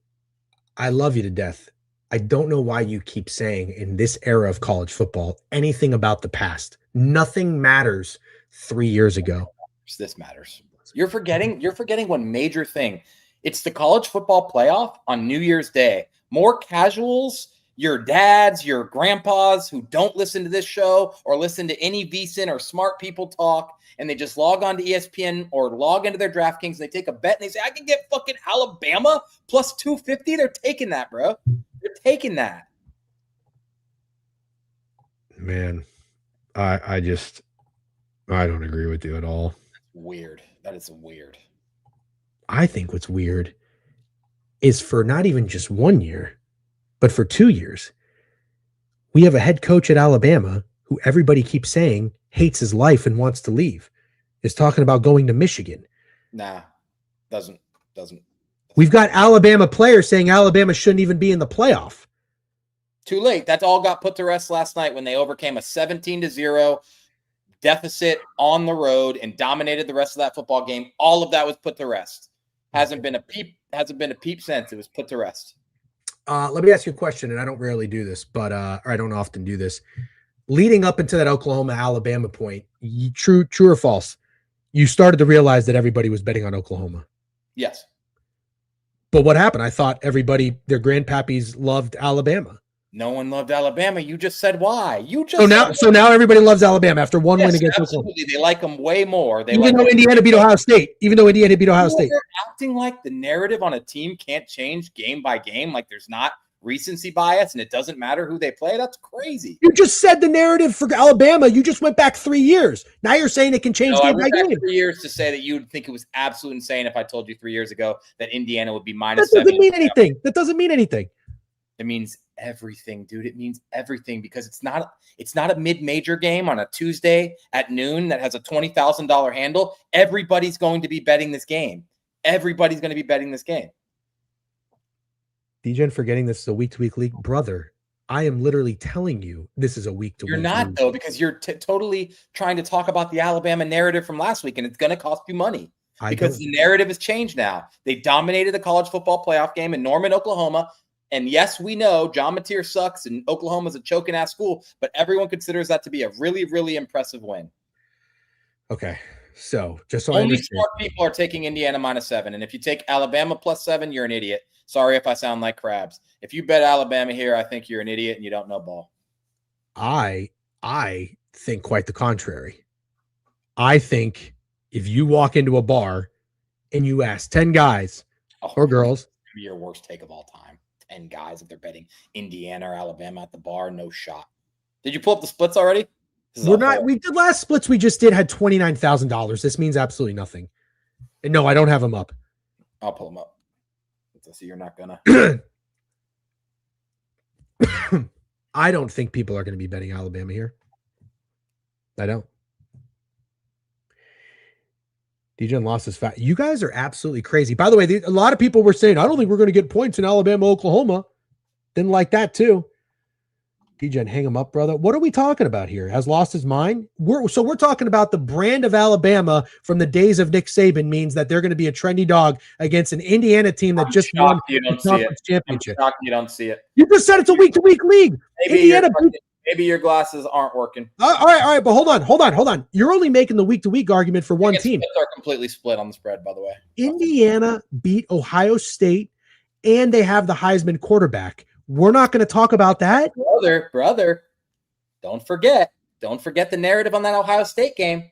[SPEAKER 1] I love you to death. I don't know why you keep saying in this era of college football anything about the past. Nothing matters 3 years ago.
[SPEAKER 2] This matters. You're forgetting one major thing. It's the college football playoff on New Year's Day. More casuals, your dads, your grandpas who don't listen to this show or listen to any VSiN or smart people talk, and they just log on to ESPN or log into their DraftKings and they take a bet and they say, I can get fucking Alabama plus 250. They're taking that, bro. They're taking that.
[SPEAKER 1] Man, I don't agree with you at all.
[SPEAKER 2] Weird. That is weird.
[SPEAKER 1] I think what's weird is for not even just 1 year, but for 2 years, we have a head coach at Alabama who everybody keeps saying hates his life and wants to leave, is talking about going to Michigan.
[SPEAKER 2] Nah, doesn't.
[SPEAKER 1] We've got Alabama players saying Alabama shouldn't even be in the playoff.
[SPEAKER 2] Too late. That all got put to rest last night when they overcame a 17-0 deficit on the road and dominated the rest of that football game. All of that was put to rest. Hasn't been a peep since it was put to rest.
[SPEAKER 1] Let me ask you a question, and I don't rarely do this, but or I don't often do this. Leading up into that Oklahoma-Alabama point, true or false, you started to realize that everybody was betting on Oklahoma.
[SPEAKER 2] Yes.
[SPEAKER 1] But what happened? I thought everybody, their grandpappies loved Alabama.
[SPEAKER 2] No one loved Alabama. You just said why.
[SPEAKER 1] So now everybody loves Alabama after one win against
[SPEAKER 2] absolutely.
[SPEAKER 1] Oklahoma.
[SPEAKER 2] They like them way more.
[SPEAKER 1] Even though Indiana beat Ohio State.
[SPEAKER 2] They're acting like the narrative on a team can't change game by game, like there's not recency bias and it doesn't matter who they play. That's crazy.
[SPEAKER 1] You just said the narrative for Alabama. You just went back 3 years. Now you're saying it can change game by game.
[SPEAKER 2] 3 years to say that you would think it was absolutely insane if I told you 3 years ago that Indiana would be minus 7.
[SPEAKER 1] That doesn't mean anything. That doesn't mean anything.
[SPEAKER 2] It means everything, dude. It means everything because it's not a mid-major game on a Tuesday at noon that has a $20,000 handle. Everybody's going to be betting this game. Everybody's going to be betting this game.
[SPEAKER 1] DJ, forgetting this is a week-to-week league. Brother, I am literally telling you this is a week-to-week
[SPEAKER 2] You're not,
[SPEAKER 1] league.
[SPEAKER 2] though, because you're totally trying to talk about the Alabama narrative from last week, and it's going to cost you money because the narrative has changed now. They dominated the college football playoff game in Norman, Oklahoma. And yes, we know John Mateer sucks and Oklahoma's a choking-ass school, but everyone considers that to be a really, really impressive win.
[SPEAKER 1] Okay, so just so
[SPEAKER 2] Only
[SPEAKER 1] I understand.
[SPEAKER 2] smart people are taking Indiana minus 7, and if you take Alabama plus 7, you're an idiot. Sorry if I sound like crabs. If you bet Alabama here, I think you're an idiot and you don't know ball.
[SPEAKER 1] I think quite the contrary. I think if you walk into a bar and you ask 10 guys or girls,
[SPEAKER 2] be your worst take of all time. 10 guys if they're betting Indiana or Alabama at the bar, no shot. Did you pull up the splits already?
[SPEAKER 1] We did last splits we just did had $29,000. This means absolutely nothing. And no, I don't have them up.
[SPEAKER 2] I'll pull them up. Let's see, you're not gonna.
[SPEAKER 1] I don't think people are going to be betting Alabama here. I don't. DJ lost his fat. You guys are absolutely crazy. By the way, a lot of people were saying, I don't think we're going to get points in Alabama, Oklahoma. Didn't like that too. DJ, hang him up, brother. What are we talking about here? Has lost his mind? We're talking about the brand of Alabama from the days of Nick Saban means that they're going to be a trendy dog against an Indiana team that just won the conference championship.
[SPEAKER 2] I'm shocked you don't see it.
[SPEAKER 1] You just said it's a week-to-week league.
[SPEAKER 2] Maybe your glasses aren't working.
[SPEAKER 1] All right, but hold on. You're only making the week-to-week argument for one team.
[SPEAKER 2] Are completely split on the spread, by the way.
[SPEAKER 1] Indiana beat Ohio State, and they have the Heisman quarterback. We're not going to talk about that.
[SPEAKER 2] Brother, don't forget the narrative on that Ohio State game.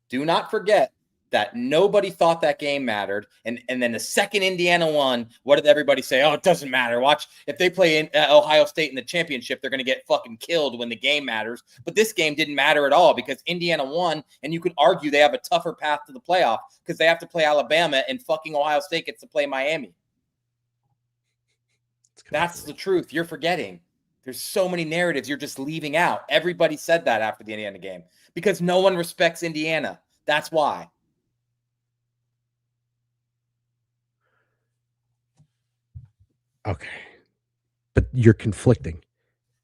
[SPEAKER 2] Do not forget that nobody thought that game mattered. And then the second Indiana won, what did everybody say? Oh, it doesn't matter. Watch, if they play in Ohio State in the championship, they're going to get fucking killed when the game matters. But this game didn't matter at all because Indiana won, and you could argue they have a tougher path to the playoff because they have to play Alabama and fucking Ohio State gets to play Miami. That's the truth. You're forgetting. There's so many narratives you're just leaving out. Everybody said that after the Indiana game because no one respects Indiana. That's why.
[SPEAKER 1] Okay. But you're conflicting.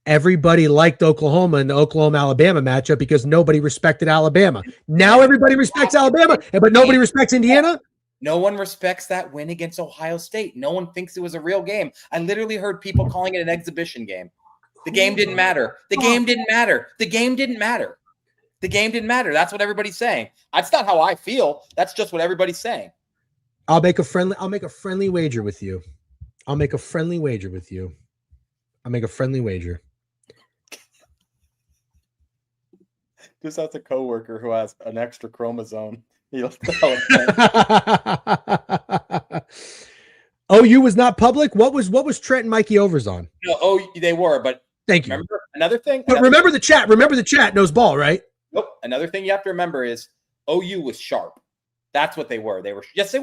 [SPEAKER 1] Everybody liked Oklahoma in the Oklahoma-Alabama matchup because nobody respected Alabama. Now everybody respects Alabama, but nobody respects Indiana?
[SPEAKER 2] No one respects that win against Ohio State. No one thinks it was a real game. I literally heard people calling it an exhibition game. The game didn't matter. The game didn't matter. The game didn't matter. The game didn't matter. That's what everybody's saying. That's not how I feel. That's just what everybody's saying.
[SPEAKER 1] I'll make a friendly wager with you.
[SPEAKER 2] Just as a coworker who has an extra chromosome.
[SPEAKER 1] OU was not public. What was Trent and Mikey overs on?
[SPEAKER 2] No, they were, but
[SPEAKER 1] thank you.
[SPEAKER 2] Remember another thing.
[SPEAKER 1] But remember the chat. Remember the chat knows ball, right?
[SPEAKER 2] Nope. Another thing you have to remember is OU was sharp. That's what they were. They were sharp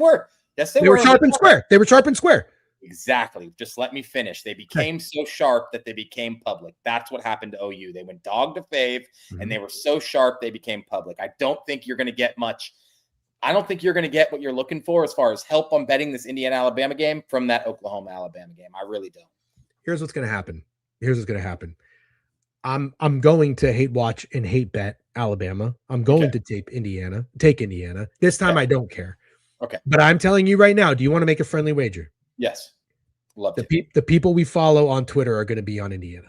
[SPEAKER 2] and square.
[SPEAKER 1] They were sharp and square.
[SPEAKER 2] Exactly. Just let me finish. They became so sharp that they became public. That's what happened to OU. They went dog to fave, and they were so sharp they became public. I don't think you're going to get much. I don't think you're going to get what you're looking for as far as help on betting this Indiana-Alabama game from that Oklahoma-Alabama game. I really don't.
[SPEAKER 1] Here's what's going to happen. I'm going to hate watch and hate bet Alabama. I'm going to take Indiana. This time I don't care.
[SPEAKER 2] Okay.
[SPEAKER 1] But I'm telling you right now, do you want to make a friendly wager?
[SPEAKER 2] Yes. Love
[SPEAKER 1] it. The people we follow on Twitter are going to be on Indiana.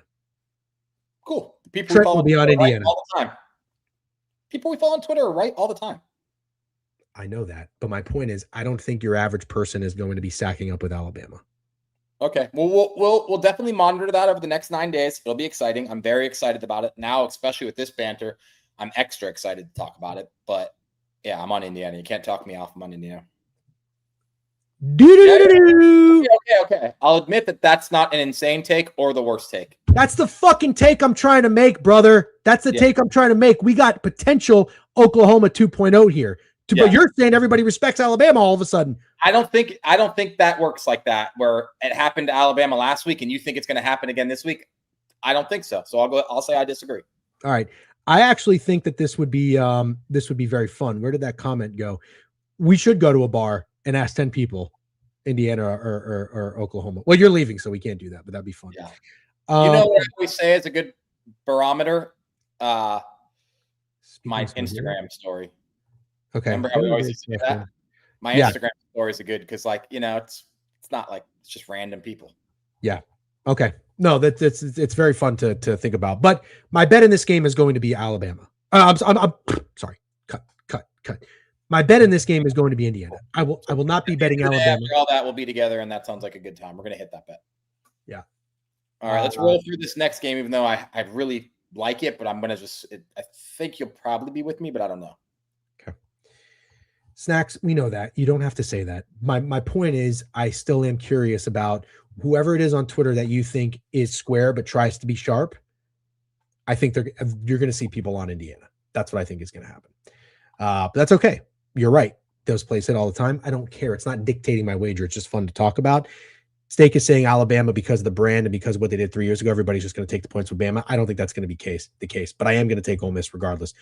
[SPEAKER 2] Cool. The people
[SPEAKER 1] Trent will be on Indiana
[SPEAKER 2] all the time. People we follow on Twitter are right all the time.
[SPEAKER 1] I know that, but my point is, I don't think your average person is going to be sacking up with Alabama.
[SPEAKER 2] Okay, well, we'll definitely monitor that over the next 9 days. It'll be exciting. I'm very excited about it now, especially with this banter. I'm extra excited to talk about it. But yeah, I'm on Indiana. You can't talk me off. I'm on Indiana. Okay. I'll admit that that's not an insane take or the worst take.
[SPEAKER 1] That's the fucking take I'm trying to make, brother. That's the take I'm trying to make. We got potential Oklahoma 2.0 here. But you're saying everybody respects Alabama all of a sudden.
[SPEAKER 2] I don't think that works like that, where it happened to Alabama last week and you think it's going to happen again this week. I don't think so. So I'll say I disagree.
[SPEAKER 1] All right. I actually think that this would be very fun. Where did that comment go? We should go to a bar and ask 10 people, Indiana or Oklahoma. Well, you're leaving, so we can't do that, but that'd be fun.
[SPEAKER 2] Yeah. You know what I always say is a good barometer? My Instagram story.
[SPEAKER 1] Okay.
[SPEAKER 2] Remember how we always used to do that? My Instagram stories are good because, it's not like it's just random people.
[SPEAKER 1] Yeah. Okay. No, it's very fun to think about. But my bet in this game is going to be Alabama. I'm sorry. Cut. My bet in this game is going to be Indiana. I will not be betting Alabama.
[SPEAKER 2] All that will be together, and that sounds like a good time. We're gonna hit that bet.
[SPEAKER 1] Yeah.
[SPEAKER 2] All right, let's roll through this next game. Even though I really like it, but I'm gonna I think you'll probably be with me, but I don't know.
[SPEAKER 1] Snacks, we know that. You don't have to say that. My point is, I still am curious about whoever it is on Twitter that you think is square but tries to be sharp. I think you're going to see people on Indiana. That's what I think is going to happen. But that's okay. You're right. Those plays hit all the time. I don't care. It's not dictating my wager. It's just fun to talk about. Steak is saying Alabama because of the brand and because of what they did 3 years ago. Everybody's just going to take the points with Bama. I don't think that's going to be the case, but I am going to take Ole Miss regardless.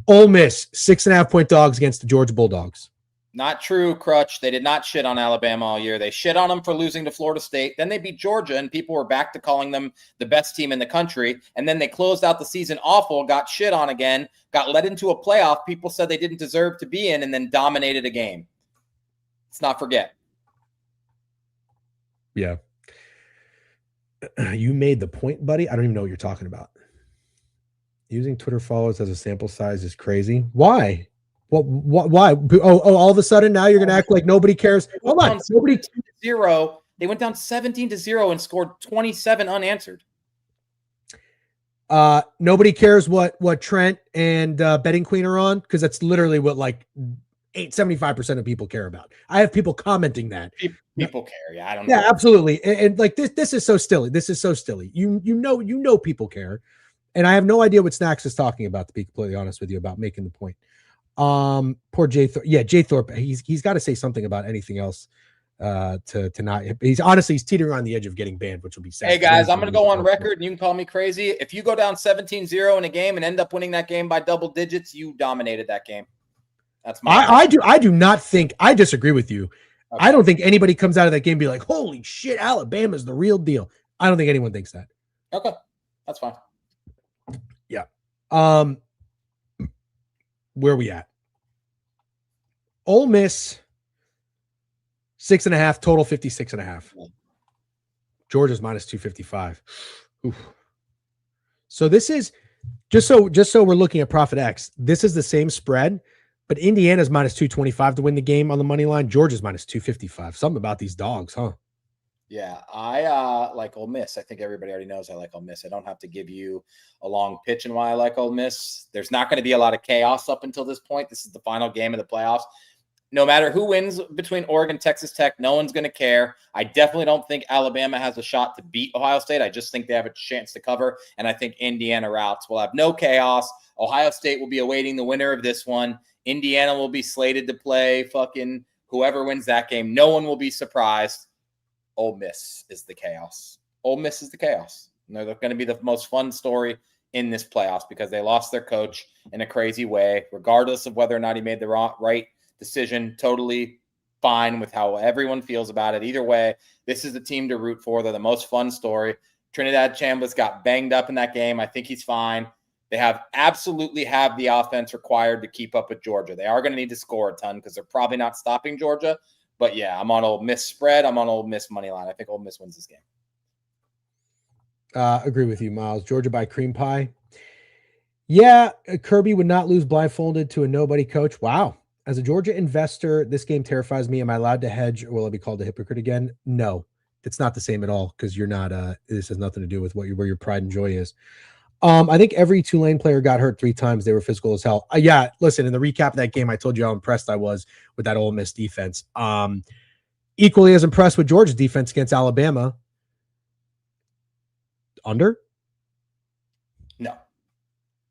[SPEAKER 1] Ole Miss, 6.5-point dogs against the Georgia Bulldogs.
[SPEAKER 2] Not true, Crutch. They did not shit on Alabama all year. They shit on them for losing to Florida State. Then they beat Georgia, and people were back to calling them the best team in the country. And then they closed out the season awful, got shit on again, got led into a playoff people said they didn't deserve to be in, and then dominated a game. Let's not forget.
[SPEAKER 1] Yeah. You made the point, buddy. I don't even know what you're talking about. Using Twitter followers as a sample size is crazy. Why? Why? Oh, all of a sudden now you're going to act like nobody cares. Hold on.
[SPEAKER 2] 0 They went down 17-0 and scored 27 unanswered.
[SPEAKER 1] Nobody cares what Trent and Betting Queen are on, because that's literally what like 75% of people care about. I have people commenting that.
[SPEAKER 2] People care. Yeah, I don't know.
[SPEAKER 1] Yeah, absolutely. And like this is so silly. This is so silly. You know people care. And I have no idea what Snacks is talking about, to be completely honest with you, about making the point. Poor Jay Thorpe. Yeah, Jay Thorpe. He's got to say something about anything else to not. He's teetering on the edge of getting banned, which will be sad.
[SPEAKER 2] Hey guys, I'm going to go on record, and you can call me crazy. If you go down 17-0 in a game and end up winning that game by double digits, you dominated that game. That's my.
[SPEAKER 1] I do not think. I disagree with you. Okay. I don't think anybody comes out of that game and be like, "Holy shit, Alabama's the real deal." I don't think anyone thinks that.
[SPEAKER 2] Okay, that's fine.
[SPEAKER 1] Yeah. Where are we at? Ole Miss 6.5, total 56.5. Georgia's minus 255. Oof. So this is just so we're looking at Profit X. This is the same spread, but Indiana's minus 225 to win the game on the money line. Georgia's minus 255. Something about these dogs, huh?
[SPEAKER 2] Yeah, I like Ole Miss. I think everybody already knows I like Ole Miss. I don't have to give you a long pitch on why I like Ole Miss. There's not going to be a lot of chaos up until this point. This is the final game of the playoffs. No matter who wins between Oregon and Texas Tech, no one's going to care. I definitely don't think Alabama has a shot to beat Ohio State. I just think they have a chance to cover, and I think Indiana routes will have no chaos. Ohio State will be awaiting the winner of this one. Indiana will be slated to play fucking whoever wins that game. No one will be surprised. Ole Miss is the chaos. Ole Miss is the chaos. And they're going to be the most fun story in this playoffs because they lost their coach in a crazy way, regardless of whether or not he made the right decision. Totally fine with how everyone feels about it. Either way, this is the team to root for. They're the most fun story. Trinidad Chambliss got banged up in that game. I think he's fine. They absolutely have the offense required to keep up with Georgia. They are going to need to score a ton because they're probably not stopping Georgia. But yeah, I'm on Ole Miss spread. I'm on Ole Miss money line. I think Ole Miss wins this game.
[SPEAKER 1] Agree with you, Miles. Georgia by cream pie. Yeah, Kirby would not lose blindfolded to a nobody coach. Wow. As a Georgia investor, this game terrifies me. Am I allowed to hedge, or will I be called a hypocrite again? No, it's not the same at all because you're not. This has nothing to do with where your pride and joy is. I think every Tulane player got hurt 3 times. They were physical as hell. Yeah, listen, in the recap of that game, I told you how impressed I was with that Ole Miss defense. Equally as impressed with Georgia's defense against Alabama. Under?
[SPEAKER 2] No.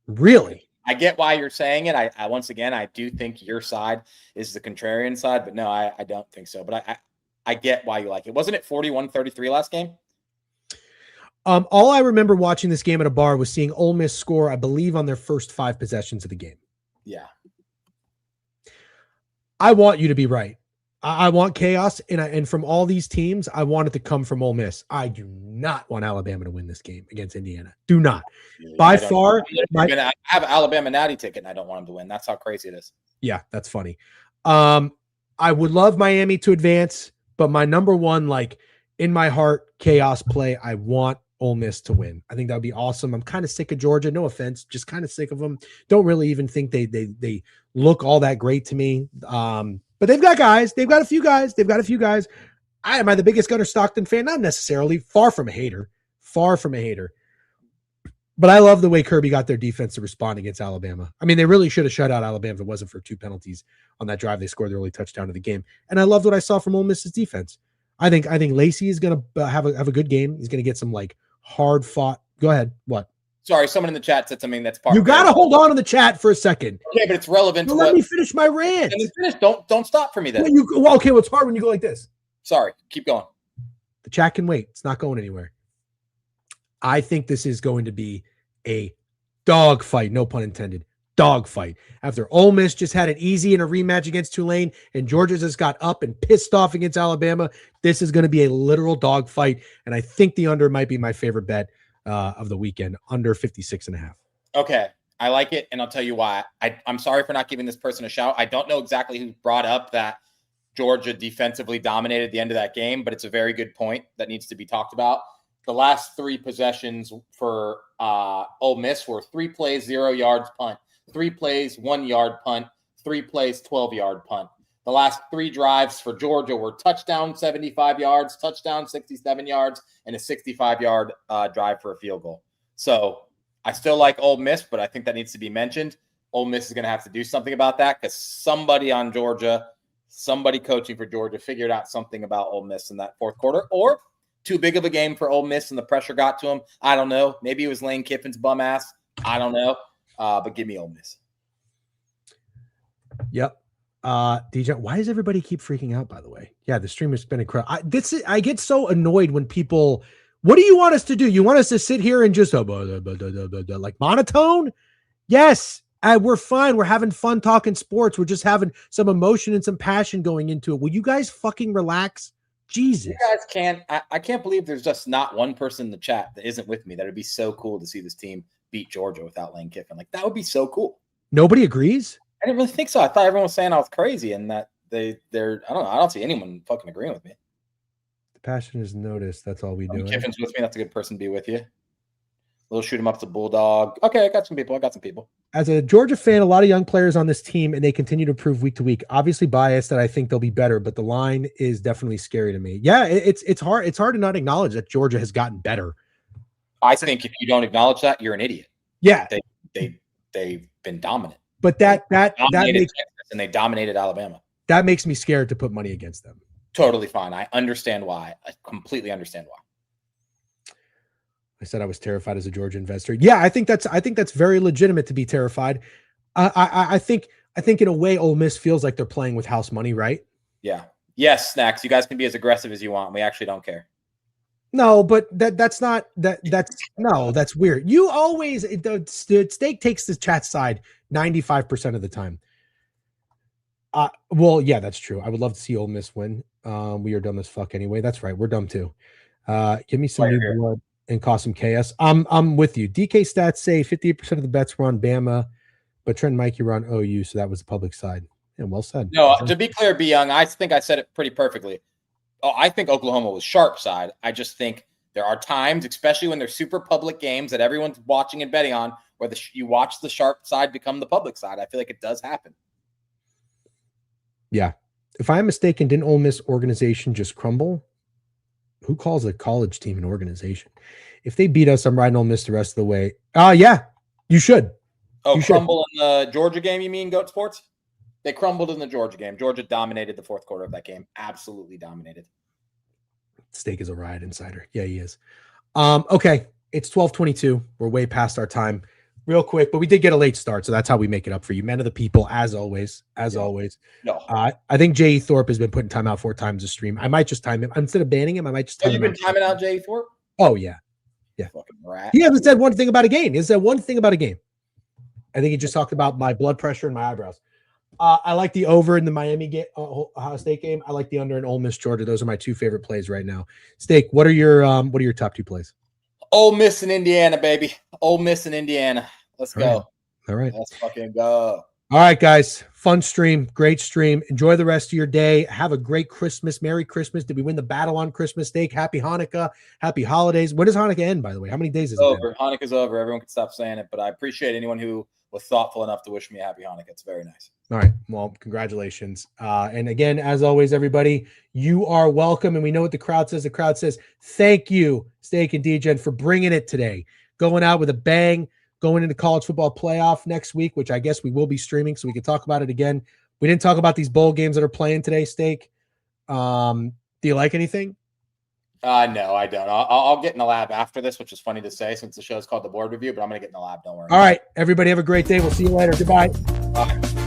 [SPEAKER 1] Really?
[SPEAKER 2] I get why you're saying it. I once again, I do think your side is the contrarian side, but no, I don't think so. But I get why you like it. Wasn't it 41-33 last game?
[SPEAKER 1] All I remember watching this game at a bar was seeing Ole Miss score, I believe, on their first 5 possessions of the game.
[SPEAKER 2] Yeah.
[SPEAKER 1] I want you to be right. I want chaos, and from all these teams, I want it to come from Ole Miss. I do not want Alabama to win this game against Indiana. Do not. By far.
[SPEAKER 2] I have an Alabama natty ticket, and I don't want them to win. That's how crazy it is.
[SPEAKER 1] Yeah, that's funny. I would love Miami to advance, but my number one, like, in my heart, chaos play, I want Ole Miss to win. I think that would be awesome. I'm kind of sick of Georgia. No offense, just kind of sick of them. Don't really even think they look all that great to me. But they've got guys. They've got a few guys. Am I the biggest Gunnar Stockton fan? Not necessarily. Far from a hater. But I love the way Kirby got their defense to respond against Alabama. I mean, they really should have shut out Alabama if it wasn't for 2 penalties on that drive. They scored the early touchdown of the game. And I loved what I saw from Ole Miss's defense. I think Lacey is going to have a good game. He's going to get some like hard fought. Go ahead. What?
[SPEAKER 2] Sorry, someone in the chat said something that's part.
[SPEAKER 1] You got to hold on to the chat for a second.
[SPEAKER 2] Okay, but it's relevant.
[SPEAKER 1] Let me finish my rant.
[SPEAKER 2] And then finish. Don't stop for me then.
[SPEAKER 1] Okay, well, it's hard when you go like this.
[SPEAKER 2] Sorry, keep going.
[SPEAKER 1] The chat can wait. It's not going anywhere. I think this is going to be a dog fight, no pun intended. Dog fight. After Ole Miss just had it easy in a rematch against Tulane, and Georgia just got up and pissed off against Alabama, this is going to be a literal dog fight, and I think the under might be my favorite bet of the weekend, under 56.5.
[SPEAKER 2] Okay, I like it, and I'll tell you why. I'm sorry for not giving this person a shout. I don't know exactly who brought up that Georgia defensively dominated the end of that game, but it's a very good point that needs to be talked about. The last 3 possessions for Ole Miss were 3 plays, 0 yards, punt. 3 plays, 1 yard punt. 3 plays, 12-yard punt. The last 3 drives for Georgia were touchdown 75 yards, touchdown 67 yards, and a 65-yard drive for a field goal. So I still like Ole Miss, but I think that needs to be mentioned. Ole Miss is going to have to do something about that because somebody on Georgia, somebody coaching for Georgia figured out something about Ole Miss in that fourth quarter, or too big of a game for Ole Miss and the pressure got to him. I don't know. Maybe it was Lane Kiffin's bum ass. I don't know. But give me Ole Miss.
[SPEAKER 1] Yep. DJ, why does everybody keep freaking out, by the way? Yeah, the stream has been incredible. I get so annoyed when people, what do you want us to do? You want us to sit here and just like monotone? Yes. We're fine. We're having fun talking sports. We're just having some emotion and some passion going into it. Will you guys fucking relax? Jesus.
[SPEAKER 2] You guys can't. I can't believe there's just not one person in the chat that isn't with me. That would be so cool to see this team beat Georgia without Lane Kiffin. Like, that would be so cool.
[SPEAKER 1] Nobody agrees?
[SPEAKER 2] I didn't really think so. I thought everyone was saying I was crazy and that they're, I don't know. I don't see anyone fucking agreeing with me.
[SPEAKER 1] The passion is noticed. That's all we do.
[SPEAKER 2] Kiffin's with me. That's a good person to be with you. We'll shoot him up to Bulldog. Okay, I got some people. As
[SPEAKER 1] a Georgia fan, a lot of young players on this team, and they continue to improve week to week. Obviously biased that I think they'll be better, but the line is definitely scary to me. Yeah, it's hard. It's hard to not acknowledge that Georgia has gotten better.
[SPEAKER 2] I think if you don't acknowledge that, you're an idiot.
[SPEAKER 1] Yeah.
[SPEAKER 2] They've been dominant.
[SPEAKER 1] But that
[SPEAKER 2] makes, and they dominated Alabama.
[SPEAKER 1] That makes me scared to put money against them.
[SPEAKER 2] Totally fine. I understand why. I completely understand why.
[SPEAKER 1] I said I was terrified as a Georgia investor. Yeah, I think that's very legitimate to be terrified. I think in a way Ole Miss feels like they're playing with house money, right?
[SPEAKER 2] Yeah. Yes, Snacks. You guys can be as aggressive as you want. We actually don't care.
[SPEAKER 1] No, but that's weird. You always the Steak takes the chat side 95% of the time. Well, yeah, that's true. I would love to see Ole Miss win. We are dumb as fuck anyway. That's right. We're dumb too. Give me some new blood and cause some chaos. I'm with you. DK stats say 58% of the bets were on Bama, but Trent and Mikey were on OU, so that was the public side. And well said.
[SPEAKER 2] No, to be clear, B Young, I think I said it pretty perfectly. Oh, I think Oklahoma was sharp side. I just think there are times, especially when they're super public games that everyone's watching and betting on, where you watch the sharp side become the public side. I feel like it does happen.
[SPEAKER 1] Yeah. If I'm mistaken, didn't Ole Miss organization just crumble? Who calls a college team an organization? If they beat us, I'm riding Ole Miss the rest of the way. Yeah, you should.
[SPEAKER 2] Oh, you crumble in the Georgia game, you mean, Goat Sports? They crumbled in the Georgia game. Georgia dominated the fourth quarter of that game. Absolutely dominated.
[SPEAKER 1] Steak is a riot insider. Yeah, he is. Okay, it's 12:22. We're way past our time. Real quick, but we did get a late start, so that's how we make it up for you. Men of the people, as always.
[SPEAKER 2] No.
[SPEAKER 1] I think J.E. Thorpe has been putting time out 4 times a stream. I might just time him. Instead of banning him, I might just time him out.
[SPEAKER 2] You've been timing out J.E. Thorpe?
[SPEAKER 1] Oh, yeah. Yeah.
[SPEAKER 2] Fucking rat.
[SPEAKER 1] He hasn't said one thing about a game. He said one thing about a game. I think he just talked about my blood pressure and my eyebrows. I like the over in the Miami game, Ohio State game. I like the under in Ole Miss, Georgia. Those are my 2 favorite plays right now. Steak, what are your top 2 plays?
[SPEAKER 2] Ole Miss and Indiana, baby. Ole Miss and Indiana. Let's go.
[SPEAKER 1] All right.
[SPEAKER 2] Let's fucking go.
[SPEAKER 1] All right, guys. Fun stream. Great stream. Enjoy the rest of your day. Have a great Christmas. Merry Christmas. Did we win the battle on Christmas? Steak? Happy Hanukkah. Happy holidays. When does Hanukkah end, by the way? How many days is it?
[SPEAKER 2] Over. Hanukkah's over. Everyone can stop saying it, but I appreciate anyone who was thoughtful enough to wish me a happy Hanukkah. It's very nice.
[SPEAKER 1] All right. Well, congratulations. And again, as always, everybody, you are welcome. And we know what the crowd says. The crowd says, thank you, Steak and DJ, for bringing it today. Going out with a bang. Going into college football playoff next week, which I guess we will be streaming, so we can talk about it again. We didn't talk about these bowl games that are playing today, Steak. Do you like anything?
[SPEAKER 2] No, I don't. I'll get in the lab after this, which is funny to say since the show is called The Board Review, but I'm going to get in the lab. Don't worry.
[SPEAKER 1] All right, everybody have a great day. We'll see you later. Goodbye.
[SPEAKER 2] Bye.